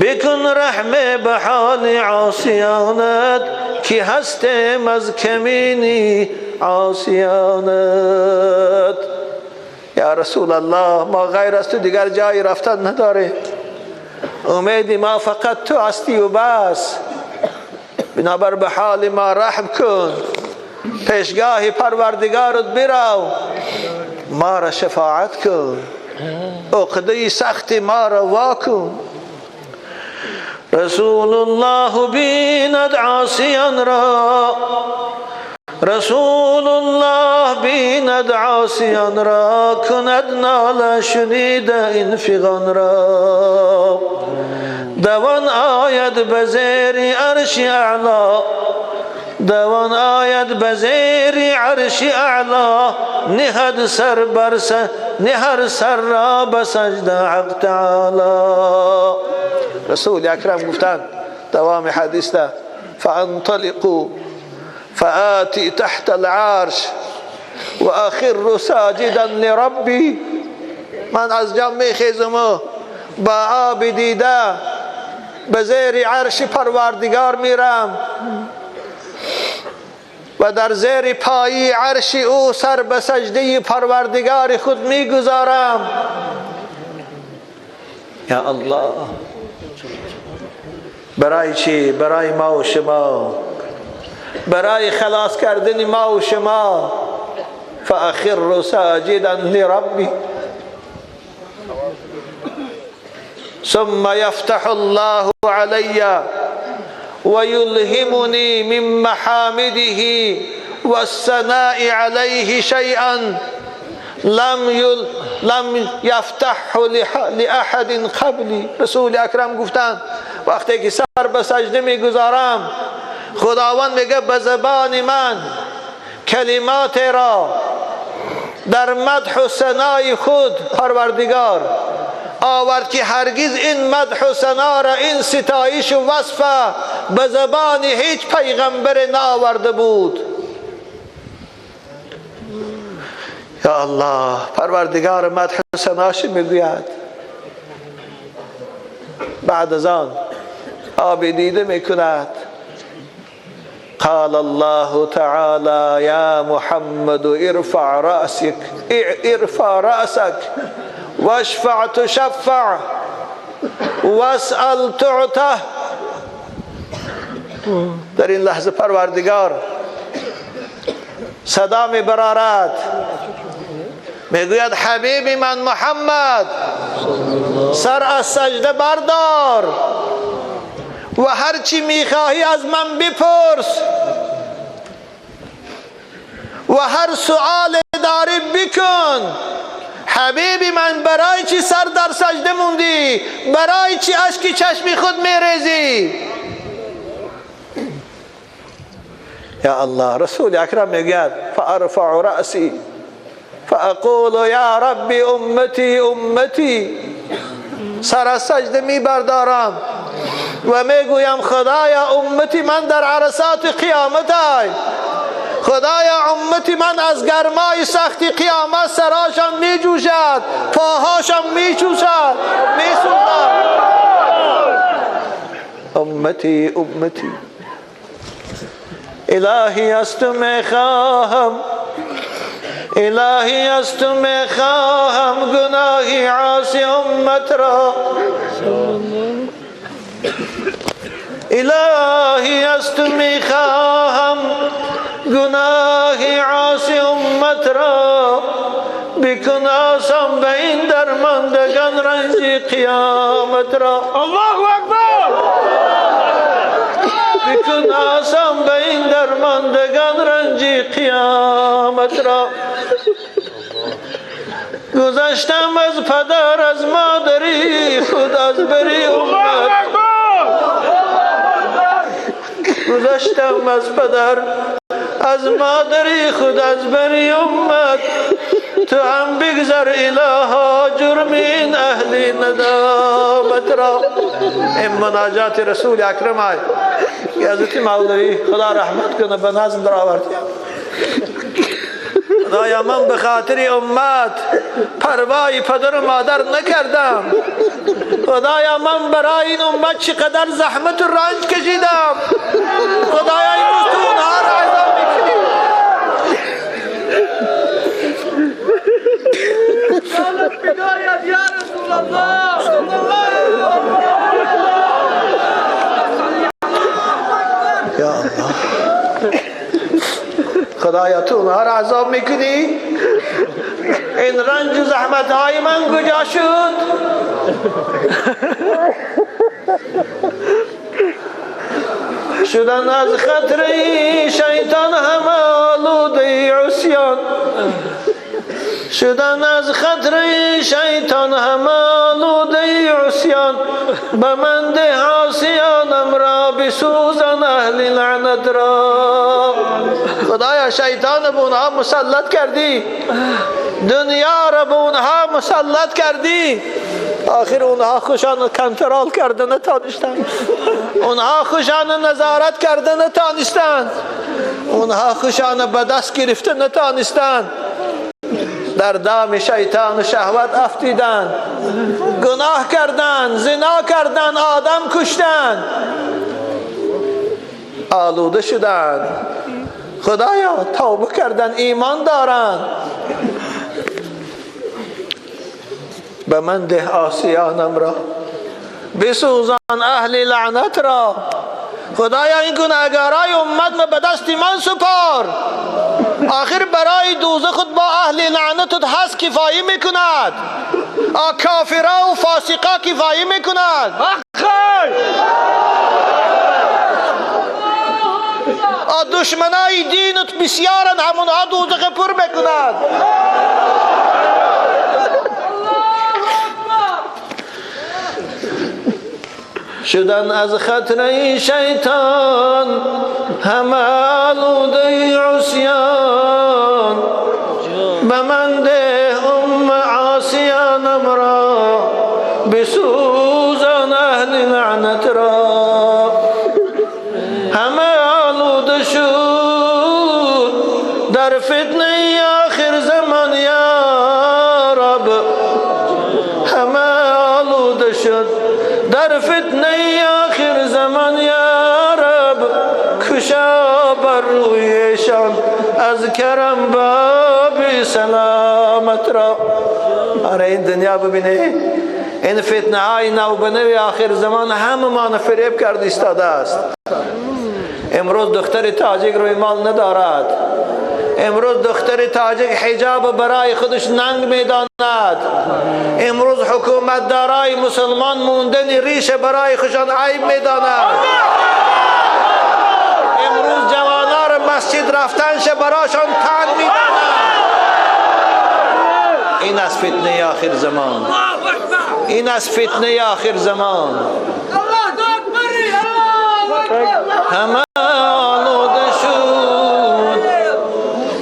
بکن رحم به حال عاصیانت که هستیم از کمینی عاصیانت یا رسول الله ما غیر از تو دیگر جایی رفتن نداره امیدی ما فقط تو هستی و بس بنابر به حال ما رحم کن پیشگاه پروردگارت برو ما را شفاعت کن عقده سخت ما را واکن رسول الله بیند عاصیان را رسول الله بیند عاصیان را کند ناله شنیده این فغان را دوان آید بزیر عرش اعلا دوان آید بزیر عرش اعلا نهد سر را بسجد حق تعالی رسول اکرم گفتند دوام حدیث ده فانطلقوا فآتی تحت العرش و اخر ساجدا لربی من از جمع میخیزم و با آب دیده به زیر عرش پروردگار میرم و در زیر پایی عرش او سر به سجده پروردگار خود میگذارم یا الله برای چی؟ برای ما و شما برای خلاص کردن ما و شما فاخر ساجدا لربی ثم يفتح الله علي ويلهمني من محامده والثناء عليه شيئا لم يفتح لأحد قبلی رسول اکرم گفتند وقتی که سر به سجده میگذارم خداوند میگه به زبان من کلمات را در مدح و ثنای خود پروردگار آورد که هرگز این مدح و ثنا را این ستایش و وصف به زبان هیچ پیغمبر نآورده بود یا الله پروردگار مدح و ثناش میگوید بعد از آن آب دیده میکند قال الله تعالى يا محمد ارفع رأسك واشفع تشفع واسأل تعطى در این لحظه پروردگار صدا می برارد، میگوید حبیبی من محمد سر از سجده بردار و هر چی میخواهی از من بپرس و هر سؤال داری بکن. حبیبی من برای چی سر در سجده موندی؟ برای چی اشک چشمی خود میریزی؟ یا الله. رسول اکرم میگوید فارفع رأسی فاقول یا ربی امتی امتی، سر از سجده میبردارم و میگویم خدایا امتی من در عرصات قیامت های، خدایا امتی من از گرمای سختی قیامت سراشان می جوشد، پاهاشان می جوشد، می سوزد. امتی امتی. الهی از تو می خواهم، الهی از تو می خواهم گناهی عاصی امت را، الهی از تو می خواهم گناهی عاصی امت را، بکن آسان به این درماندگان رنج قیامت را. الله اکبر. بکن آسان به این درماندگان رنج قیامت را. گذشتم از پدر از مادری خود از بری امت، گذشتم از پدر از مادری خود از بری امت، تو هم بگذر الها جرم این اهل ندامت را. این مناجات رسول اکرم های که حضرت مولوی خدا رحمت کنه به نظم در آوردیم. خدایا من به خاطر امت پروای پدر و مادر نکردم، خدایا من برای این امت چقدر زحمت و رنج کشیدم، خدایا این روز تو اونها را عذاب میکنی. جانت فدایت یا رسول الله صلی الله علیه و یا الله. خدایا تو اونها را عذاب میکنی. این رنج و زحمت های من کجا شد؟ شدن از خطر شیطان هم آلوده عصیان، شدن از خطر شیطان هم آلوده عصیان، به من ده عاصیانم را بسوزن اهل لعنت را. خدایا شیطان به اونها مسلط کردی، دنیا را به اونها مسلط کردی، آخر اونها خوشان کنترل کرده نتانستند، اونها خوشان نظارت کرده نتانستند، اونها خوشان به دست گرفته نتانستند، در دام شیطان و شهوت افتیدند، گناه کردند، زنا کردند، آدم کشتند، آلوده شدند. خدایا توبه کردن، ایمان دارند، به من ده آسیانم را، بسوزان اهل لعنت را. خدایا این گناهگارای امت ما به دست من سپار، آخر برای دوزخ خود با اهل لعنتت هست کفایه میکند، کافرا و فاسقا کفایه میکند. دشمنای دینت بسیارن، همونها دوزخ پر میکند. شدن از خطر شیطان همه آلوده عصیان، به من ده عاصیانم را بسوزان اهل لعنت را. همه آلوده شد در فتنه آخر زمان یا رب، همه آلوده شد در فتنه آخر زمان یا رب، کشا بر رویشان از کرم باب سلامت را. آره این دنیا ببینه، این فتنه های نو به نوی آخر زمان همه ما فریب کرد ایستاده است. امروز دختر تاجیک روی مال ندارد، امروز دختر تاجیک حجاب برای خودش ننگ میداند، امروز حکومت دارای مسلمان موندن ریش برای خودشان عیب میداند، امروز جوانان را مسجد رفتنش برایشان تنگ میداند. این از فتنه آخر زمان، این از فتنه آخر زمان. همه آلوده شد،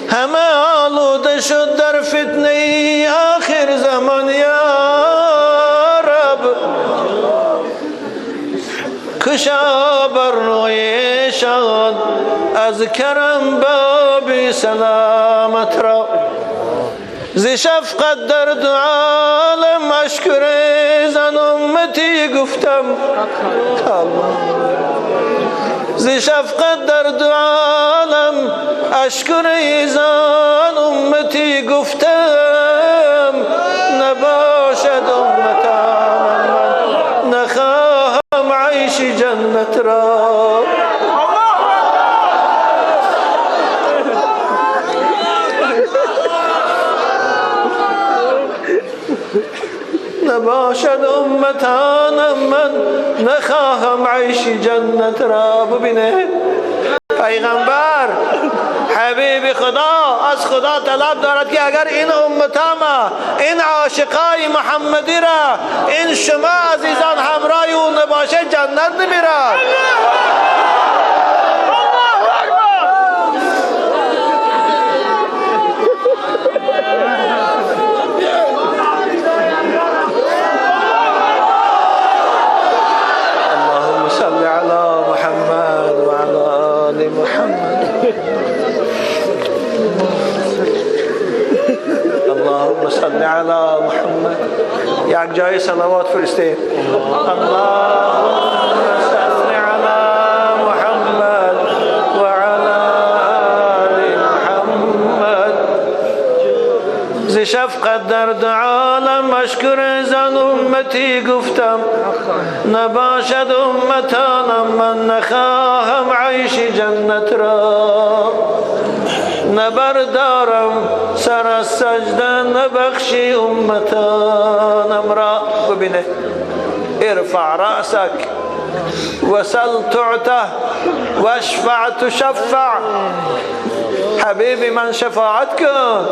همه آلوده شد در فتنه آخر زمان. یا رب کشا بر رویشان از کرم باب سلامت را. ز شفقت در دو عالم اشکر زن امتی گفتم، ز شفقت در دو عالم اشکر زن امتی گفتم. نباشد امتم من نخواهم عیش جنت را. نباشد امتانم من نخواهم عیش جنت را. ببینید پیغمبر حبیب خدا از خدا طلب دارد که اگر این امتام، این عاشقای محمدی را، این شما عزیزان همراه او نباشه جنت نمیرد. اللهم صل على محمد. یک جای صلوات فرستید. اللهم صل على محمد و علی آل محمد. ز شفقت در دو عالم اشکر زن امتی گفتم. نباشد امتانم من نخواهم عیش جنت را. نبردارم سر از سجده نبخشی امتانم را. ببینه ارفع رأسک وسل تعته واشفع تشفع. حبیبی من شفاعت کن،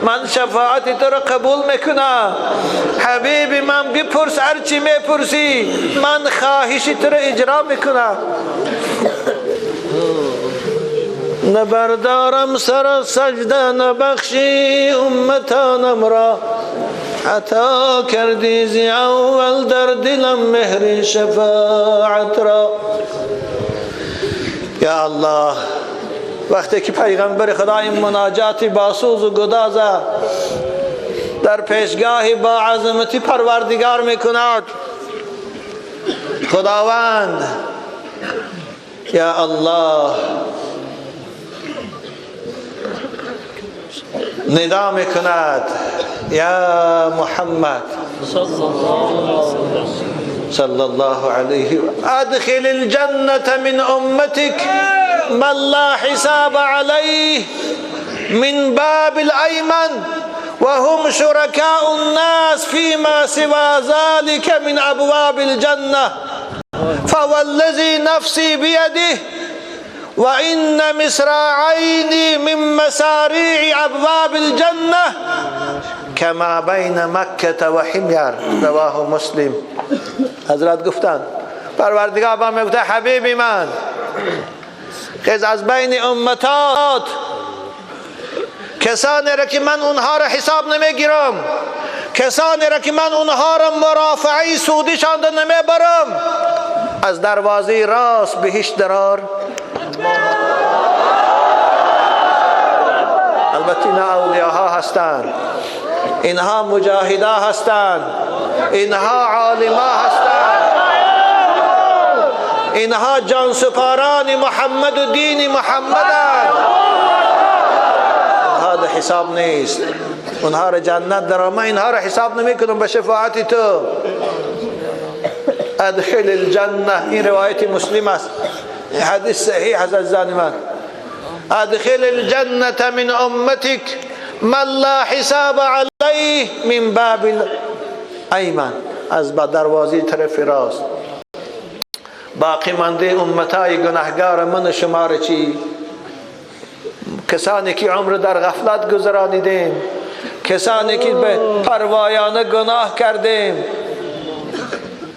من شفاعت تو را قبول میکنم. حبیبی من بپرس هرچی میپرسی، من خواهش تو را اجرا میکنم. نبردارم سر سجده نبخشی امتانم را. عطا کردی زی اول در دلم مهر شفاعت را. یا الله وقتی که پیغمبر خدا این مناجاتی باسوز و گدازه در پیشگاه با عظمتی پروردگار میکند، خداوند یا الله ندا میکند یا محمد صلی الله علیه و ادخل الجنة من امتك من لا حساب عليه من باب الأيمن وهم شركاء الناس فيما سوى ذلك من أبواب الجنة فوالذي نفسي بيده وإن مصراعين من مساريع أبواب الجنة كما بين مكة وحمير. رواه مسلم. حضرت گفتند پروردگار با من گفته حبیبی من خیز از بین امتات کسانی را که من اونها را حساب نمیگیرم، کسانی را که من اونها را مرافعی سودیشان نمیبرم، از دروازه راست بهشت درار. البته اینا اولیاءها هستند، اینها مجاهدا هستند، اینها عالما هستند، اینها جانسپاران محمد و دین محمدند. اونها در حساب نیست، اونها را جنت در ما اینها را حساب نمی کنم به شفاعت تو. ادخل الجنه، این روایت مسلم است. این حدیث صحیح از عزیزان من. ادخل الجنة من امتك من لا حساب علیه من باب الایمن، از دروازه طرف راست. باقی مانده امتای گناهگار من شما را چی؟ کسانی که عمر در غفلت گذرانیدیم، کسانی که به پروایانه گناه کردیم،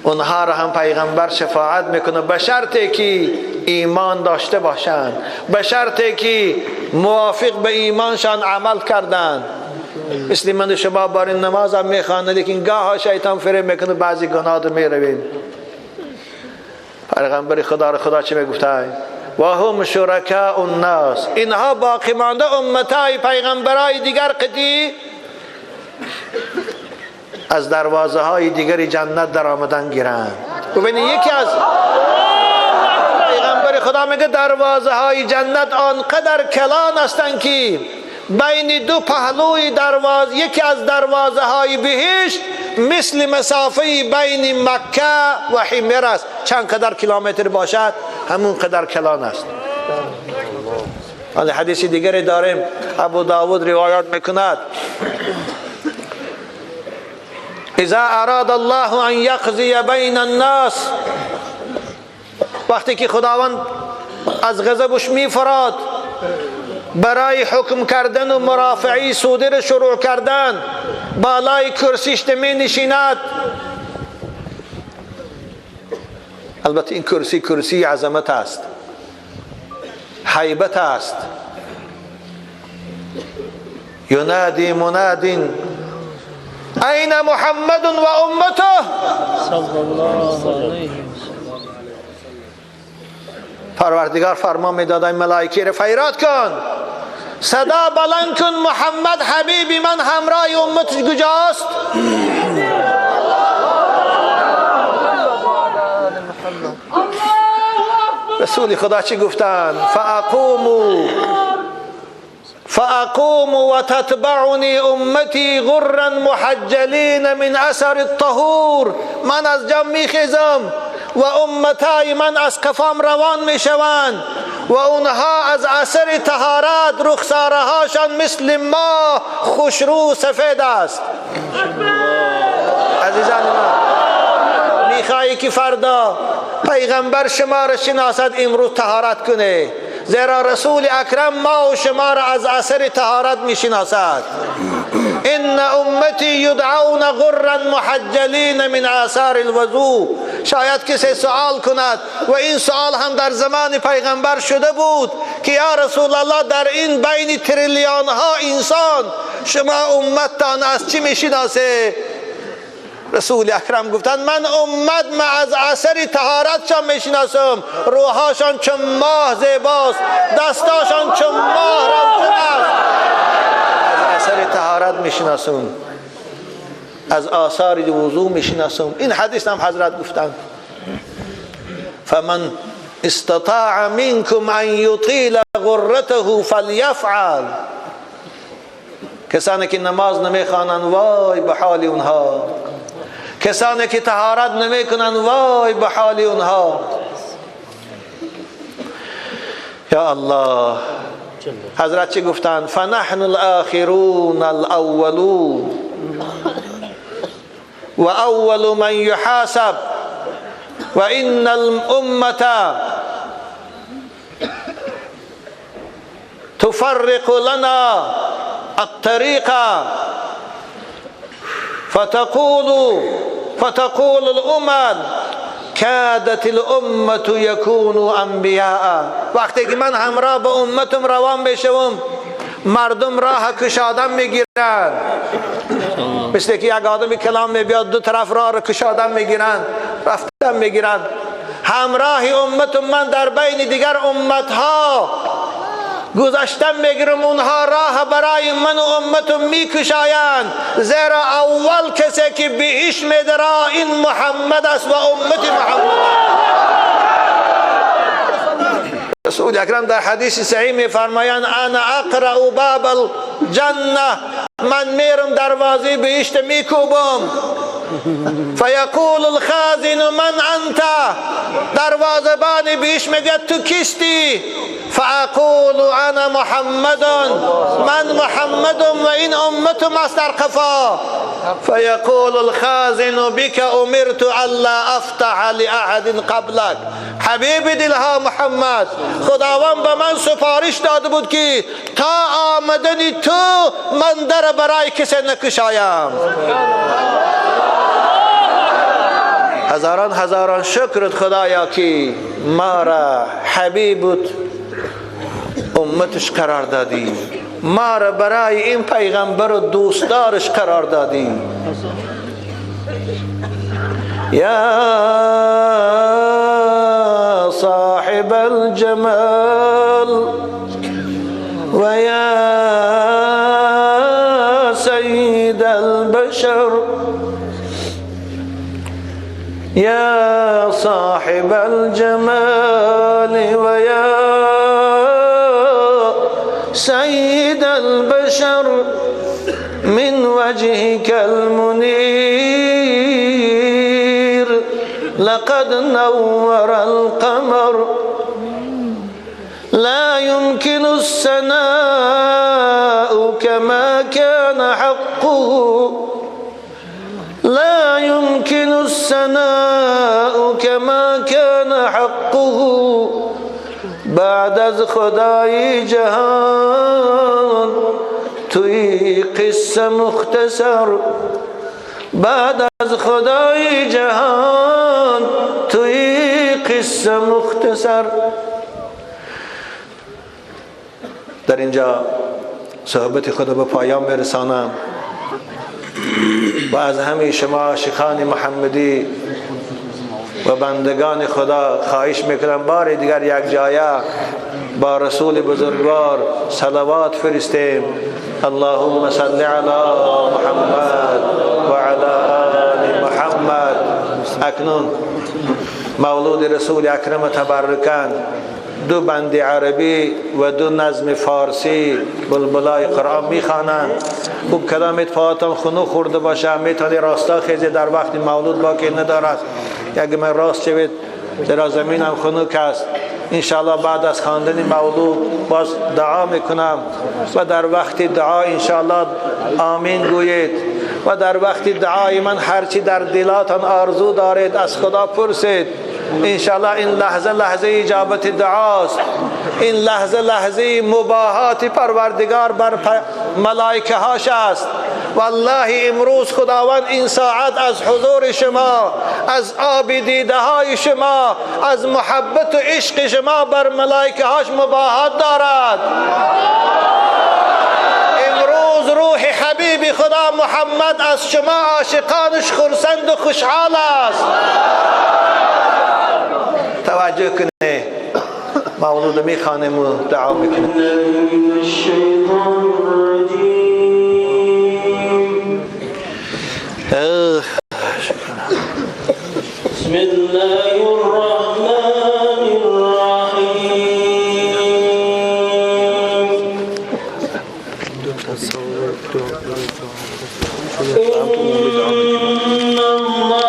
اونها را هم پیغمبر شفاعت میکنه، به شرطی که ایمان داشته باشند، به شرطی که موافق به ایمانشان عمل کردند. مثل من شما بار نماز هم میخوانه، لیکن گاه شیطان فریب میکنه بعضی گناه رو میروید. پیغمبر خدا را خدا چه میگفته؟ و هم شرکاء الناس، اینها باقی مانده امتای پیغمبرای دیگر قدی از دروازه های دیگری جنت در آمدن گیرند. ببینید یکی از پیغمبر خدا میگه دروازه های جنت آنقدر کلان هستند که بین دو پهلوی دروازه، یکی از دروازه های بهشت مثل مسافه بین مکه و حمیر است. چند قدر کیلومتر باشد همون قدر کلان است. حدیث دیگری داریم، ابو داود روایت میکند اذا اراد الله ان یقضی بین الناس، وقتی که خداوند از غضبش میفراد برای حکم کردن و مرافعی صدور شروع کردن، بالای کرسیش می نشیند. البته این کرسی عظمت است، هیبت است. ینادی مناد این محمد و امته صلی الله علیه. پروردگار فرمان میداد این ملائکه را فریاد کن، صدا بلند کن، محمد حبیبی من همراه امت کجاست؟ رسول خدا چی گفتند؟ فاقوموا و تتبعنی امتی غرا محجلین من اثر الطهور، من از جمع میخیزم و امتای من از کفام روان میشوند و اونها از اثر طهارت رخساره هاشان مثل ماه خوشرو سفید است. عزیزان من، میخوایی که فردا پیغمبر شما را شناسد امروز طهارت کنه، زیرا رسول اکرم ما و شما را از اثر طهارت میشناسد. ان امتی یدعون غرا محجلین من آثار الوضوء. شاید کسی سوال کند و این سوال هم در زمان پیغمبر شده بود که یا رسول الله در این بین تریلیون ها انسان شما امتتان از چی میشناسه؟ رسول اکرم گفتند من امت ما از اثر طهارتشان میشناسم، روحاشان چون ماه زیباست، دستاشان چون ماه روشن است. از اثر طهارت میشناسم، از آثار وضو میشناسم. این حدیث هم حضرت گفتند فمن استطاع منکم ان یطیل غرته فلیفعل. کسانی که نماز نمیخوانند وای به حال اونها، کسانی که طهارت نمیکنند وای به حال اونها. یا الله، حضرت چی گفتند؟ فنحن الاخرون الاولون و اول من یحاسب و ان الامه تفرق لنا الطريق فتقول الامم کادت الامه یکونوا انبیاء. وقتی که من همراه با امتم روان بشوم مردم راه کشادن میگیرن، مثل که یک آدمی کلام میبیاد دو طرف راه را کشادن میگیرن، رفتن میگیرن. همراه امتم من در بین دیگر امتها گذشتن میگیرم، اونها راه برای من و امتم میکشایند، زیرا اول کسی که بهش میدرا این محمد است و امت محمد. رسول اکرم در حدیث صحیح میفرمایند انا اقرأ باب الجنه، من میرم دروازه بهشت میکوبم فیقول الخازن من انت، دروازه‌بان بیش میگه تو کیستی؟ فاقول انا محمد، من محمدم و این امتم است در قفا. فیقول الخازن بک امرت الا افتح لاحد قبلک، حبیب دلها محمد، خداوند به من سفارش داده بود که تا آمدنی تو من در برای کسی نکشایم. هزاران هزاران شکرت خدایا که ما را حبیبت امتش قرار دادی، ما را برای این پیغمبر و دوستدارش قرار دادی. یا صاحب الجمال و یا سید البشر، يا صاحب الجمال ويا سيد البشر، من وجهك المنير لقد نور القمر، لا يمكن الثناء كما كان حقه، لا يمكن الثناء كما كان حقه. بعد از خدای جهان توی قصه مختصر، بعد از خدای جهان توی قصه مختصر. در اینجا صحبت خود به پایان برسانم و از همه شما عاشقان محمدی و بندگان خدا خواهش میکنم بار دیگر یک جایه با رسول بزرگوار صلوات فرستیم. اللهم صل علی محمد و علی آل محمد. اکنون مولود رسول اکرم تبرکاً دو بند عربی و دو نظم فارسی بلبلای قرآن میخوانند. خوب کلامت فاتم خونو خورده باشه، میتونی راستا خیزی در وقت مولود باقی ندارد. اگه من راست شوید در زمینم خنک است. انشاءالله بعد از خواندن مولود باز دعا میکنم و در وقت دعا انشاءالله آمین گویید و در وقت دعای من هرچی در دلاتان آرزو دارید از خدا پرسید. انشاءالله این لحظه لحظه اجابت دعاست، این لحظه لحظه مباهات پروردگار بر ملائکه هاش است. والله امروز خداوند این ساعت از حضور شما، از آب دیده های شما، از محبت و عشق شما بر ملائکه هاش مباهات دارد. امروز روح حبیب خدا محمد از شما عاشقانش خرسند و خوشحال است. توجه کنه مولود میخوانیم و دعا میکنیم. بسم الله الرحمن الرحيم. إن الله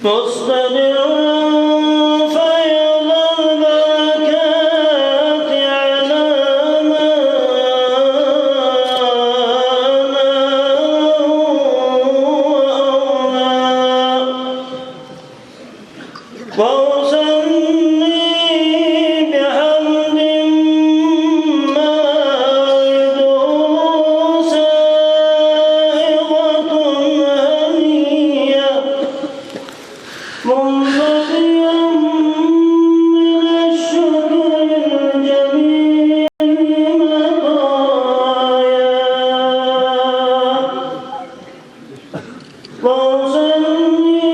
مصطدر فيض البركات على ما وأصلي بحمد مائده سائغة هنية منصفيا من الشكر الجميل مطايا وأصلي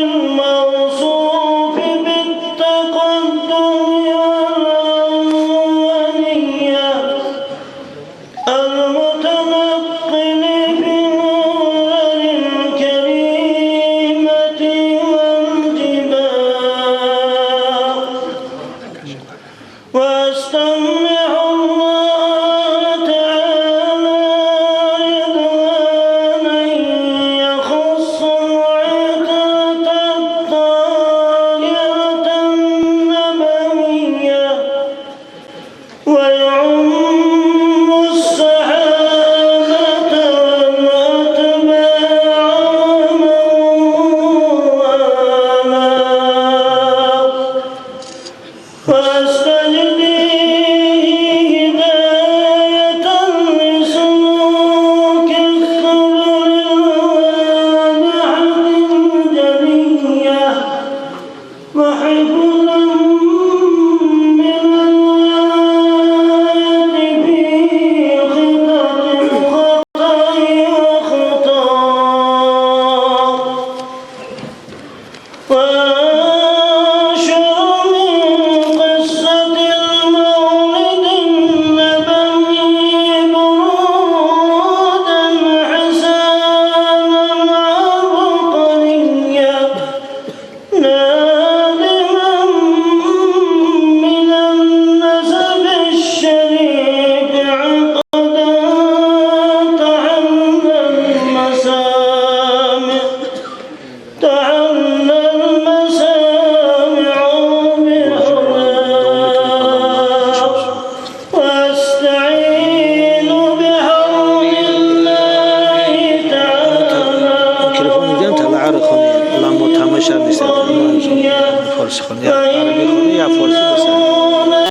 الموصوف بالتقدم والأولية المتنقل بالنور الكريمة والجبال واستمع الله تعالى رضوانا يخص العترة الطاهرة النبوية ويعم الصحابة والأتباع واستجديه هداية لسلوك الصبر الواضحة الجلية وحفظا من الواد في خطط الخطأ وخطاه وانشر من قصة المولد النبوي برودا حسانا عبقريا نادما من النسب الشريف عقدا تحلى المسامع واستعين بحول الله تعالى الله متماشا نیست. فارسی خونی یا عربی خونی یا فارسی